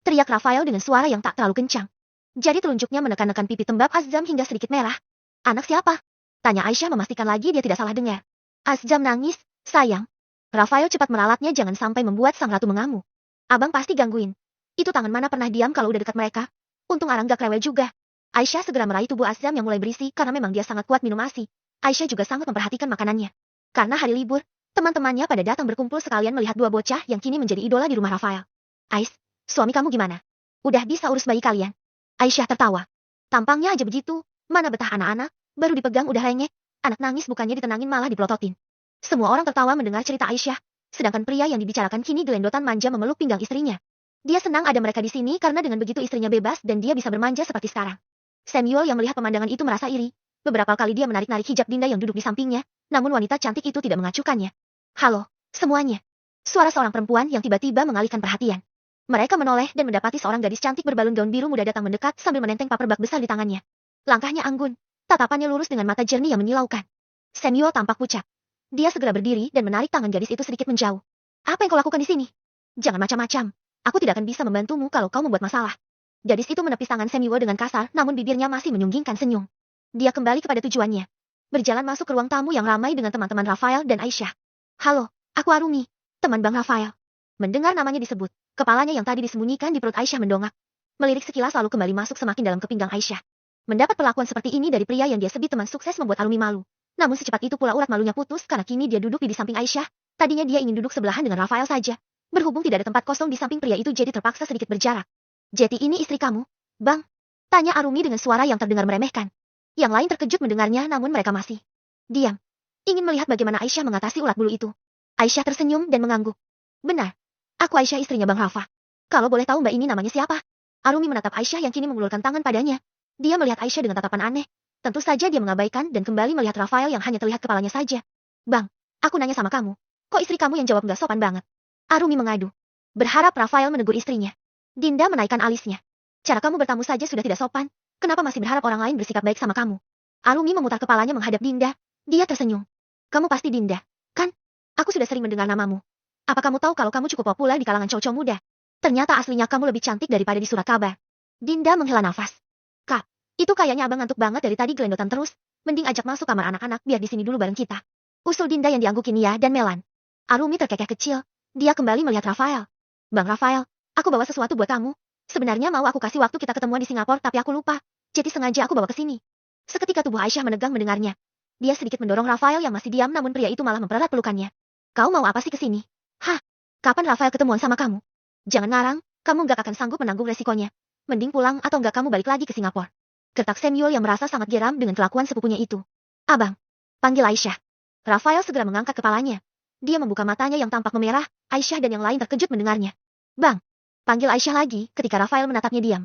B: Teriak Rafael dengan suara yang tak terlalu kencang. Jari telunjuknya menekan-nekan pipi tembab Azzam hingga sedikit merah. Anak siapa? Tanya Aisyah memastikan lagi dia tidak salah dengar. Azzam nangis, sayang. Rafael cepat meralatnya jangan sampai membuat sang ratu mengamuk. Abang pasti gangguin. Itu tangan mana pernah diam kalau udah dekat mereka. Untung Arang gak rewel juga. Aisyah segera meraih tubuh Azzam yang mulai berisi karena memang dia sangat kuat minum ASI. Aisyah juga sangat memperhatikan makanannya. Karena hari libur, teman-temannya pada datang berkumpul sekalian melihat dua bocah yang kini menjadi idola di rumah Rafael. Ais, suami kamu gimana? Udah bisa urus bayi kalian? Aisyah tertawa. Tampangnya aja begitu, mana betah anak-anak, baru dipegang udah rengek. Anak nangis bukannya ditenangin malah dipelototin. Semua orang tertawa mendengar cerita Aisyah. Sedangkan pria yang dibicarakan kini gelendotan manja memeluk pinggang istrinya. Dia senang ada mereka di sini karena dengan begitu istrinya bebas dan dia bisa bermanja seperti sekarang. Samuel yang melihat pemandangan itu merasa iri. Beberapa kali dia menarik-narik hijab Dinda yang duduk di sampingnya, namun wanita cantik itu tidak mengacuhkannya. Halo, semuanya. Suara seorang perempuan yang tiba-tiba mengalihkan perhatian. Mereka menoleh dan mendapati seorang gadis cantik berbalun gaun biru muda datang mendekat sambil menenteng paper bag besar di tangannya. Langkahnya anggun, tatapannya lurus dengan mata jernih yang menyilaukan. Samuel tampak pucat. Dia segera berdiri dan menarik tangan gadis itu sedikit menjauh. Apa yang kau lakukan di sini? Jangan macam-macam. Aku tidak akan bisa membantumu kalau kau membuat masalah. Gadis itu menepis tangan Samuel dengan kasar, namun bibirnya masih menyunggingkan senyum. Dia kembali kepada tujuannya. Berjalan masuk ke ruang tamu yang ramai dengan teman-teman Rafael dan Aisyah. Halo, aku Arumi, teman Bang Rafael. Mendengar namanya disebut, kepalanya yang tadi disembunyikan di perut Aisyah mendongak. Melirik sekilas lalu kembali masuk semakin dalam ke pinggang Aisyah. Mendapat perlakuan seperti ini dari pria yang dia sebut teman sukses membuat Arumi malu. Namun secepat itu pula urat malunya putus karena kini dia duduk di samping Aisyah. Tadinya dia ingin duduk sebelahan dengan Rafael saja. Berhubung tidak ada tempat kosong di samping pria itu jadi terpaksa sedikit berjarak. Jadi ini istri kamu, Bang? Tanya Arumi dengan suara yang terdengar meremehkan. Yang lain terkejut mendengarnya namun mereka masih diam. Ingin melihat bagaimana Aisyah mengatasi ulat bulu itu. Aisyah tersenyum dan mengangguk. Benar. Aku Aisyah istrinya Bang Rafa. Kalau boleh tahu mbak ini namanya siapa? Arumi menatap Aisyah yang kini mengulurkan tangan padanya. Dia melihat Aisyah dengan tatapan aneh. Tentu saja dia mengabaikan dan kembali melihat Rafael yang hanya terlihat kepalanya saja. Bang, aku nanya sama kamu. Kok istri kamu yang jawab nggak sopan banget? Arumi mengadu. Berharap Rafael menegur istrinya. Dinda menaikkan alisnya. Cara kamu bertamu saja sudah tidak sopan. Kenapa masih berharap orang lain bersikap baik sama kamu? Arumi memutar kepalanya menghadap Dinda. Dia tersenyum. Kamu pasti Dinda, kan? Aku sudah sering mendengar namamu. Apa kamu tahu kalau kamu cukup populer di kalangan cowok-cowok muda? Ternyata aslinya kamu lebih cantik daripada di surat kabar. Dinda menghela nafas. Kak, itu kayaknya abang ngantuk banget dari tadi gelendotan terus. Mending ajak masuk kamar anak-anak biar di sini dulu bareng kita. Usul Dinda yang dianggukin Nia dan Melan. Arumi terkekeh kecil. Dia kembali melihat Rafael. Bang Rafael, aku bawa sesuatu buat kamu. Sebenarnya mau aku kasih waktu kita ketemuan di Singapura tapi aku lupa. Jadi sengaja aku bawa ke sini. Seketika tubuh Aisyah menegang mendengarnya. Dia sedikit mendorong Rafael yang masih diam namun pria itu malah mempererat pelukannya. Kau mau apa sih ke sini? Hah? Kapan Rafael ketemuan sama kamu? Jangan ngarang, kamu gak akan sanggup menanggung resikonya. Mending pulang atau enggak kamu balik lagi ke Singapura. Gertak Samuel yang merasa sangat geram dengan kelakuan sepupunya itu. Abang, panggil Aisyah. Rafael segera mengangkat kepalanya. Dia membuka matanya yang tampak memerah, Aisyah dan yang lain terkejut mendengarnya. Bang, panggil Aisyah lagi ketika Rafael menatapnya diam.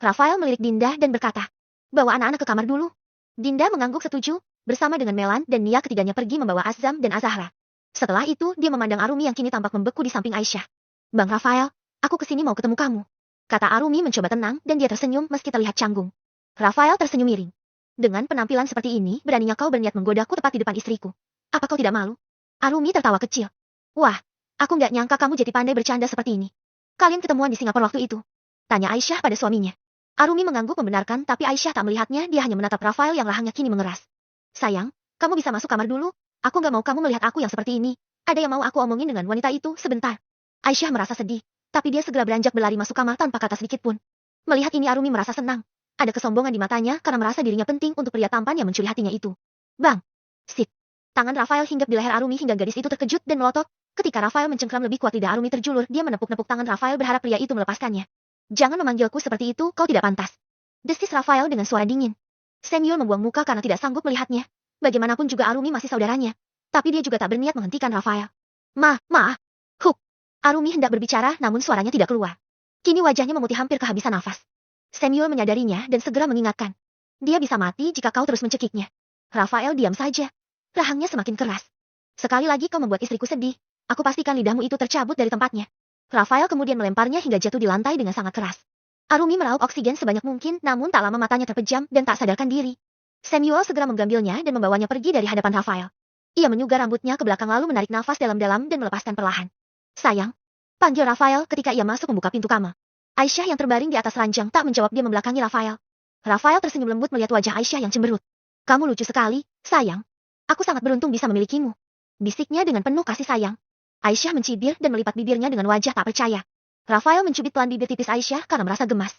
B: Rafael melirik Dinda dan berkata, bawa anak-anak ke kamar dulu. Dinda mengangguk setuju, bersama dengan Melan dan Nia ketiganya pergi membawa Azam dan Azahra. Setelah itu dia memandang Arumi yang kini tampak membeku di samping Aisyah. Bang Rafael, aku kesini mau ketemu kamu. Kata Arumi mencoba tenang dan dia tersenyum meski terlihat canggung. Rafael tersenyum miring. Dengan penampilan seperti ini, beraninya kau berniat menggodaku tepat di depan istriku. Apa kau tidak malu? Arumi tertawa kecil. Wah, aku nggak nyangka kamu jadi pandai bercanda seperti ini. Kalian ketemuan di Singapura waktu itu? Tanya Aisyah pada suaminya. Arumi mengangguk membenarkan tapi Aisyah tak melihatnya, dia hanya menatap Rafael yang rahangnya kini mengeras. Sayang, kamu bisa masuk kamar dulu. Aku nggak mau kamu melihat aku yang seperti ini. Ada yang mau aku omongin dengan wanita itu sebentar. Aisyah merasa sedih, tapi dia segera beranjak berlari masuk kamar tanpa kata sedikit pun. Melihat ini Arumi merasa senang. Ada kesombongan di matanya karena merasa dirinya penting untuk pria tampan yang mencuri hatinya itu. Bang! Sip! Tangan Rafael hinggap di leher Arumi hingga gadis itu terkejut dan melotot. Ketika Rafael mencengkram lebih kuat lidah Arumi terjulur, dia menepuk-nepuk tangan Rafael berharap pria itu melepaskannya. Jangan memanggilku seperti itu, kau tidak pantas. Desis Rafael dengan suara dingin. Samuel membuang muka karena tidak sanggup melihatnya. Bagaimanapun juga Arumi masih saudaranya. Tapi dia juga tak berniat menghentikan Rafael. Huk! Arumi hendak berbicara namun suaranya tidak keluar. Kini wajahnya memutih hampir kehabisan nafas. Samuel menyadarinya dan segera mengingatkan. Dia bisa mati jika kau terus mencekiknya. Rafael diam saja. Rahangnya semakin keras. Sekali lagi kau membuat istriku sedih. Aku pastikan lidahmu itu tercabut dari tempatnya. Rafael kemudian melemparnya hingga jatuh di lantai dengan sangat keras. Arumi meraup oksigen sebanyak mungkin namun tak lama matanya terpejam dan tak sadarkan diri. Samuel segera mengambilnya dan membawanya pergi dari hadapan Rafael. Ia menyugar rambutnya ke belakang lalu menarik nafas dalam-dalam dan melepaskan perlahan. Sayang, panggil Rafael ketika ia masuk membuka pintu kamar. Aisyah yang terbaring di atas ranjang tak menjawab, dia membelakangi Rafael. Rafael tersenyum lembut melihat wajah Aisyah yang cemberut. Kamu lucu sekali, sayang. Aku sangat beruntung bisa memilikimu. Bisiknya dengan penuh kasih sayang. Aisyah mencibir dan melipat bibirnya dengan wajah tak percaya. Rafael mencubit pelan bibir tipis Aisyah karena merasa gemas.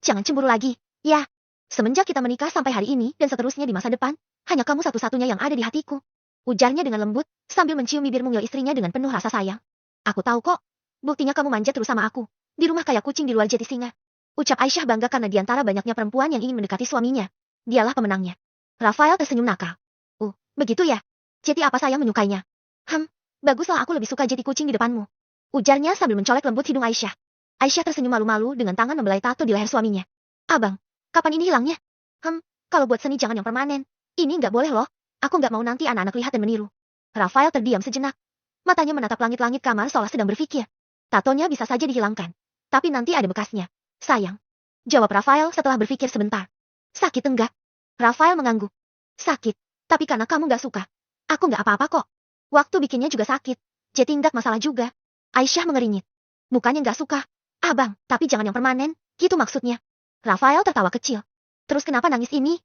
B: Jangan cemburu lagi, ya. Semenjak kita menikah sampai hari ini dan seterusnya di masa depan, hanya kamu satu-satunya yang ada di hatiku. Ujarnya dengan lembut, sambil mencium bibir mungil istrinya dengan penuh rasa sayang. Aku tahu kok. Buktinya kamu manjat terus sama aku. Di rumah kayak kucing di luar jeti singa. Ucap Aisyah bangga karena di antara banyaknya perempuan yang ingin mendekati suaminya, dialah pemenangnya. Rafael tersenyum nakal. Begitu ya? Jeti apa sayang menyukainya? Baguslah, aku lebih suka jeti kucing di depanmu. Ujarnya sambil mencolek lembut hidung Aisyah. Aisyah tersenyum malu-malu dengan tangan membelai tato di leher suaminya. Abang, kapan ini hilangnya? Kalau buat seni jangan yang permanen. Ini nggak boleh loh. Aku nggak mau nanti anak-anak lihat dan meniru. Rafael terdiam sejenak. Matanya menatap langit-langit kamar seolah sedang berpikir. Tatonya bisa saja dihilangkan. Tapi nanti ada bekasnya. Sayang. Jawab Rafael setelah berpikir sebentar. Sakit enggak? Rafael mengangguk. Sakit. Tapi karena kamu nggak suka. Aku nggak apa-apa kok. Waktu bikinnya juga sakit. Jadi nggak masalah juga. Aisyah mengeringit. Mukanya nggak suka. Abang, tapi jangan yang permanen. Gitu maksudnya. Rafael tertawa kecil. Terus kenapa nangis ini?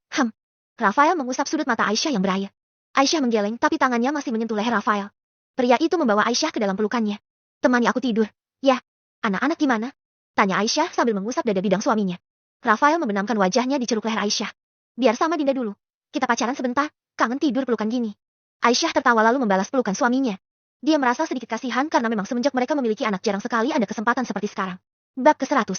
B: Rafael mengusap sudut mata Aisyah yang beraya. Aisyah menggeleng tapi tangannya masih menyentuh leher Rafael. Pria itu membawa Aisyah ke dalam pelukannya. Temani aku tidur. Ya. Anak-anak gimana? Tanya Aisyah sambil mengusap dada bidang suaminya. Rafael membenamkan wajahnya di ceruk leher Aisyah. Biar sama Dinda dulu. Kita pacaran sebentar, kangen tidur pelukan gini. Aisyah tertawa lalu membalas pelukan suaminya. Dia merasa sedikit kasihan karena memang semenjak mereka memiliki anak jarang sekali ada kesempatan seperti sekarang. Bab ke-100.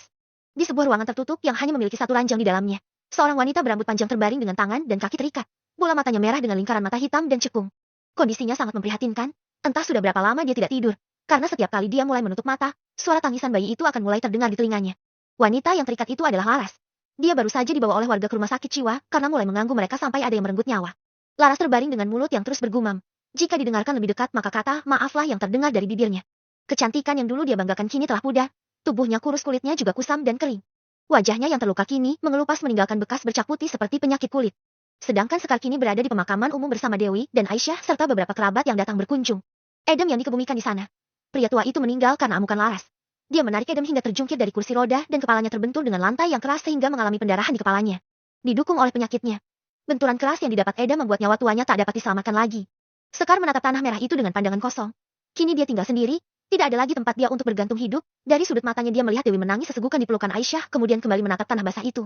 B: Di sebuah ruangan tertutup yang hanya memiliki satu ranjang di dalamnya, seorang wanita berambut panjang terbaring dengan tangan dan kaki terikat. Bola matanya merah dengan lingkaran mata hitam dan cekung. Kondisinya sangat memprihatinkan, entah sudah berapa lama dia tidak tidur. Karena setiap kali dia mulai menutup mata, suara tangisan bayi itu akan mulai terdengar di telinganya. Wanita yang terikat itu adalah Laras. Dia baru saja dibawa oleh warga ke rumah sakit jiwa karena mulai mengganggu mereka sampai ada yang merenggut nyawa. Laras terbaring dengan mulut yang terus bergumam. Jika didengarkan lebih dekat maka kata maaflah yang terdengar dari bibirnya. Kecantikan yang dulu dia banggakan kini telah pudar. Tubuhnya kurus, kulitnya juga kusam dan kering. Wajahnya yang terluka kini mengelupas meninggalkan bekas bercak putih seperti penyakit kulit. Sedangkan Sekar kini berada di pemakaman umum bersama Dewi dan Aisyah serta beberapa kerabat yang datang berkunjung. Edem yang dikebumikan di sana. Pria tua itu meninggal karena amukan Laras. Dia menarik Edem hingga terjungkir dari kursi roda dan kepalanya terbentur dengan lantai yang keras sehingga mengalami pendarahan di kepalanya. Didukung oleh penyakitnya. Benturan keras yang didapat Edem membuat nyawa tuanya tak dapat diselamatkan lagi. Sekar menatap tanah merah itu dengan pandangan kosong. Kini dia tinggal sendiri, tidak ada lagi tempat dia untuk bergantung hidup. Dari sudut matanya dia melihat Dewi menangis sesegukan di pelukan Aisyah kemudian kembali menatap tanah basah itu.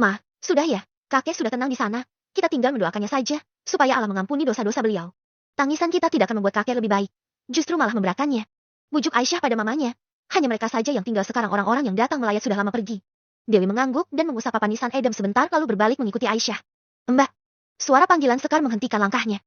B: Ma, sudah ya, kakek sudah tenang di sana. Kita tinggal mendoakannya saja, supaya Allah mengampuni dosa-dosa beliau. Tangisan kita tidak akan membuat kakek lebih baik. Justru malah memberatkannya. Bujuk Aisyah pada mamanya. Hanya mereka saja yang tinggal sekarang, orang-orang yang datang melayat sudah lama pergi. Dewi mengangguk dan mengusap papan nisan Edem sebentar lalu berbalik mengikuti Aisyah. Mbak. Suara panggilan Sekar menghentikan langkahnya.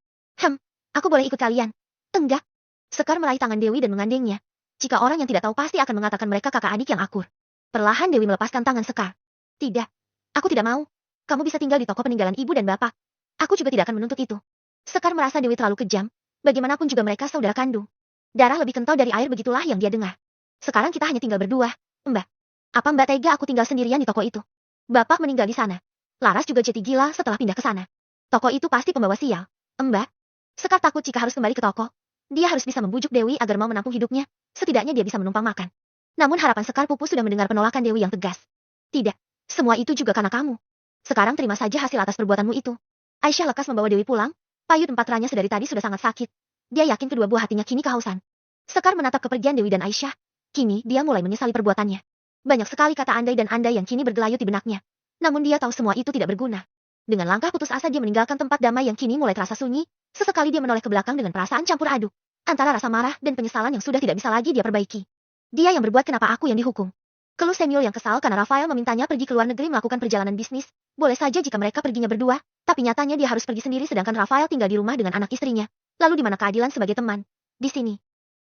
B: Aku boleh ikut kalian? Enggak. Sekar meraih tangan Dewi dan mengandengnya. Jika orang yang tidak tahu pasti akan mengatakan mereka kakak adik yang akur. Perlahan Dewi melepaskan tangan Sekar. Tidak. Aku tidak mau. Kamu bisa tinggal di toko peninggalan ibu dan bapak. Aku juga tidak akan menuntut itu. Sekar merasa Dewi terlalu kejam. Bagaimanapun juga mereka saudara kandung. Darah lebih kental dari air, begitulah yang dia dengar. Sekarang kita hanya tinggal berdua, Mbak. Apa Mbak tega aku tinggal sendirian di toko itu? Bapak meninggal di sana. Laras juga jadi gila setelah pindah ke sana. Toko itu pasti pembawa sial. Mbak. Sekar takut jika harus kembali ke toko. Dia harus bisa membujuk Dewi agar mau menampung hidupnya. Setidaknya dia bisa menumpang makan. Namun harapan Sekar pupus sudah mendengar penolakan Dewi yang tegas. Tidak. Semua itu juga karena kamu. Sekarang terima saja hasil atas perbuatanmu itu. Aisyah lekas membawa Dewi pulang. Payud empat ranya sedari tadi sudah sangat sakit. Dia yakin kedua buah hatinya kini kehausan. Sekar menatap kepergian Dewi dan Aisyah. Kini dia mulai menyesali perbuatannya. Banyak sekali kata andai dan andai yang kini bergelayut di benaknya. Namun dia tahu semua itu tidak berguna. Dengan langkah putus asa dia meninggalkan tempat damai yang kini mulai terasa sunyi. Sesekali dia menoleh ke belakang dengan perasaan campur aduk. Antara rasa marah dan penyesalan yang sudah tidak bisa lagi dia perbaiki. Dia yang berbuat, kenapa aku yang dihukum? Keluh Samuel yang kesal karena Rafael memintanya pergi ke luar negeri melakukan perjalanan bisnis. Boleh saja jika mereka perginya berdua, tapi nyatanya dia harus pergi sendiri sedangkan Rafael tinggal di rumah dengan anak istrinya. Lalu di mana keadilan sebagai teman? Di sini.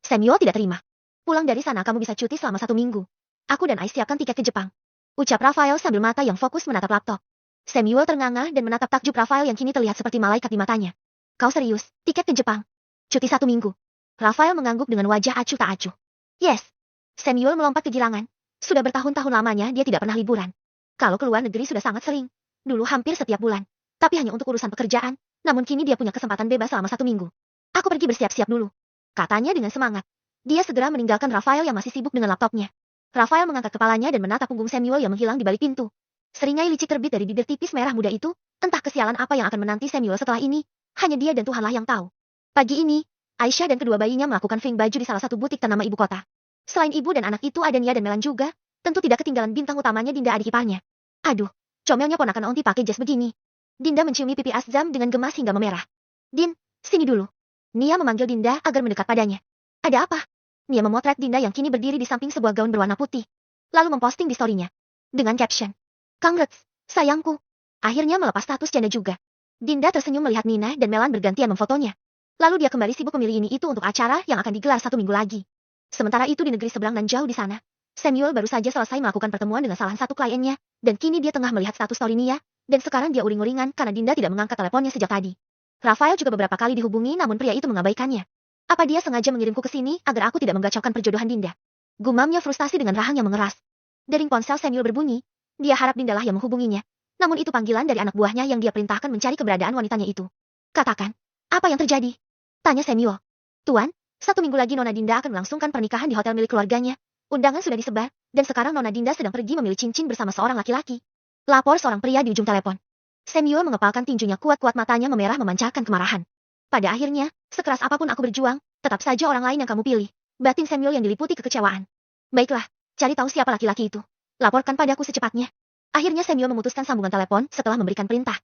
B: Samuel tidak terima. Pulang dari sana kamu bisa cuti selama 1 minggu. Aku dan Ais siapkan tiket ke Jepang. Ucap Rafael sambil mata yang fokus menatap laptop. Samuel ternganga dan menatap takjub Rafael yang kini terlihat seperti malaikat di matanya. Kau serius? Tiket ke Jepang? Cuti 1 minggu. Rafael mengangguk dengan wajah acuh tak acuh. Yes. Samuel melompat kegirangan. Sudah bertahun-tahun lamanya dia tidak pernah liburan. Kalau keluar negeri sudah sangat sering. Dulu hampir setiap bulan. Tapi hanya untuk urusan pekerjaan. Namun kini dia punya kesempatan bebas selama 1 minggu. Aku pergi bersiap-siap dulu. Katanya dengan semangat. Dia segera meninggalkan Rafael yang masih sibuk dengan laptopnya. Rafael mengangkat kepalanya dan menatap punggung Samuel yang menghilang di balik pintu. Seringai licik terbit dari bibir tipis merah muda itu. Entah kesialan apa yang akan menanti Samuel setelah ini. Hanya dia dan Tuhanlah yang tahu. Pagi ini, Aisyah dan kedua bayinya melakukan fitting baju di salah satu butik ternama ibu kota. Selain ibu dan anak itu ada Nia dan Melan juga. Tentu tidak ketinggalan bintang utamanya Dinda, adik iparnya. Aduh, comelnya ponakan onti pakai jas begini. Dinda menciumi pipi Azam dengan gemas hingga memerah. Din, sini dulu. Nia memanggil Dinda agar mendekat padanya. Ada apa? Nia memotret Dinda yang kini berdiri di samping sebuah gaun berwarna putih. Lalu memposting di story-nya. Dengan caption. Congrats, sayangku. Akhirnya melepas status janda juga. Dinda tersenyum melihat Nina dan Melan bergantian memfotonya. Lalu dia kembali sibuk memilih ini itu untuk acara yang akan digelar 1 minggu lagi. Sementara itu di negeri seberang dan jauh di sana, Samuel baru saja selesai melakukan pertemuan dengan salah satu kliennya, dan kini dia tengah melihat status story Nia, dan sekarang dia uring-uringan karena Dinda tidak mengangkat teleponnya sejak tadi. Rafael juga beberapa kali dihubungi namun pria itu mengabaikannya. Apa dia sengaja mengirimku ke sini agar aku tidak menggacaukan perjodohan Dinda? Gumamnya frustasi dengan rahang yang mengeras. Dering ponsel Samuel berbunyi. Dia harap Dinda lah yang menghubunginya. Namun itu panggilan dari anak buahnya yang dia perintahkan mencari keberadaan wanitanya itu. Katakan, apa yang terjadi? Tanya Samuel. Tuan, 1 minggu lagi Nona Dinda akan melangsungkan pernikahan di hotel milik keluarganya. Undangan sudah disebar, dan sekarang Nona Dinda sedang pergi memilih cincin bersama seorang laki-laki. Lapor seorang pria di ujung telepon. Samuel mengepalkan tinjunya kuat-kuat, matanya memerah memancarkan kemarahan. Pada akhirnya, sekeras apapun aku berjuang, tetap saja orang lain yang kamu pilih. Batin Samuel yang diliputi kekecewaan. Baiklah, Cari tahu siapa laki-laki itu. Laporkan padaku secepatnya. Akhirnya Samuel memutuskan sambungan telepon setelah memberikan perintah.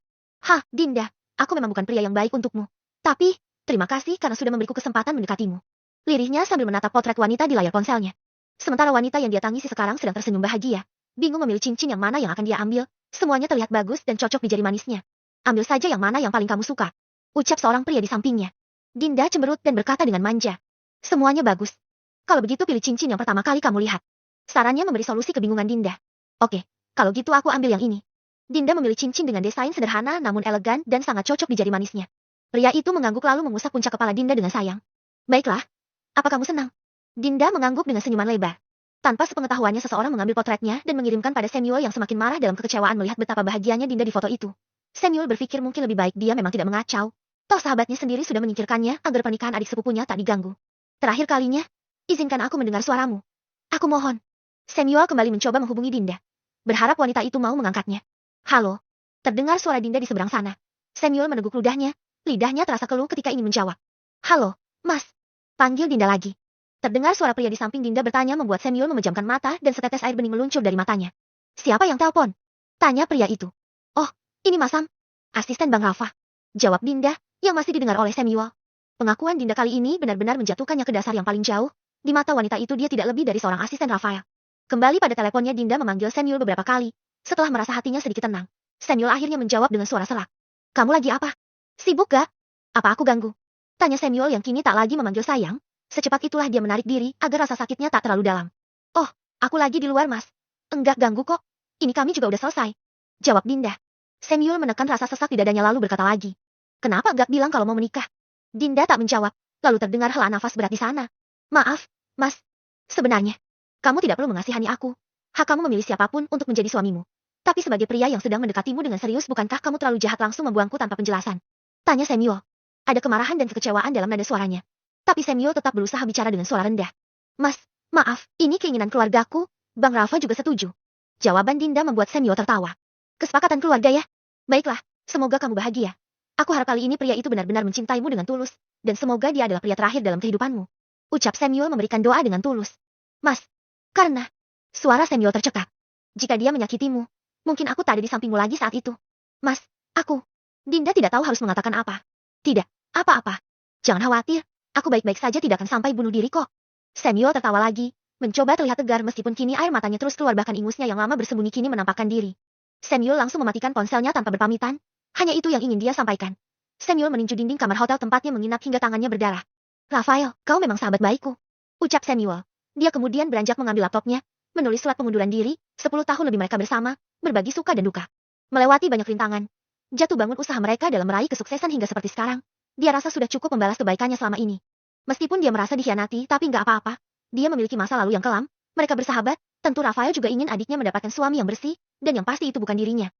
B: Hah, Dinda, aku memang bukan pria yang baik untukmu. Tapi, terima kasih karena sudah memberiku kesempatan mendekatimu. Lirihnya sambil menatap potret wanita di layar ponselnya. Sementara wanita yang dia tangisi sekarang sedang tersenyum bahagia. Bingung memilih cincin yang mana yang akan dia ambil. Semuanya terlihat bagus dan cocok di jari manisnya. Ambil saja yang mana yang paling kamu suka. Ucap seorang pria di sampingnya. Dinda cemberut dan berkata dengan manja. Semuanya bagus. Kalau begitu pilih cincin yang pertama kali kamu lihat. Sarannya memberi solusi kebingungan Dinda. Oke, kalau gitu aku ambil yang ini. Dinda memilih cincin dengan desain sederhana namun elegan dan sangat cocok di jari manisnya. Pria itu mengangguk lalu mengusap puncak kepala Dinda dengan sayang. Baiklah. Apa kamu senang? Dinda mengangguk dengan senyuman lebar. Tanpa sepengetahuannya seseorang mengambil potretnya dan mengirimkan pada Samuel yang semakin marah dalam kekecewaan melihat betapa bahagianya Dinda di foto itu. Samuel berpikir mungkin lebih baik dia memang tidak mengacau. Toh sahabatnya sendiri sudah menyingkirkannya agar pernikahan adik sepupunya tak diganggu. Terakhir kalinya, izinkan aku mendengar suaramu. Aku mohon. Samuel kembali mencoba menghubungi Dinda. Berharap wanita itu mau mengangkatnya. Halo. Terdengar suara Dinda di seberang sana. Samuel meneguk ludahnya. Lidahnya terasa keluh ketika ingin menjawab. Halo, Mas. Panggil Dinda lagi. Terdengar suara pria di samping Dinda bertanya membuat Samuel memejamkan mata dan setetes air bening meluncur dari matanya. Siapa yang telepon? Tanya pria itu. Oh, ini Masam. Asisten Bang Rafa. Jawab Dinda, yang masih didengar oleh Samuel. Pengakuan Dinda kali ini benar-benar menjatuhkannya ke dasar yang paling jauh. Di mata wanita itu dia tidak lebih dari seorang asisten Rafael. Kembali pada teleponnya Dinda memanggil Samuel beberapa kali. Setelah merasa hatinya sedikit tenang, Samuel akhirnya menjawab dengan suara serak. Kamu lagi apa? Sibuk gak? Apa aku ganggu? Tanya Samuel yang kini tak lagi memanggil sayang. Secepat itulah dia menarik diri agar rasa sakitnya tak terlalu dalam. Oh, aku lagi di luar Mas. Enggak ganggu kok. Ini kami juga udah selesai. Jawab Dinda. Samuel menekan rasa sesak di dadanya lalu berkata lagi. Kenapa gak bilang kalau mau menikah? Dinda tak menjawab. Lalu terdengar hela nafas berat di sana. Maaf, Mas. Sebenarnya, kamu tidak perlu mengasihani aku. Hak kamu memilih siapapun untuk menjadi suamimu. Tapi sebagai pria yang sedang mendekatimu dengan serius bukankah kamu terlalu jahat langsung membuangku tanpa penjelasan? Tanya Samuel. Ada kemarahan dan kekecewaan dalam nada suaranya. Tapi Samuel tetap berusaha bicara dengan suara rendah. Mas, maaf, ini keinginan keluargaku. Bang Rafa juga setuju. Jawaban Dinda membuat Samuel tertawa. Kesepakatan keluarga ya? Baiklah, semoga kamu bahagia. Aku harap kali ini pria itu benar-benar mencintaimu dengan tulus. Dan semoga dia adalah pria terakhir dalam kehidupanmu. Ucap Samuel memberikan doa dengan tulus. Mas, karena... Suara Samuel tercekat. Jika dia menyakitimu, mungkin aku tak ada di sampingmu lagi saat itu. Mas, aku... Dinda tidak tahu harus mengatakan apa. Tidak, apa-apa. Jangan khawatir. Aku baik-baik saja tidak akan sampai bunuh diri kok. Samuel tertawa lagi, mencoba terlihat tegar meskipun kini air matanya terus keluar bahkan ingusnya yang lama bersembunyi kini menampakkan diri. Samuel langsung mematikan ponselnya tanpa berpamitan. Hanya itu yang ingin dia sampaikan. Samuel meninju dinding kamar hotel tempatnya menginap hingga tangannya berdarah. Rafael, kau memang sahabat baikku. Ucap Samuel. Dia kemudian beranjak mengambil laptopnya, menulis surat pengunduran diri, 10 tahun lebih mereka bersama, berbagi suka dan duka. Melewati banyak rintangan. Jatuh bangun usaha mereka dalam meraih kesuksesan hingga seperti sekarang. Dia rasa sudah cukup membalas kebaikannya selama ini. Meskipun dia merasa dikhianati, tapi nggak apa-apa. Dia memiliki masa lalu yang kelam. Mereka bersahabat. Tentu Rafael juga ingin adiknya mendapatkan suami yang bersih, dan yang pasti itu bukan dirinya.